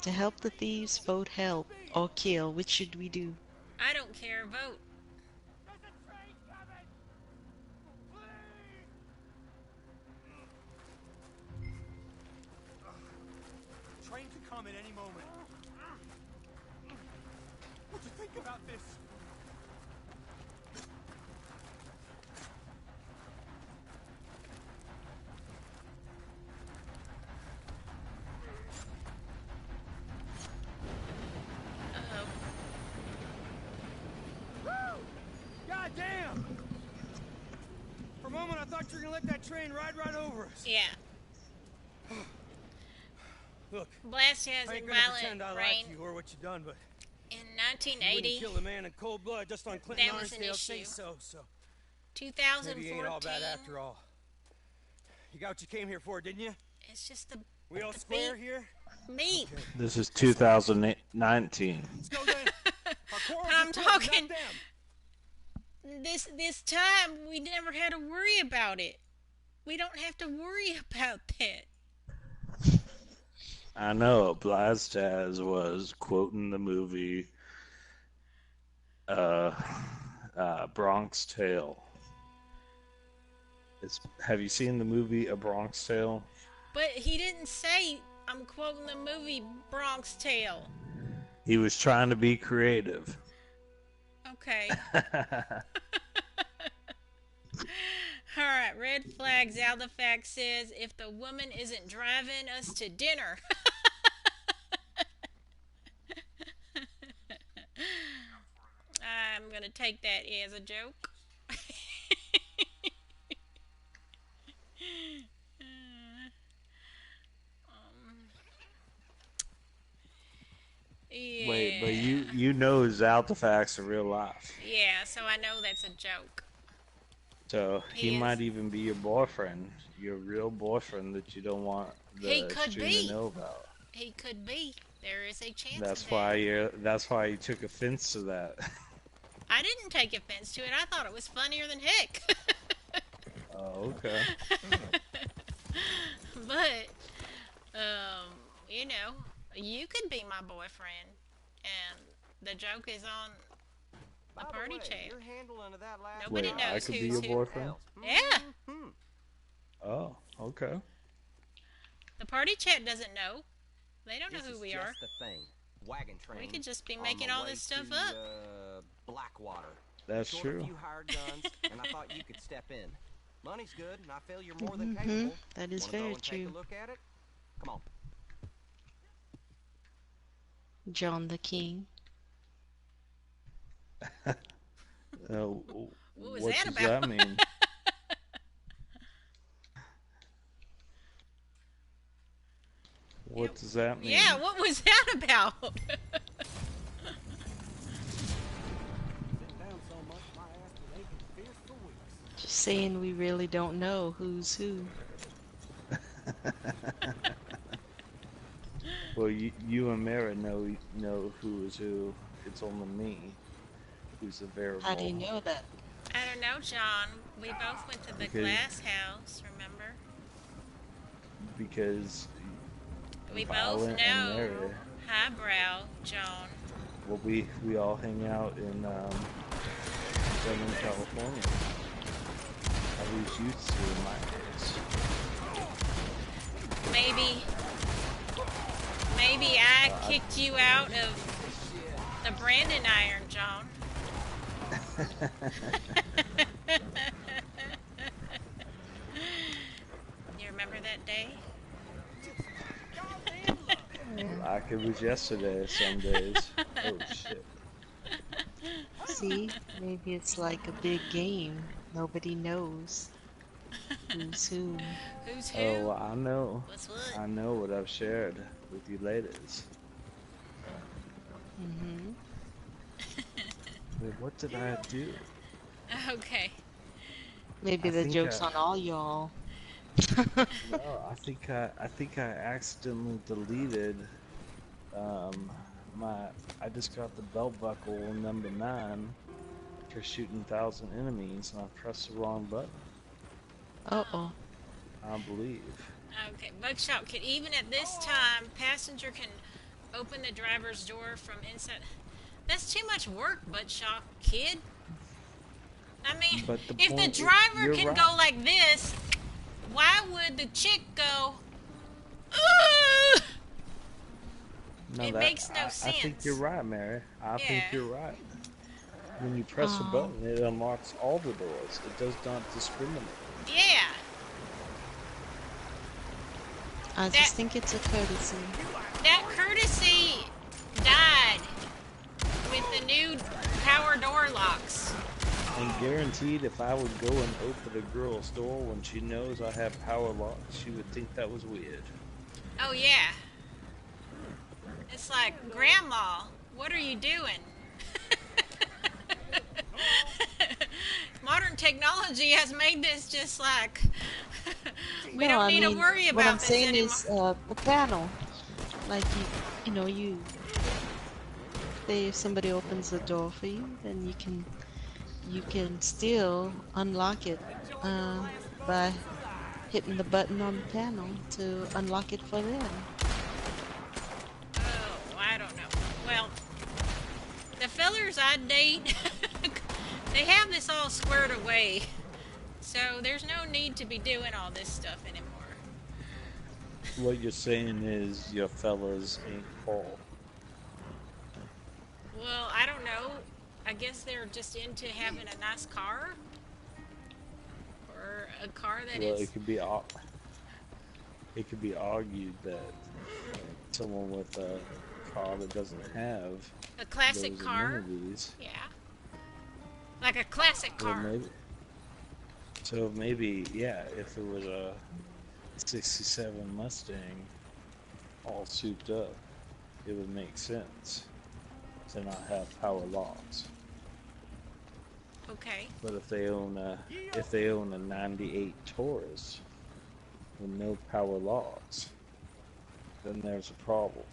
Speaker 3: To help the thieves, vote help or kill. Which should we do?
Speaker 2: I don't care. Vote.
Speaker 9: There's a train coming! Please! Train can come at any moment. What do you think about this?
Speaker 2: Uh-oh.
Speaker 9: God damn! For a moment I thought you were gonna let that train ride right over us.
Speaker 2: Yeah.
Speaker 9: Look,
Speaker 2: Blast has
Speaker 9: I
Speaker 2: in
Speaker 9: ain't gonna pretend
Speaker 2: violent
Speaker 9: I
Speaker 2: rain
Speaker 9: like you or what you done, but
Speaker 2: in
Speaker 9: you wouldn't
Speaker 2: 1980,
Speaker 9: kill a man in cold blood just on Clinton
Speaker 2: That was an
Speaker 9: Arnsdale say
Speaker 2: issue.
Speaker 9: so. Maybe you
Speaker 2: 2014.
Speaker 9: ain't all bad after all. You got what you came here for, didn't you?
Speaker 2: It's just the
Speaker 9: We all
Speaker 2: the
Speaker 9: square
Speaker 2: beat.
Speaker 9: here?
Speaker 2: Meat.
Speaker 4: This is 2019.
Speaker 9: Let's go then. Our quarrels
Speaker 2: I'm
Speaker 9: are
Speaker 2: talking-
Speaker 9: not them.
Speaker 2: This time we never had to worry about it. We don't have to worry about that.
Speaker 4: I know Blastaz was quoting the movie Bronx Tale. Have you seen the movie A Bronx Tale?
Speaker 2: But he didn't say, I'm quoting the movie Bronx Tale.
Speaker 4: He was trying to be creative.
Speaker 2: Okay. Alright, red flags. Aldafax says, if the woman isn't driving us to dinner. I'm going to take that as a joke. Yeah.
Speaker 4: Wait, but you know Zaltafax in real life.
Speaker 2: Yeah, so I know that's a joke.
Speaker 4: So he
Speaker 2: He is.
Speaker 4: might even be your boyfriend, your real boyfriend that you don't want
Speaker 2: He
Speaker 4: the
Speaker 2: could
Speaker 4: stream
Speaker 2: be.
Speaker 4: to know about.
Speaker 2: He could be. There is a chance
Speaker 4: That's
Speaker 2: of that.
Speaker 4: why that's why you took offense to that.
Speaker 2: I didn't take offense to it. I thought it was funnier than heck.
Speaker 4: Oh, okay.
Speaker 2: But, you know, you could be my boyfriend, and the joke is on the party chat.
Speaker 9: Your handling of that last
Speaker 2: Nobody
Speaker 4: Wait,
Speaker 2: knows
Speaker 4: I could be
Speaker 2: who's
Speaker 4: your
Speaker 2: who.
Speaker 4: boyfriend?
Speaker 2: Yeah,
Speaker 4: Oh, okay.
Speaker 2: the party chat doesn't know. They don't know
Speaker 10: This
Speaker 2: who
Speaker 10: is
Speaker 2: we
Speaker 10: just
Speaker 2: are.
Speaker 10: the thing. Wagon train.
Speaker 2: We could just be
Speaker 10: on
Speaker 2: making
Speaker 10: the
Speaker 2: all
Speaker 10: way
Speaker 2: this stuff
Speaker 10: to,
Speaker 2: up.
Speaker 10: Blackwater.
Speaker 4: That's
Speaker 10: Short
Speaker 4: true.
Speaker 10: a few hired guns, and I thought you could step in. Money's good, and I feel you're more than capable.
Speaker 3: Mm-hmm. That is
Speaker 10: Wanna go
Speaker 3: very
Speaker 10: and take
Speaker 3: true.
Speaker 10: a look at it? Come on.
Speaker 3: John the King.
Speaker 2: What was
Speaker 4: What
Speaker 2: that
Speaker 4: does
Speaker 2: about?
Speaker 4: that mean? What does that mean?
Speaker 2: Yeah, what was that about?
Speaker 3: Just saying we really don't know who's who.
Speaker 4: Well, you and Mara know who is who. It's only me who's the variable.
Speaker 3: How do you know that?
Speaker 2: I don't know, John. We both went to the
Speaker 4: Okay.
Speaker 2: glass house, remember?
Speaker 4: Because
Speaker 2: We both
Speaker 4: Violet and
Speaker 2: know
Speaker 4: Mara,
Speaker 2: highbrow, John.
Speaker 4: well, we all hang out in Southern California. At least used to in my case.
Speaker 2: Maybe I kicked you out of the Brandon Iron, John. You remember that day?
Speaker 4: Like it was yesterday some days. Oh shit.
Speaker 3: See, maybe it's like a big game. Nobody knows who's who.
Speaker 2: Who's who?
Speaker 4: Oh, well, I know.
Speaker 2: What's what?
Speaker 4: I know what I've shared with you ladies.
Speaker 3: Mm-hmm.
Speaker 4: Wait, what did I do?
Speaker 2: Okay.
Speaker 3: Maybe
Speaker 4: I
Speaker 3: the
Speaker 4: think
Speaker 3: joke's on all y'all.
Speaker 4: no, I think I accidentally deleted um my I just got the belt buckle number 9 for shooting 1,000 enemies and I pressed the wrong button.
Speaker 3: Uh-oh.
Speaker 4: I believe.
Speaker 2: Okay. Buckshot kid. Even at this time, passenger can open the driver's door from inside. That's too much work, Buckshot kid. I mean,
Speaker 4: But the
Speaker 2: if the
Speaker 4: point is,
Speaker 2: driver
Speaker 4: you're
Speaker 2: can
Speaker 4: right.
Speaker 2: go like this, why would the chick go? Ooh!
Speaker 4: No,
Speaker 2: It
Speaker 4: that
Speaker 2: makes no
Speaker 4: I think you're
Speaker 2: sense.
Speaker 4: right, Mary. I think
Speaker 2: Yeah.
Speaker 4: you're right. When you press a
Speaker 3: Oh,
Speaker 4: button, it unlocks all the doors. It does not discriminate.
Speaker 2: Yeah.
Speaker 3: I
Speaker 2: That
Speaker 3: just think it's a courtesy.
Speaker 2: that courtesy died with the new power door locks.
Speaker 4: And guaranteed, if I would go and open a girl's door when she knows I have power locks, she would think that was weird.
Speaker 2: Oh yeah. It's like, Grandma, what are you doing? Modern technology has made this just like we
Speaker 3: No,
Speaker 2: don't
Speaker 3: I
Speaker 2: need to
Speaker 3: mean,
Speaker 2: worry
Speaker 3: what I'm
Speaker 2: about this
Speaker 3: saying
Speaker 2: anymore.
Speaker 3: is the panel. Like say if somebody opens the door for you, then you can still unlock it by hitting the button on the panel to unlock it for them.
Speaker 2: Oh, I don't know. Well, the fellers I date, they have this all squared away. So there's no need to be doing all this stuff anymore.
Speaker 4: What you're saying is your fellas ain't Paul.
Speaker 2: Well, I don't know. I guess they're just into having a nice car. Or a car that
Speaker 4: Well,
Speaker 2: is
Speaker 4: it could be argued that someone with a car that doesn't have
Speaker 2: a classic
Speaker 4: those
Speaker 2: car.
Speaker 4: amenities,
Speaker 2: Yeah. Like a classic
Speaker 4: well,
Speaker 2: car.
Speaker 4: maybe, yeah, if it was a 67 Mustang all souped up, it would make sense to not have power locks.
Speaker 2: Okay.
Speaker 4: But if they own a 98 Taurus with no power locks, then there's a problem.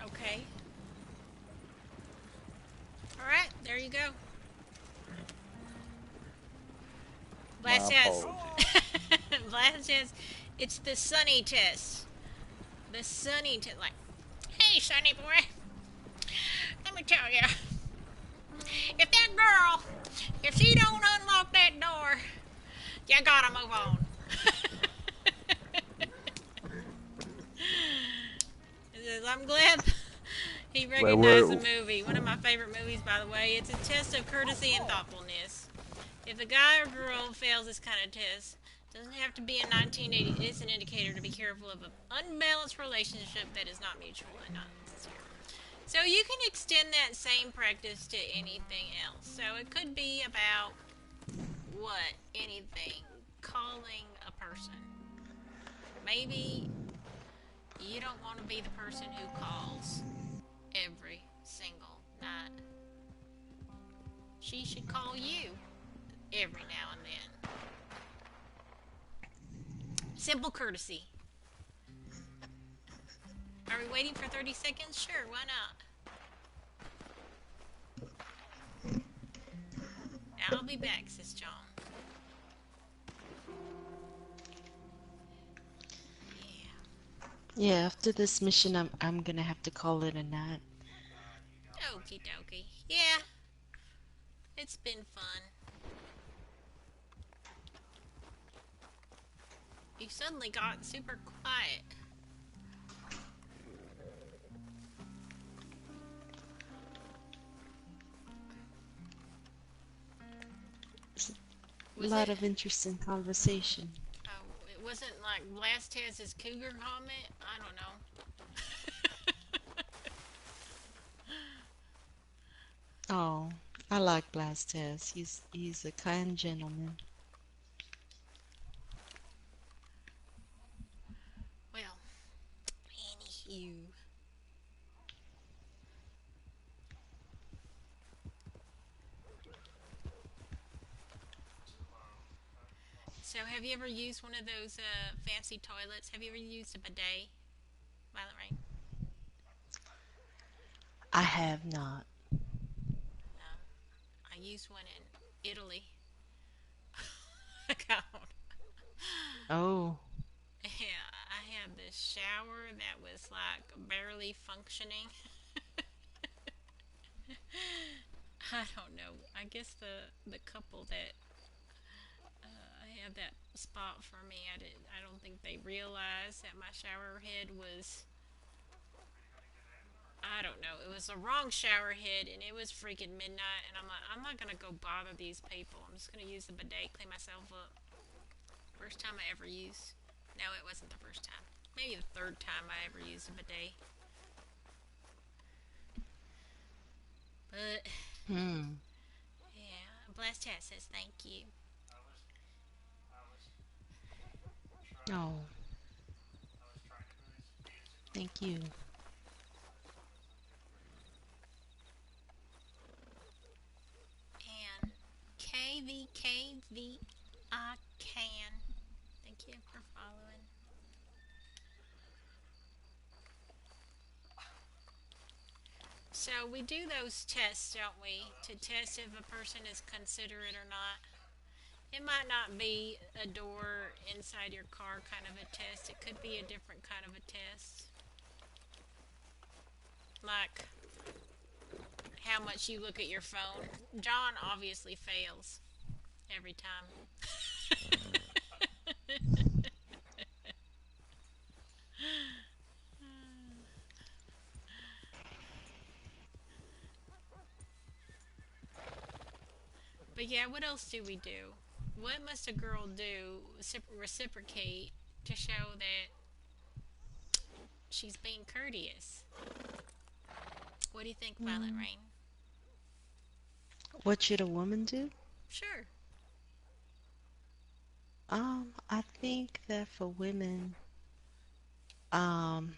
Speaker 2: Okay. Alright, there you go.
Speaker 4: My
Speaker 2: Blast says,
Speaker 4: apologies.
Speaker 2: Blast says, it's the Sunny test. The Sunny test. Like, hey, Sunny boy, let me tell you, if that girl, if she don't unlock that door, you gotta move on. He says, I'm glad he recognized the movie. One of my favorite movies, by the way. It's a test of courtesy and thoughtfulness. If a guy or girl fails this kind of test, doesn't have to be a 1980. It's an indicator to be careful of an unbalanced relationship that is not mutual and not sincere. So you can extend that same practice to anything else. So it could be about what? Anything. Calling a person. Maybe you don't want to be the person who calls every single night. She should call you every now and then. Simple courtesy. Are we waiting for 30 seconds? Sure, why not? I'll be back, Sis John.
Speaker 3: Yeah, after this mission, I'm gonna have to call it a night.
Speaker 2: Okie dokie. Yeah, it's been fun. You suddenly got super quiet.
Speaker 3: A lot of interesting conversation.
Speaker 2: It wasn't like Blast has his cougar comment? I don't know.
Speaker 3: Oh, I like Blastez. He's a kind gentleman.
Speaker 2: Well, anywho. So, have you ever used one of those fancy toilets? Have you ever used a bidet, Violet Rain?
Speaker 3: I have not.
Speaker 2: No. I used one in Italy. God.
Speaker 3: Oh.
Speaker 2: Yeah, I had this shower that was like barely functioning. I don't know. I guess the couple that had that spot for me, I don't think they realized that my shower head was, I don't know. It was the wrong shower head, and it was freaking midnight. And I'm like, I'm not gonna go bother these people. I'm just gonna use the bidet, clean myself up. First time I ever used. No, it wasn't the first time. Maybe the third time I ever used a bidet. But
Speaker 3: Hmm.
Speaker 2: yeah, Blast Hat says thank you.
Speaker 3: Oh, thank you.
Speaker 2: And KVKV I can. Thank you for following. So we do those tests, don't we, to test if a person is considerate or not. It might not be a door inside your car kind of a test. It could be a different kind of a test. Like how much you look at your phone. John obviously fails every time. But yeah, what else do we do? What must a girl do, reciprocate, to show that she's being courteous? What do you think, Violet
Speaker 3: Mm.
Speaker 2: Rain?
Speaker 3: What should a woman do?
Speaker 2: Sure.
Speaker 3: I think that for women, um,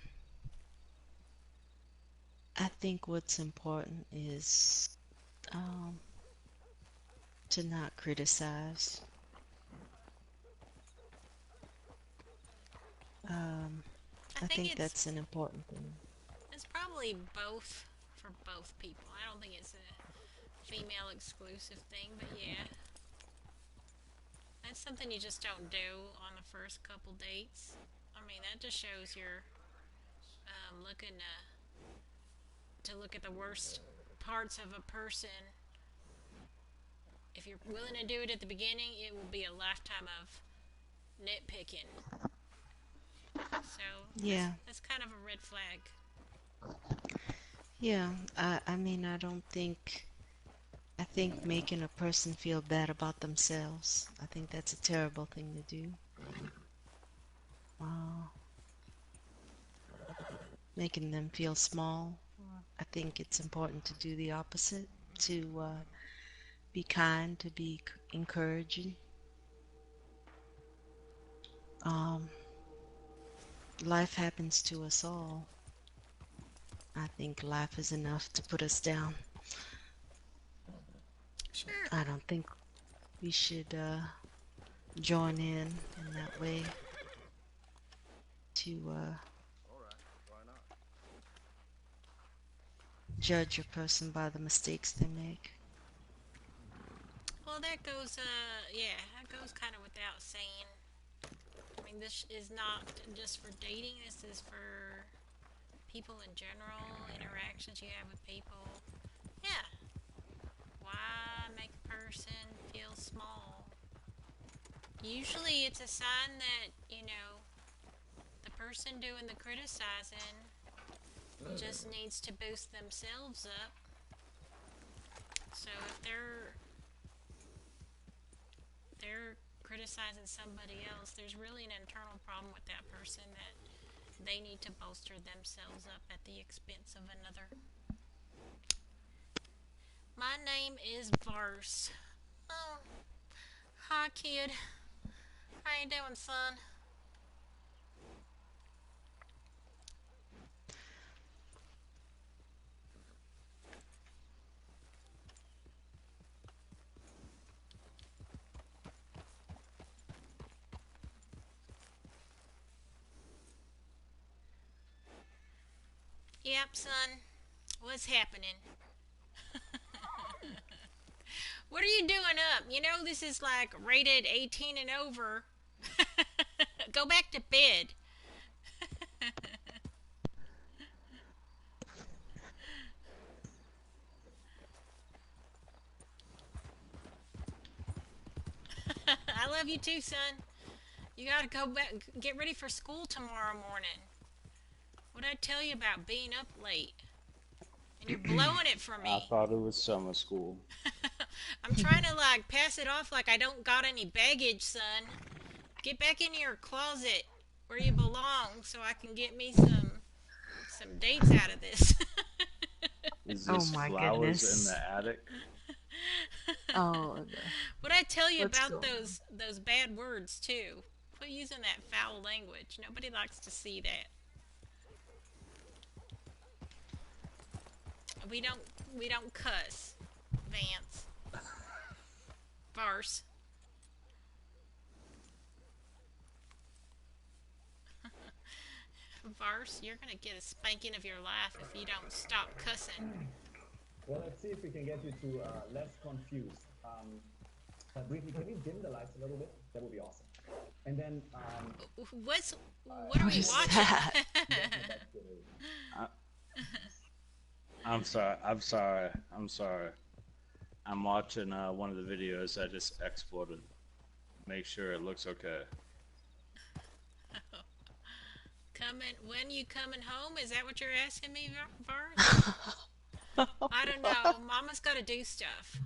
Speaker 3: I think what's important is um, to not criticize. Um,
Speaker 2: I
Speaker 3: I
Speaker 2: think
Speaker 3: think that's an important thing.
Speaker 2: it's probably both for both people. I don't think it's a female exclusive thing, but yeah. That's something you just don't do on the first couple dates. I mean, that just shows you're looking to look at the worst parts of a person. If you're willing to do it at the beginning, it will be a lifetime of nitpicking. So
Speaker 3: Yeah,
Speaker 2: that's kind of a red flag.
Speaker 3: yeah. I mean, I think making a person feel bad about themselves, I think that's a terrible thing to do. Uh, Making them feel small, I think it's important to do the opposite, to be kind, to be encouraging. Um, Life happens to us all. I think life is enough to put us down.
Speaker 2: Sure.
Speaker 3: I don't think we should join in that way to judge a person by the mistakes they make.
Speaker 2: Well, that goes, yeah, that goes kind of without saying. I mean, this is not just for dating, this is for people in general, interactions you have with people. Yeah. Why make a person feel small? Usually it's a sign that, the person doing the criticizing just needs to boost themselves up. So if they're criticizing somebody else, there's really an internal problem with that person that they need to bolster themselves up at the expense of another. My name is Verse. Oh, hi kid. How you doing, son? Yep, son. What's happening? What are you doing up? You know this is like rated 18 and over. Go back to bed. I love you too, son. You gotta go back, get ready for school tomorrow morning. What'd I tell you about being up late? And you're blowing it for
Speaker 4: I
Speaker 2: me.
Speaker 4: thought it was summer school.
Speaker 2: I'm trying to like pass it off like I don't got any baggage, son. Get back in your closet where you belong so I can get me some dates out of this.
Speaker 4: Is
Speaker 3: Oh
Speaker 4: this
Speaker 3: my
Speaker 4: flowers in the
Speaker 3: goodness.
Speaker 4: attic?
Speaker 3: Oh,
Speaker 2: What'd I tell you
Speaker 3: what's
Speaker 2: about
Speaker 3: going on?
Speaker 2: those bad words too? Quit using that foul language. Nobody likes to see that. We don't we don't cuss, Vance. Farce. Varse, you're gonna get a spanking of your life if you don't stop cussing.
Speaker 11: Well, let's see if we can get you to less confused. Briefly, can you dim the lights a little bit? That would be awesome. And then,
Speaker 2: What's what are
Speaker 3: What
Speaker 2: we
Speaker 3: is
Speaker 2: watching?
Speaker 3: that?
Speaker 4: I, I'm sorry. I'm sorry. I'm sorry. I'm watching one of the videos I just exported. Make sure it looks okay.
Speaker 2: Coming when you coming home? Is that what you're asking me, Varse? I don't know. Mama's got to do stuff.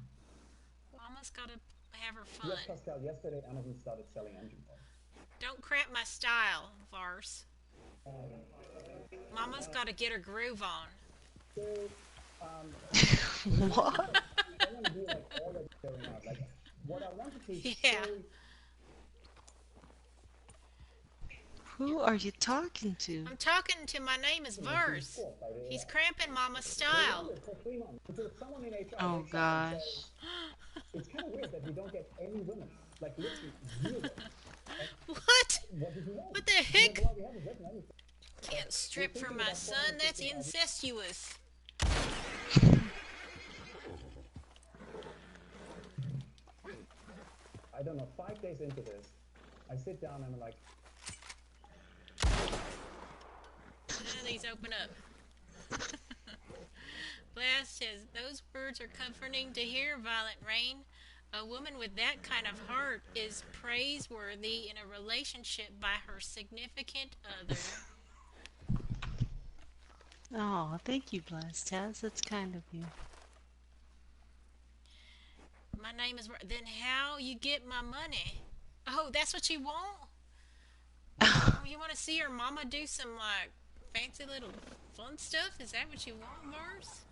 Speaker 2: Mama's got to have her
Speaker 11: yes,
Speaker 2: fun.
Speaker 11: Pascal, yesterday Amazon started selling engine oil.
Speaker 2: Don't crap my style, Varse.
Speaker 11: Um,
Speaker 2: Mama's got to get her groove on.
Speaker 11: so, um,
Speaker 3: What?
Speaker 11: I want to do like all that going out. Like, what I wanted to
Speaker 2: Yeah.
Speaker 11: show.
Speaker 3: Who are you talking to?
Speaker 2: I'm talking to my name is Verse. He's cramping Mama's style.
Speaker 11: For 3 months until someone in HR
Speaker 3: Oh
Speaker 11: wakes up and
Speaker 3: gosh.
Speaker 11: says, it's kind of weird that we don't get any women. Like, literally, zero.
Speaker 2: What?
Speaker 11: What did you want?
Speaker 2: What the heck?
Speaker 11: Well, we haven't written anything.
Speaker 2: Can't strip for my son. That's incestuous.
Speaker 11: I don't know, 5 days into this, I sit down and I'm like,
Speaker 2: None of these open up. Blast says, those words are comforting to hear, Violent Rain. A woman with that kind of heart is praiseworthy in a relationship by her significant other.
Speaker 3: Oh, thank you, Blast Taz. That's kind of you.
Speaker 2: My name is... Then how you get my money? Oh, that's what you want? Oh, you want to see your mama do some, like, fancy little fun stuff? Is that what you want, Mars?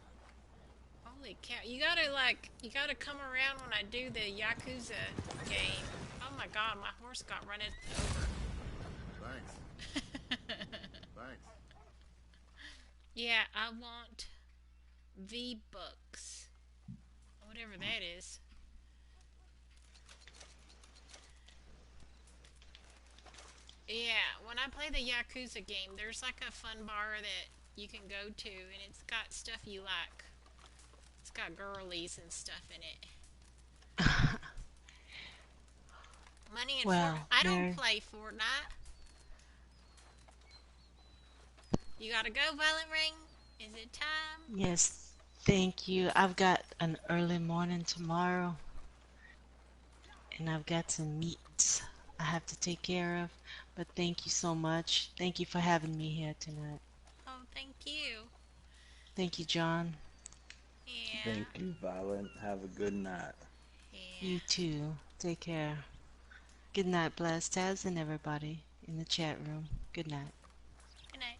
Speaker 2: Holy cow. You gotta come around when I do the Yakuza game. Oh my god, my horse got run over.
Speaker 6: Thanks. Thanks.
Speaker 2: Yeah, I want V-Bucks. Whatever that is. Yeah, when I play the Yakuza game, there's like a fun bar that you can go to, and it's got stuff you like. It's got girlies and stuff in it. Money and
Speaker 3: Well,
Speaker 2: Fortnite. I don't
Speaker 3: Mary.
Speaker 2: play Fortnite. You gotta go, Violent Ring? Is it time?
Speaker 3: Yes, thank you. I've got an early morning tomorrow, and I've got some meetings I have to take care of. But thank you so much. Thank you for having me here tonight.
Speaker 2: Oh, thank you.
Speaker 3: Thank you, John.
Speaker 2: Yeah.
Speaker 4: Thank you, Violet. Have a good night.
Speaker 3: You
Speaker 2: Yeah.
Speaker 3: too. Take care. Good night, Blast Taz, and everybody in the chat room. Good night.
Speaker 2: Good night.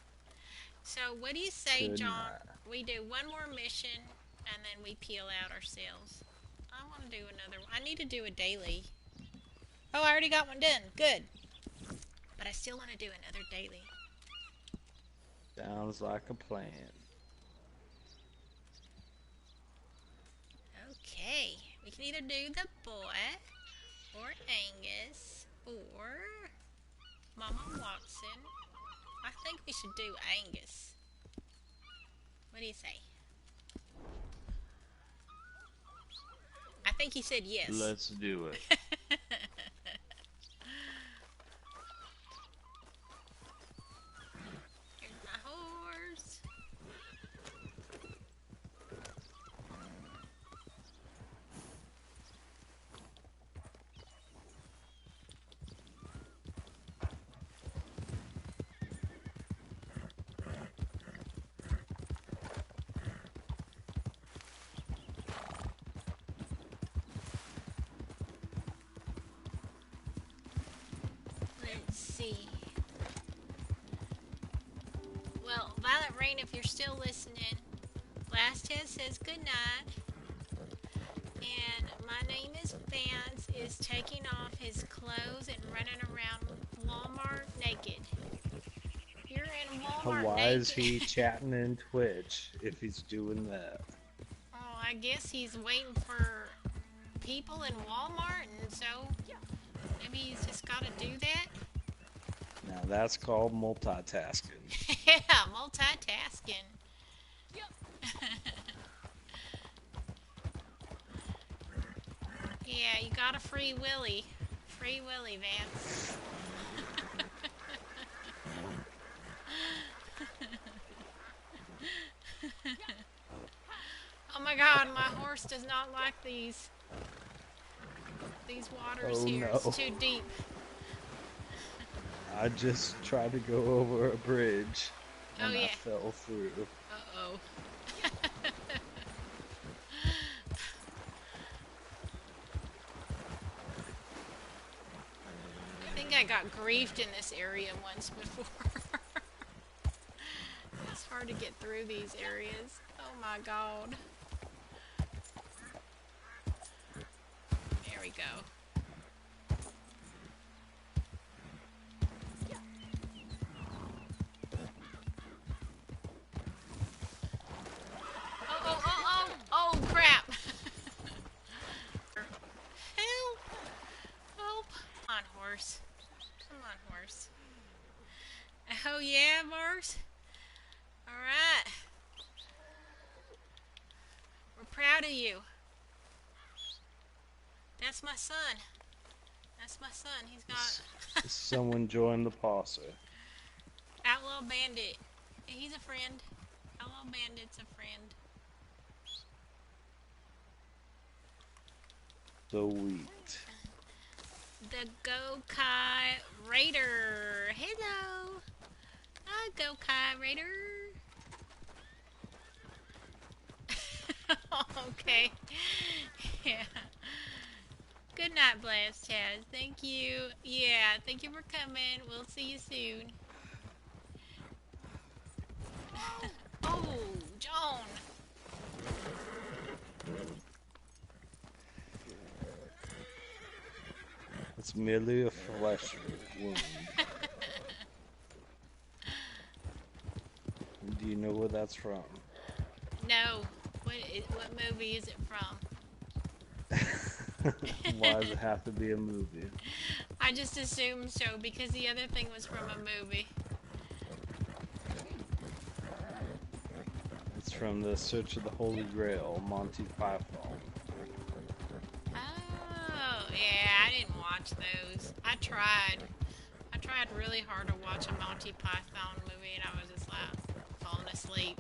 Speaker 2: So, what do you say,
Speaker 4: Good
Speaker 2: John?
Speaker 4: night.
Speaker 2: We do one more mission, and then we peel out ourselves. I want to do another one. I need to do a daily. Oh, I already got one done. Good. But I still want to do another daily.
Speaker 4: Sounds like a plan.
Speaker 2: Okay. We can either do the boy, or Angus, or Mama Watson. I think we should do Angus. What do you say? I think he said yes.
Speaker 4: Let's do it.
Speaker 2: Here's my horse. Let's see. Well, Violet Rain, if you're still listening, Last Test says good night. And my name is Vance is taking off his clothes and running around Walmart naked. You're in Walmart
Speaker 4: Why
Speaker 2: naked.
Speaker 4: is he chatting in Twitch if he's doing that?
Speaker 2: Oh, I guess he's waiting for people in Walmart, and so maybe he's just got to do that.
Speaker 4: Now that's called multitasking.
Speaker 2: Yeah, multitasking. Yeah, you got a free willy. Free willy, Vance. Oh my god, my horse does not like these waters
Speaker 4: Oh,
Speaker 2: here.
Speaker 4: no.
Speaker 2: It's too deep.
Speaker 4: I just tried to go over a bridge and
Speaker 2: Oh,
Speaker 4: I
Speaker 2: yeah.
Speaker 4: fell through.
Speaker 2: Uh-oh. I think I got griefed in this area once before. It's hard to get through these areas. Oh my god. There we go. Oh, crap. Help. Help. Come on, horse. Come on, horse. Oh, yeah, Mars? Alright. We're proud of you. That's my son. That's my son. He's got
Speaker 4: Someone joined the posse.
Speaker 2: Outlaw Bandit. He's a friend. Outlaw Bandit's a friend.
Speaker 4: Sweet.
Speaker 2: The Go-Kai Raider. Hello. Hi, Go-Kai Raider. Okay. Yeah. Good night, Blast Taz. Thank you. Yeah, thank you for coming. We'll see you soon. Oh, Joan.
Speaker 4: It's merely a flesh wound. Do you know where that's from?
Speaker 2: No. What movie is it from?
Speaker 4: Why does it have to be a movie?
Speaker 2: I just assumed so because the other thing was from a movie.
Speaker 4: It's from The Search of the Holy Grail, Monty Python.
Speaker 2: Oh, yeah, I didn't watch those. I tried really hard to watch a Monty Python movie and I was just like falling asleep.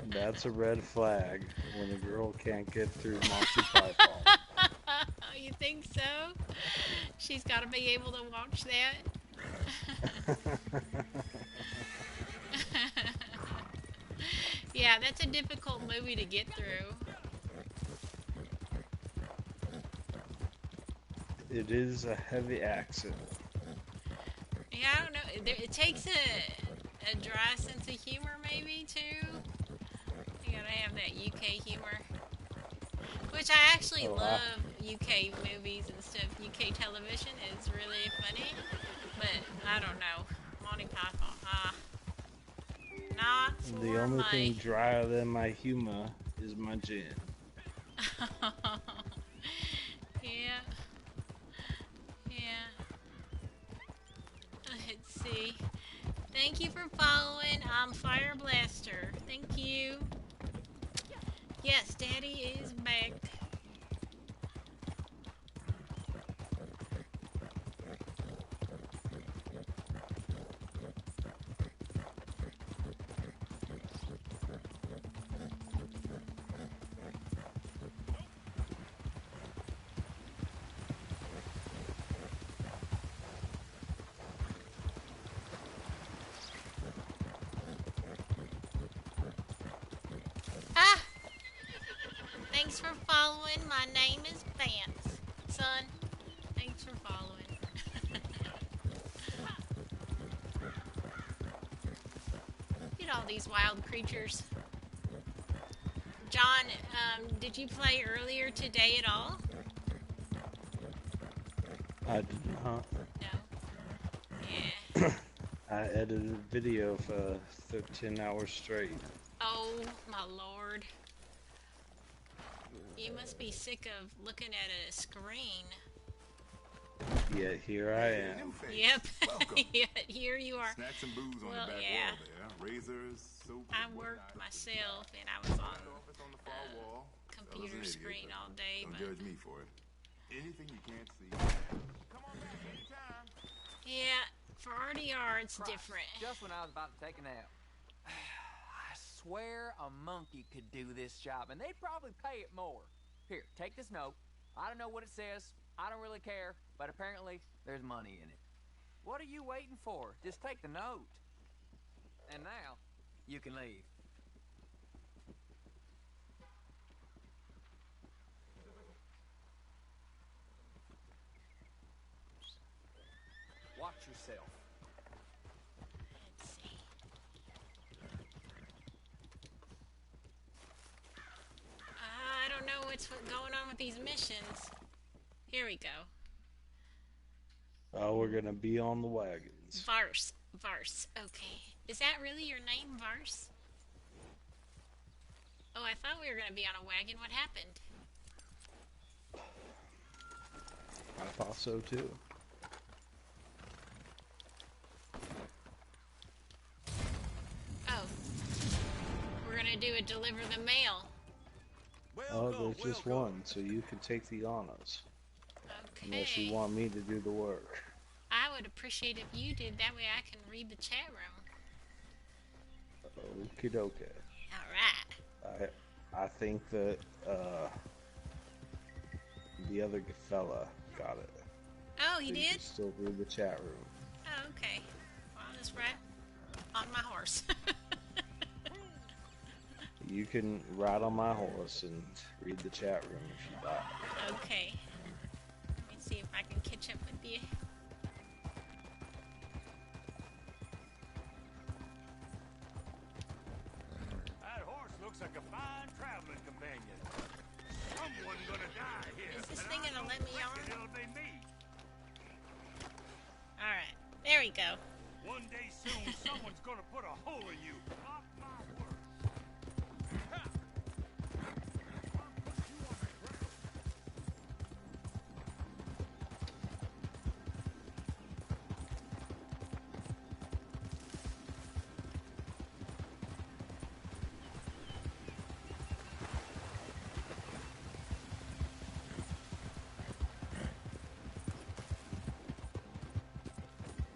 Speaker 4: That's a red flag when a girl can't get through Monty Python.
Speaker 2: You think so? She's got to be able to watch that. Yeah, that's a difficult movie to get through.
Speaker 4: It is a heavy accent.
Speaker 2: Yeah, I don't know. It takes a dry sense of humor, maybe, too. You gotta have that UK humor. Which I actually love UK movies and stuff. UK television is really funny. But, I don't know. Monty Python, not for
Speaker 4: The only
Speaker 2: my...
Speaker 4: thing drier than my humor is my gin.
Speaker 2: Yeah. Yeah. Let's see. Thank you for following. I'm Fire Blaster. Thank you. Yes, Daddy is back. Ah! Thanks for following. My name is Vance. Son, thanks for following. Look at all these wild creatures. John, did you play earlier today at all?
Speaker 4: I did not.
Speaker 2: No. Yeah.
Speaker 4: I edited a video for 13 hours straight.
Speaker 2: Oh, my lord. You must be sick of looking at a screen.
Speaker 4: Yet here I am.
Speaker 2: Yep.
Speaker 12: Welcome.
Speaker 2: Yet here you are.
Speaker 12: Snacks and booze on
Speaker 2: Well,
Speaker 12: the back
Speaker 2: yeah.
Speaker 12: wall there. Razors, soap.
Speaker 2: I worked myself and I was on
Speaker 12: Office on the far wall.
Speaker 2: computer
Speaker 12: Fella's an idiot,
Speaker 2: screen
Speaker 12: but
Speaker 2: all day.
Speaker 12: Don't
Speaker 2: But
Speaker 12: judge me for it. Anything you can't see. Come on back anytime.
Speaker 2: yeah, for RDR it's different.
Speaker 13: Just when I was about to take a nap. I swear a monkey could do this job, and they'd probably pay it more. Here, take this note. I don't know what it says. I don't really care, but apparently there's money in it. What are you waiting for? Just take the note. And now, you can leave. Watch yourself.
Speaker 2: Let's see. I don't know what's going on with these missions. Here we go.
Speaker 4: Oh, we're gonna be on the wagons.
Speaker 2: Varse. Varse. Okay. Is that really your name, Varse? Oh, I thought we were going to be on a wagon. What happened?
Speaker 4: I thought so too.
Speaker 2: Oh. We're going to do a deliver the mail.
Speaker 4: Oh, there's just one, so you can take the honors.
Speaker 2: Okay.
Speaker 4: Unless you want me to do the work.
Speaker 2: I would appreciate if you did. That way I can read the chat room.
Speaker 4: Okie dokie.
Speaker 2: Alright.
Speaker 4: I think that the other fella got it.
Speaker 2: Oh, he
Speaker 4: So you
Speaker 2: did?
Speaker 4: can still read the chat room.
Speaker 2: Oh, okay. Well, I'll just ride on my horse.
Speaker 4: You can ride on my horse and read the chat room if you like.
Speaker 2: Okay. Let me see if I can catch up with you.
Speaker 5: That horse looks like a fine traveling companion. Someone gonna die here.
Speaker 2: Is this
Speaker 5: and
Speaker 2: thing
Speaker 5: I
Speaker 2: gonna
Speaker 5: don't
Speaker 2: let me on?
Speaker 5: reckon it'll be me.
Speaker 2: Alright. There we go.
Speaker 5: One day soon, someone's gonna put a hole in you. Mark my words. Ha! I'll put you on the ground.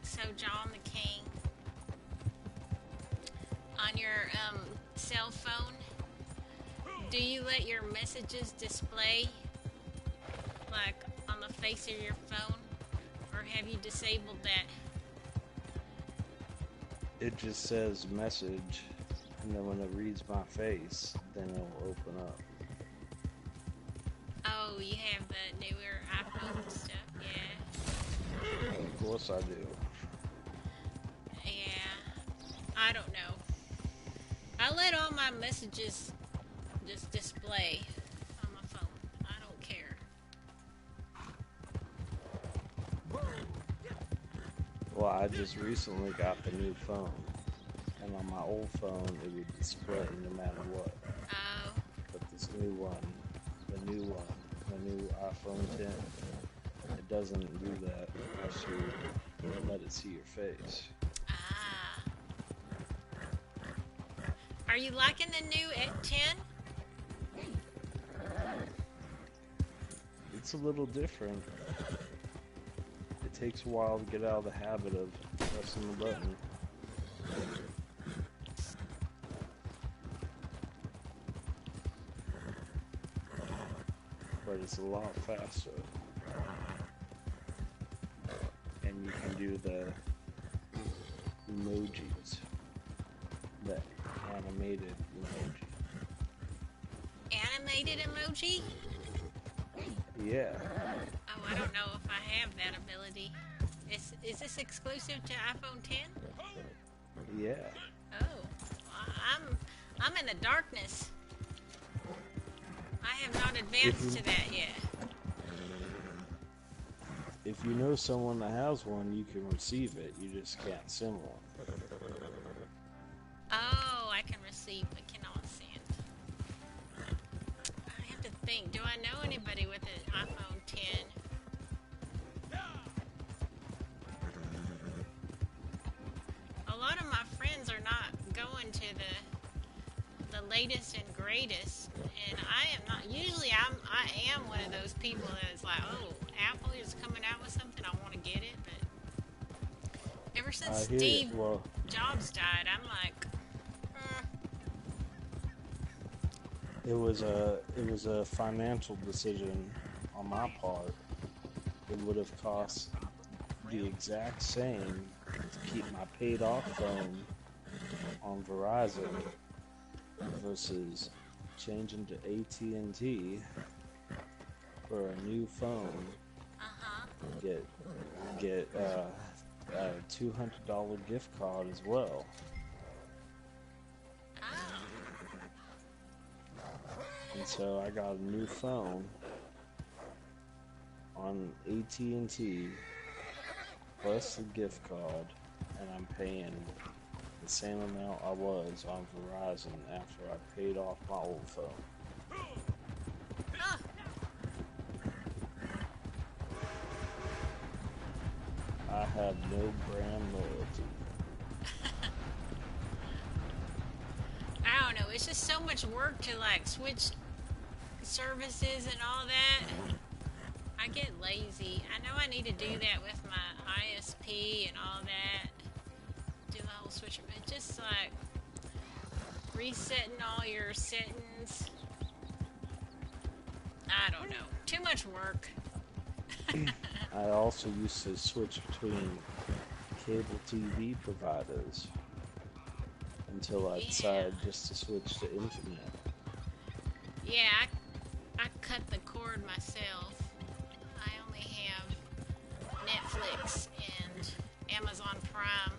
Speaker 2: So, John the King, on your cell phone, do you let your messages display like on the face of your phone, or have you disabled that?
Speaker 4: It just says message, and then when it reads my face, then it'll open up.
Speaker 2: Oh, you have the newer iPhone stuff, yeah.
Speaker 4: Of course I do.
Speaker 2: Yeah, I don't know. I let all my messages just display on my phone. I don't care.
Speaker 4: Well, I just recently got the new phone, and on my old phone it would display no matter what.
Speaker 2: Oh.
Speaker 4: But this new one, the new iPhone 10, it doesn't do that unless you let it see your face.
Speaker 2: Ah. Are you liking the new at 10?
Speaker 4: It's a little different. It takes a while to get out of the habit of pressing the button. But it's a lot faster. And you can do the emojis. The animated emoji.
Speaker 2: Animated emoji?
Speaker 4: Yeah.
Speaker 2: Oh, I don't know if I have that ability. Is this exclusive to iPhone 10?
Speaker 4: Yeah.
Speaker 2: Oh, I'm in the darkness. I have not advanced to that yet.
Speaker 4: If you know someone that has one, you can receive it. You just can't send one.
Speaker 2: Oh, I can receive but cannot send. I have to think. Do I know anybody with an iPhone 10? A lot of my friends are not going to the latest and greatest, and I am not. Usually, I am one of those people that is like, oh, Apple is coming out with something, I want to get it. But ever since Steve Jobs died, I'm like,
Speaker 4: It was a financial decision on my part. It would have cost the exact same to keep my paid off phone on Verizon versus changing to AT&T for a new phone. Get a $200 gift card as well. And so I got a new phone on AT&T plus the gift card, and I'm paying the same amount I was on Verizon after I paid off my old phone. I have no brand loyalty.
Speaker 2: I don't know. It's just so much work to like switch services and all that. I get lazy. I know I need to do that with my ISP and all that. Do the whole switch. It's just like resetting all your settings. I don't know. Too much work.
Speaker 4: I also used to switch between cable TV providers until I decided just to switch to internet.
Speaker 2: Yeah, I cut the cord myself. I only have Netflix and Amazon Prime.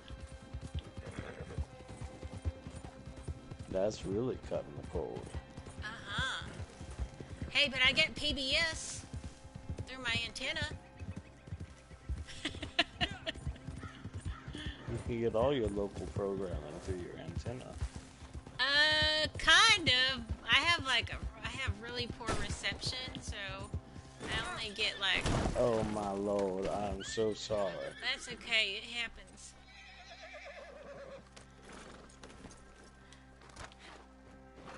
Speaker 4: That's really cutting the cord.
Speaker 2: Uh-huh. Hey, but I get PBS through my antenna.
Speaker 4: You can get all your local programming through your antenna.
Speaker 2: Kind of. I have really poor reception, so I only get like...
Speaker 4: Oh my lord, I'm so sorry.
Speaker 2: That's okay, it happens.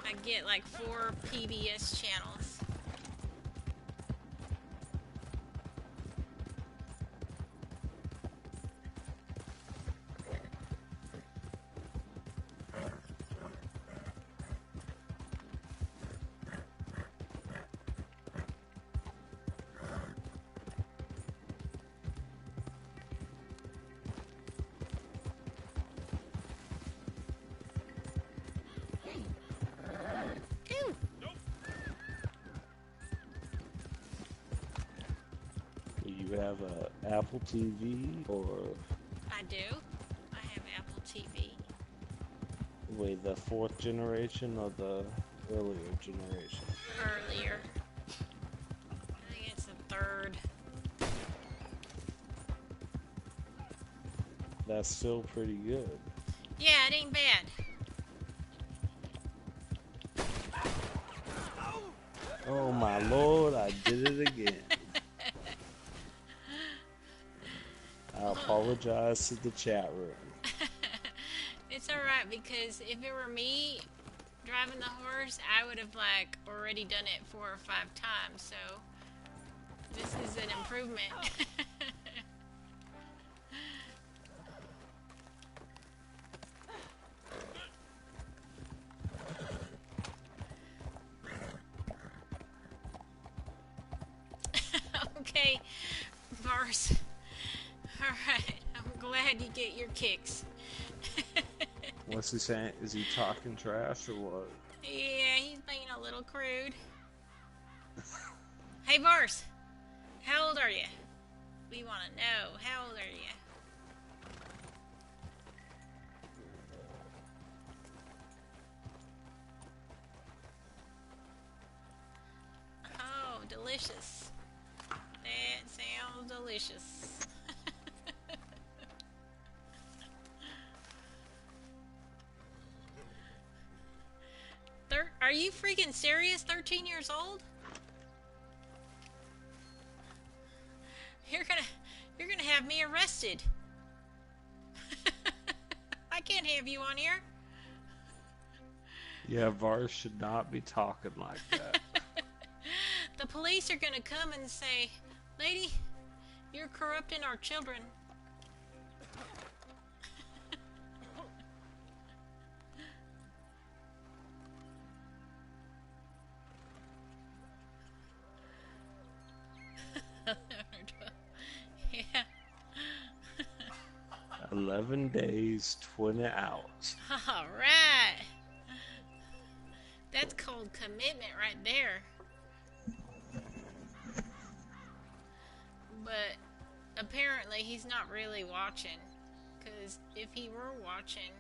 Speaker 2: I get like 4 PBS channels.
Speaker 4: Do you have a Apple TV or...
Speaker 2: I do. I have Apple TV.
Speaker 4: Wait, the 4th generation or the earlier generation?
Speaker 2: Earlier. I think it's the 3rd.
Speaker 4: That's still pretty good.
Speaker 2: Yeah, it ain't bad.
Speaker 4: Oh my lord, I did it again. I apologize to the chat room.
Speaker 2: It's alright, because if it were me, driving the horse, I would have like already done it 4 or 5 times. So this is an improvement. Okay, Mars. Alright, I'm glad you get your kicks.
Speaker 4: What's he saying? Is he talking trash or what?
Speaker 2: Yeah, he's being a little crude. Hey, Mars. How old are you? We want to know. How old are you? Oh, delicious. That sounds delicious. Are you freaking serious? 13 years old? You're gonna have me arrested. I can't have you on here.
Speaker 4: Yeah, Vars should not be talking like that.
Speaker 2: The police are gonna come and say, "Lady, you're corrupting our children." Yeah.
Speaker 4: 11 days, 20 hours.
Speaker 2: All right. That's called commitment right there. But apparently he's not really watching. Because if he were watching,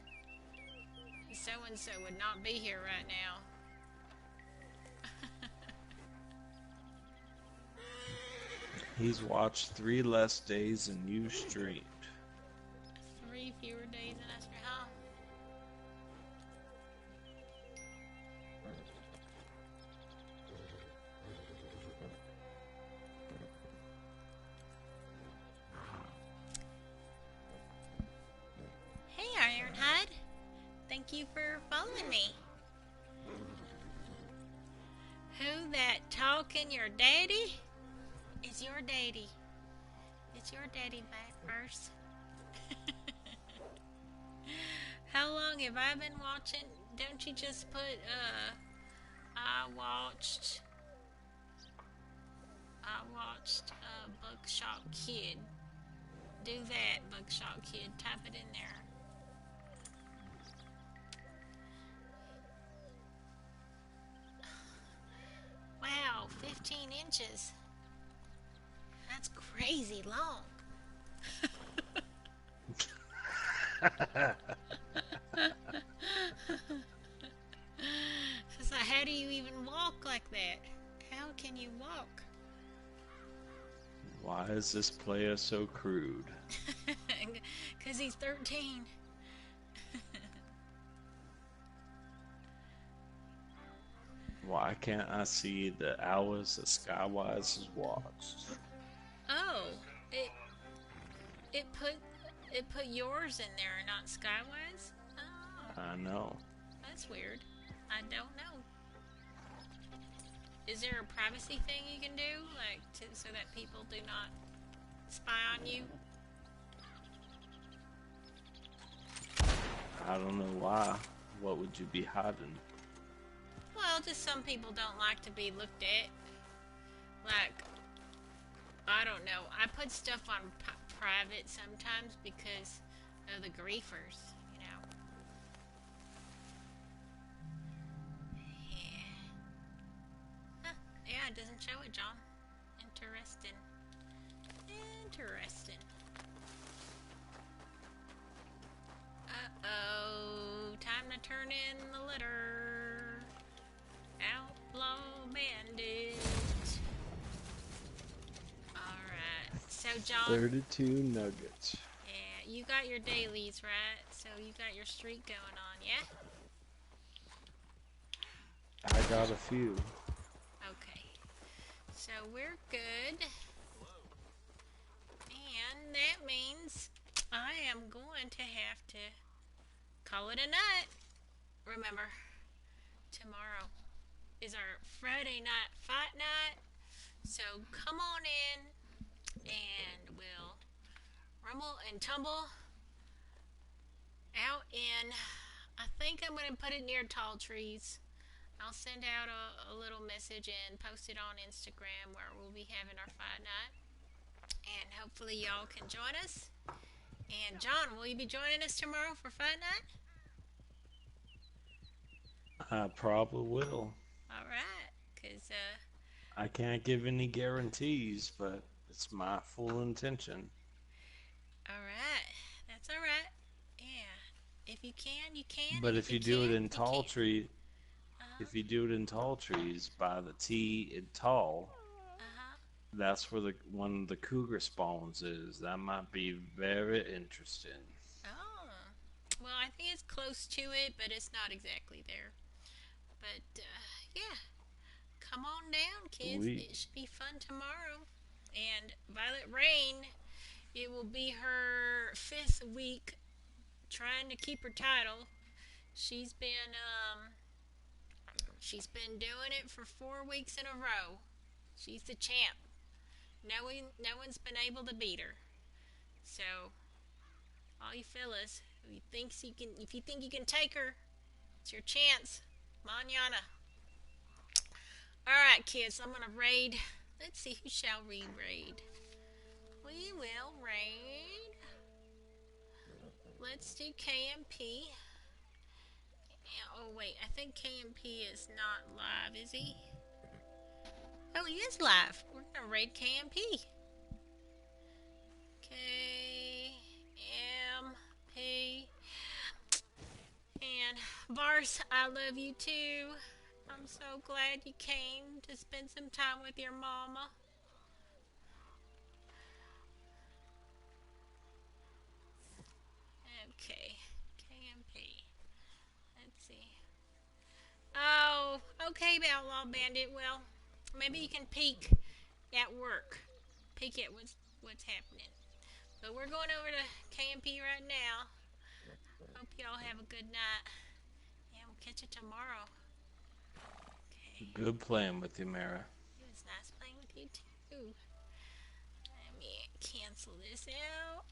Speaker 2: so-and-so would not be here right now.
Speaker 4: He's watched 3 less days than you streamed.
Speaker 2: 3 fewer days than us, huh? Hey, Ironhide. Thank you for following me. Who that talking your daddy? It's your daddy. It's your daddy back first. How long have I been watching? Don't you just put, I watched, Buckshot Kid. Do that, Buckshot Kid. Type it in there. Wow, 15 inches. That's crazy long. So how do you even walk like that? How can you walk?
Speaker 4: Why is this player so crude?
Speaker 2: 'Cause he's 13.
Speaker 4: Why can't I see the hours that Skywise has watched?
Speaker 2: Oh, it put yours in there, not Skywise. Oh,
Speaker 4: I know.
Speaker 2: that's weird. I don't know. Is there a privacy thing you can do, like, so that people do not spy on you?
Speaker 4: I don't know why. What would you be hiding?
Speaker 2: Well, just some people don't like to be looked at. Like, I don't know. I put stuff on private sometimes because of the griefers, you know. Yeah. Huh. Yeah, it doesn't show it, John. Interesting. Interesting. Uh-oh. Time to turn in the letter. Outlaw bandit. Alright. So, John.
Speaker 4: 32 nuggets.
Speaker 2: Yeah, you got your dailies, right? So you got your streak going on, yeah?
Speaker 4: I got a few.
Speaker 2: Okay. So we're good. And that means I am going to have to call it a night. Remember, tomorrow is our Friday night fight night. So come on in and we'll rumble and tumble out in. I think I'm going to put it near tall trees. I'll send out a little message and post it on Instagram where we'll be having our fight night. And hopefully y'all can join us. And John, will you be joining us tomorrow for fight night?
Speaker 4: I probably will.
Speaker 2: All right, because
Speaker 4: I can't give any guarantees, but it's my full intention.
Speaker 2: all right, that's all right. Yeah, if you can, you can.
Speaker 4: But
Speaker 2: And
Speaker 4: if
Speaker 2: you
Speaker 4: you do it
Speaker 2: can't,
Speaker 4: in
Speaker 2: you
Speaker 4: tall
Speaker 2: can't.
Speaker 4: tree,
Speaker 2: Uh-huh.
Speaker 4: if you do it in tall trees by the T in tall,
Speaker 2: Uh-huh.
Speaker 4: that's where the one of the cougar spawns is. That might be very interesting.
Speaker 2: Oh, well, I think it's close to it, but it's not exactly there. But yeah, come on down, kids.
Speaker 4: Sweet.
Speaker 2: It should be fun tomorrow. And Violet Rain, it will be her 5th week trying to keep her title. She's been doing it for 4 weeks in a row. She's the champ. No one's been able to beat her. So, all you fellas, if you think you can take her, it's your chance. Manana. All right, kids. I'm gonna raid. Let's see who shall we raid. We will raid. Let's do KMP. Oh wait, I think KMP is not live, is he? Oh, he is live. We're gonna raid KMP. KMP. And Vars, I love you too. I'm so glad you came to spend some time with your mama. Okay, KMP. Let's see. Oh, okay, Outlaw Bandit. Well, maybe you can peek at work. Peek at what's happening. But we're going over to KMP right now. Hope y'all have a good night. Yeah, we'll catch you tomorrow. Okay.
Speaker 4: Good playing with you, Mara.
Speaker 2: It was nice playing with you too. Let me cancel this out.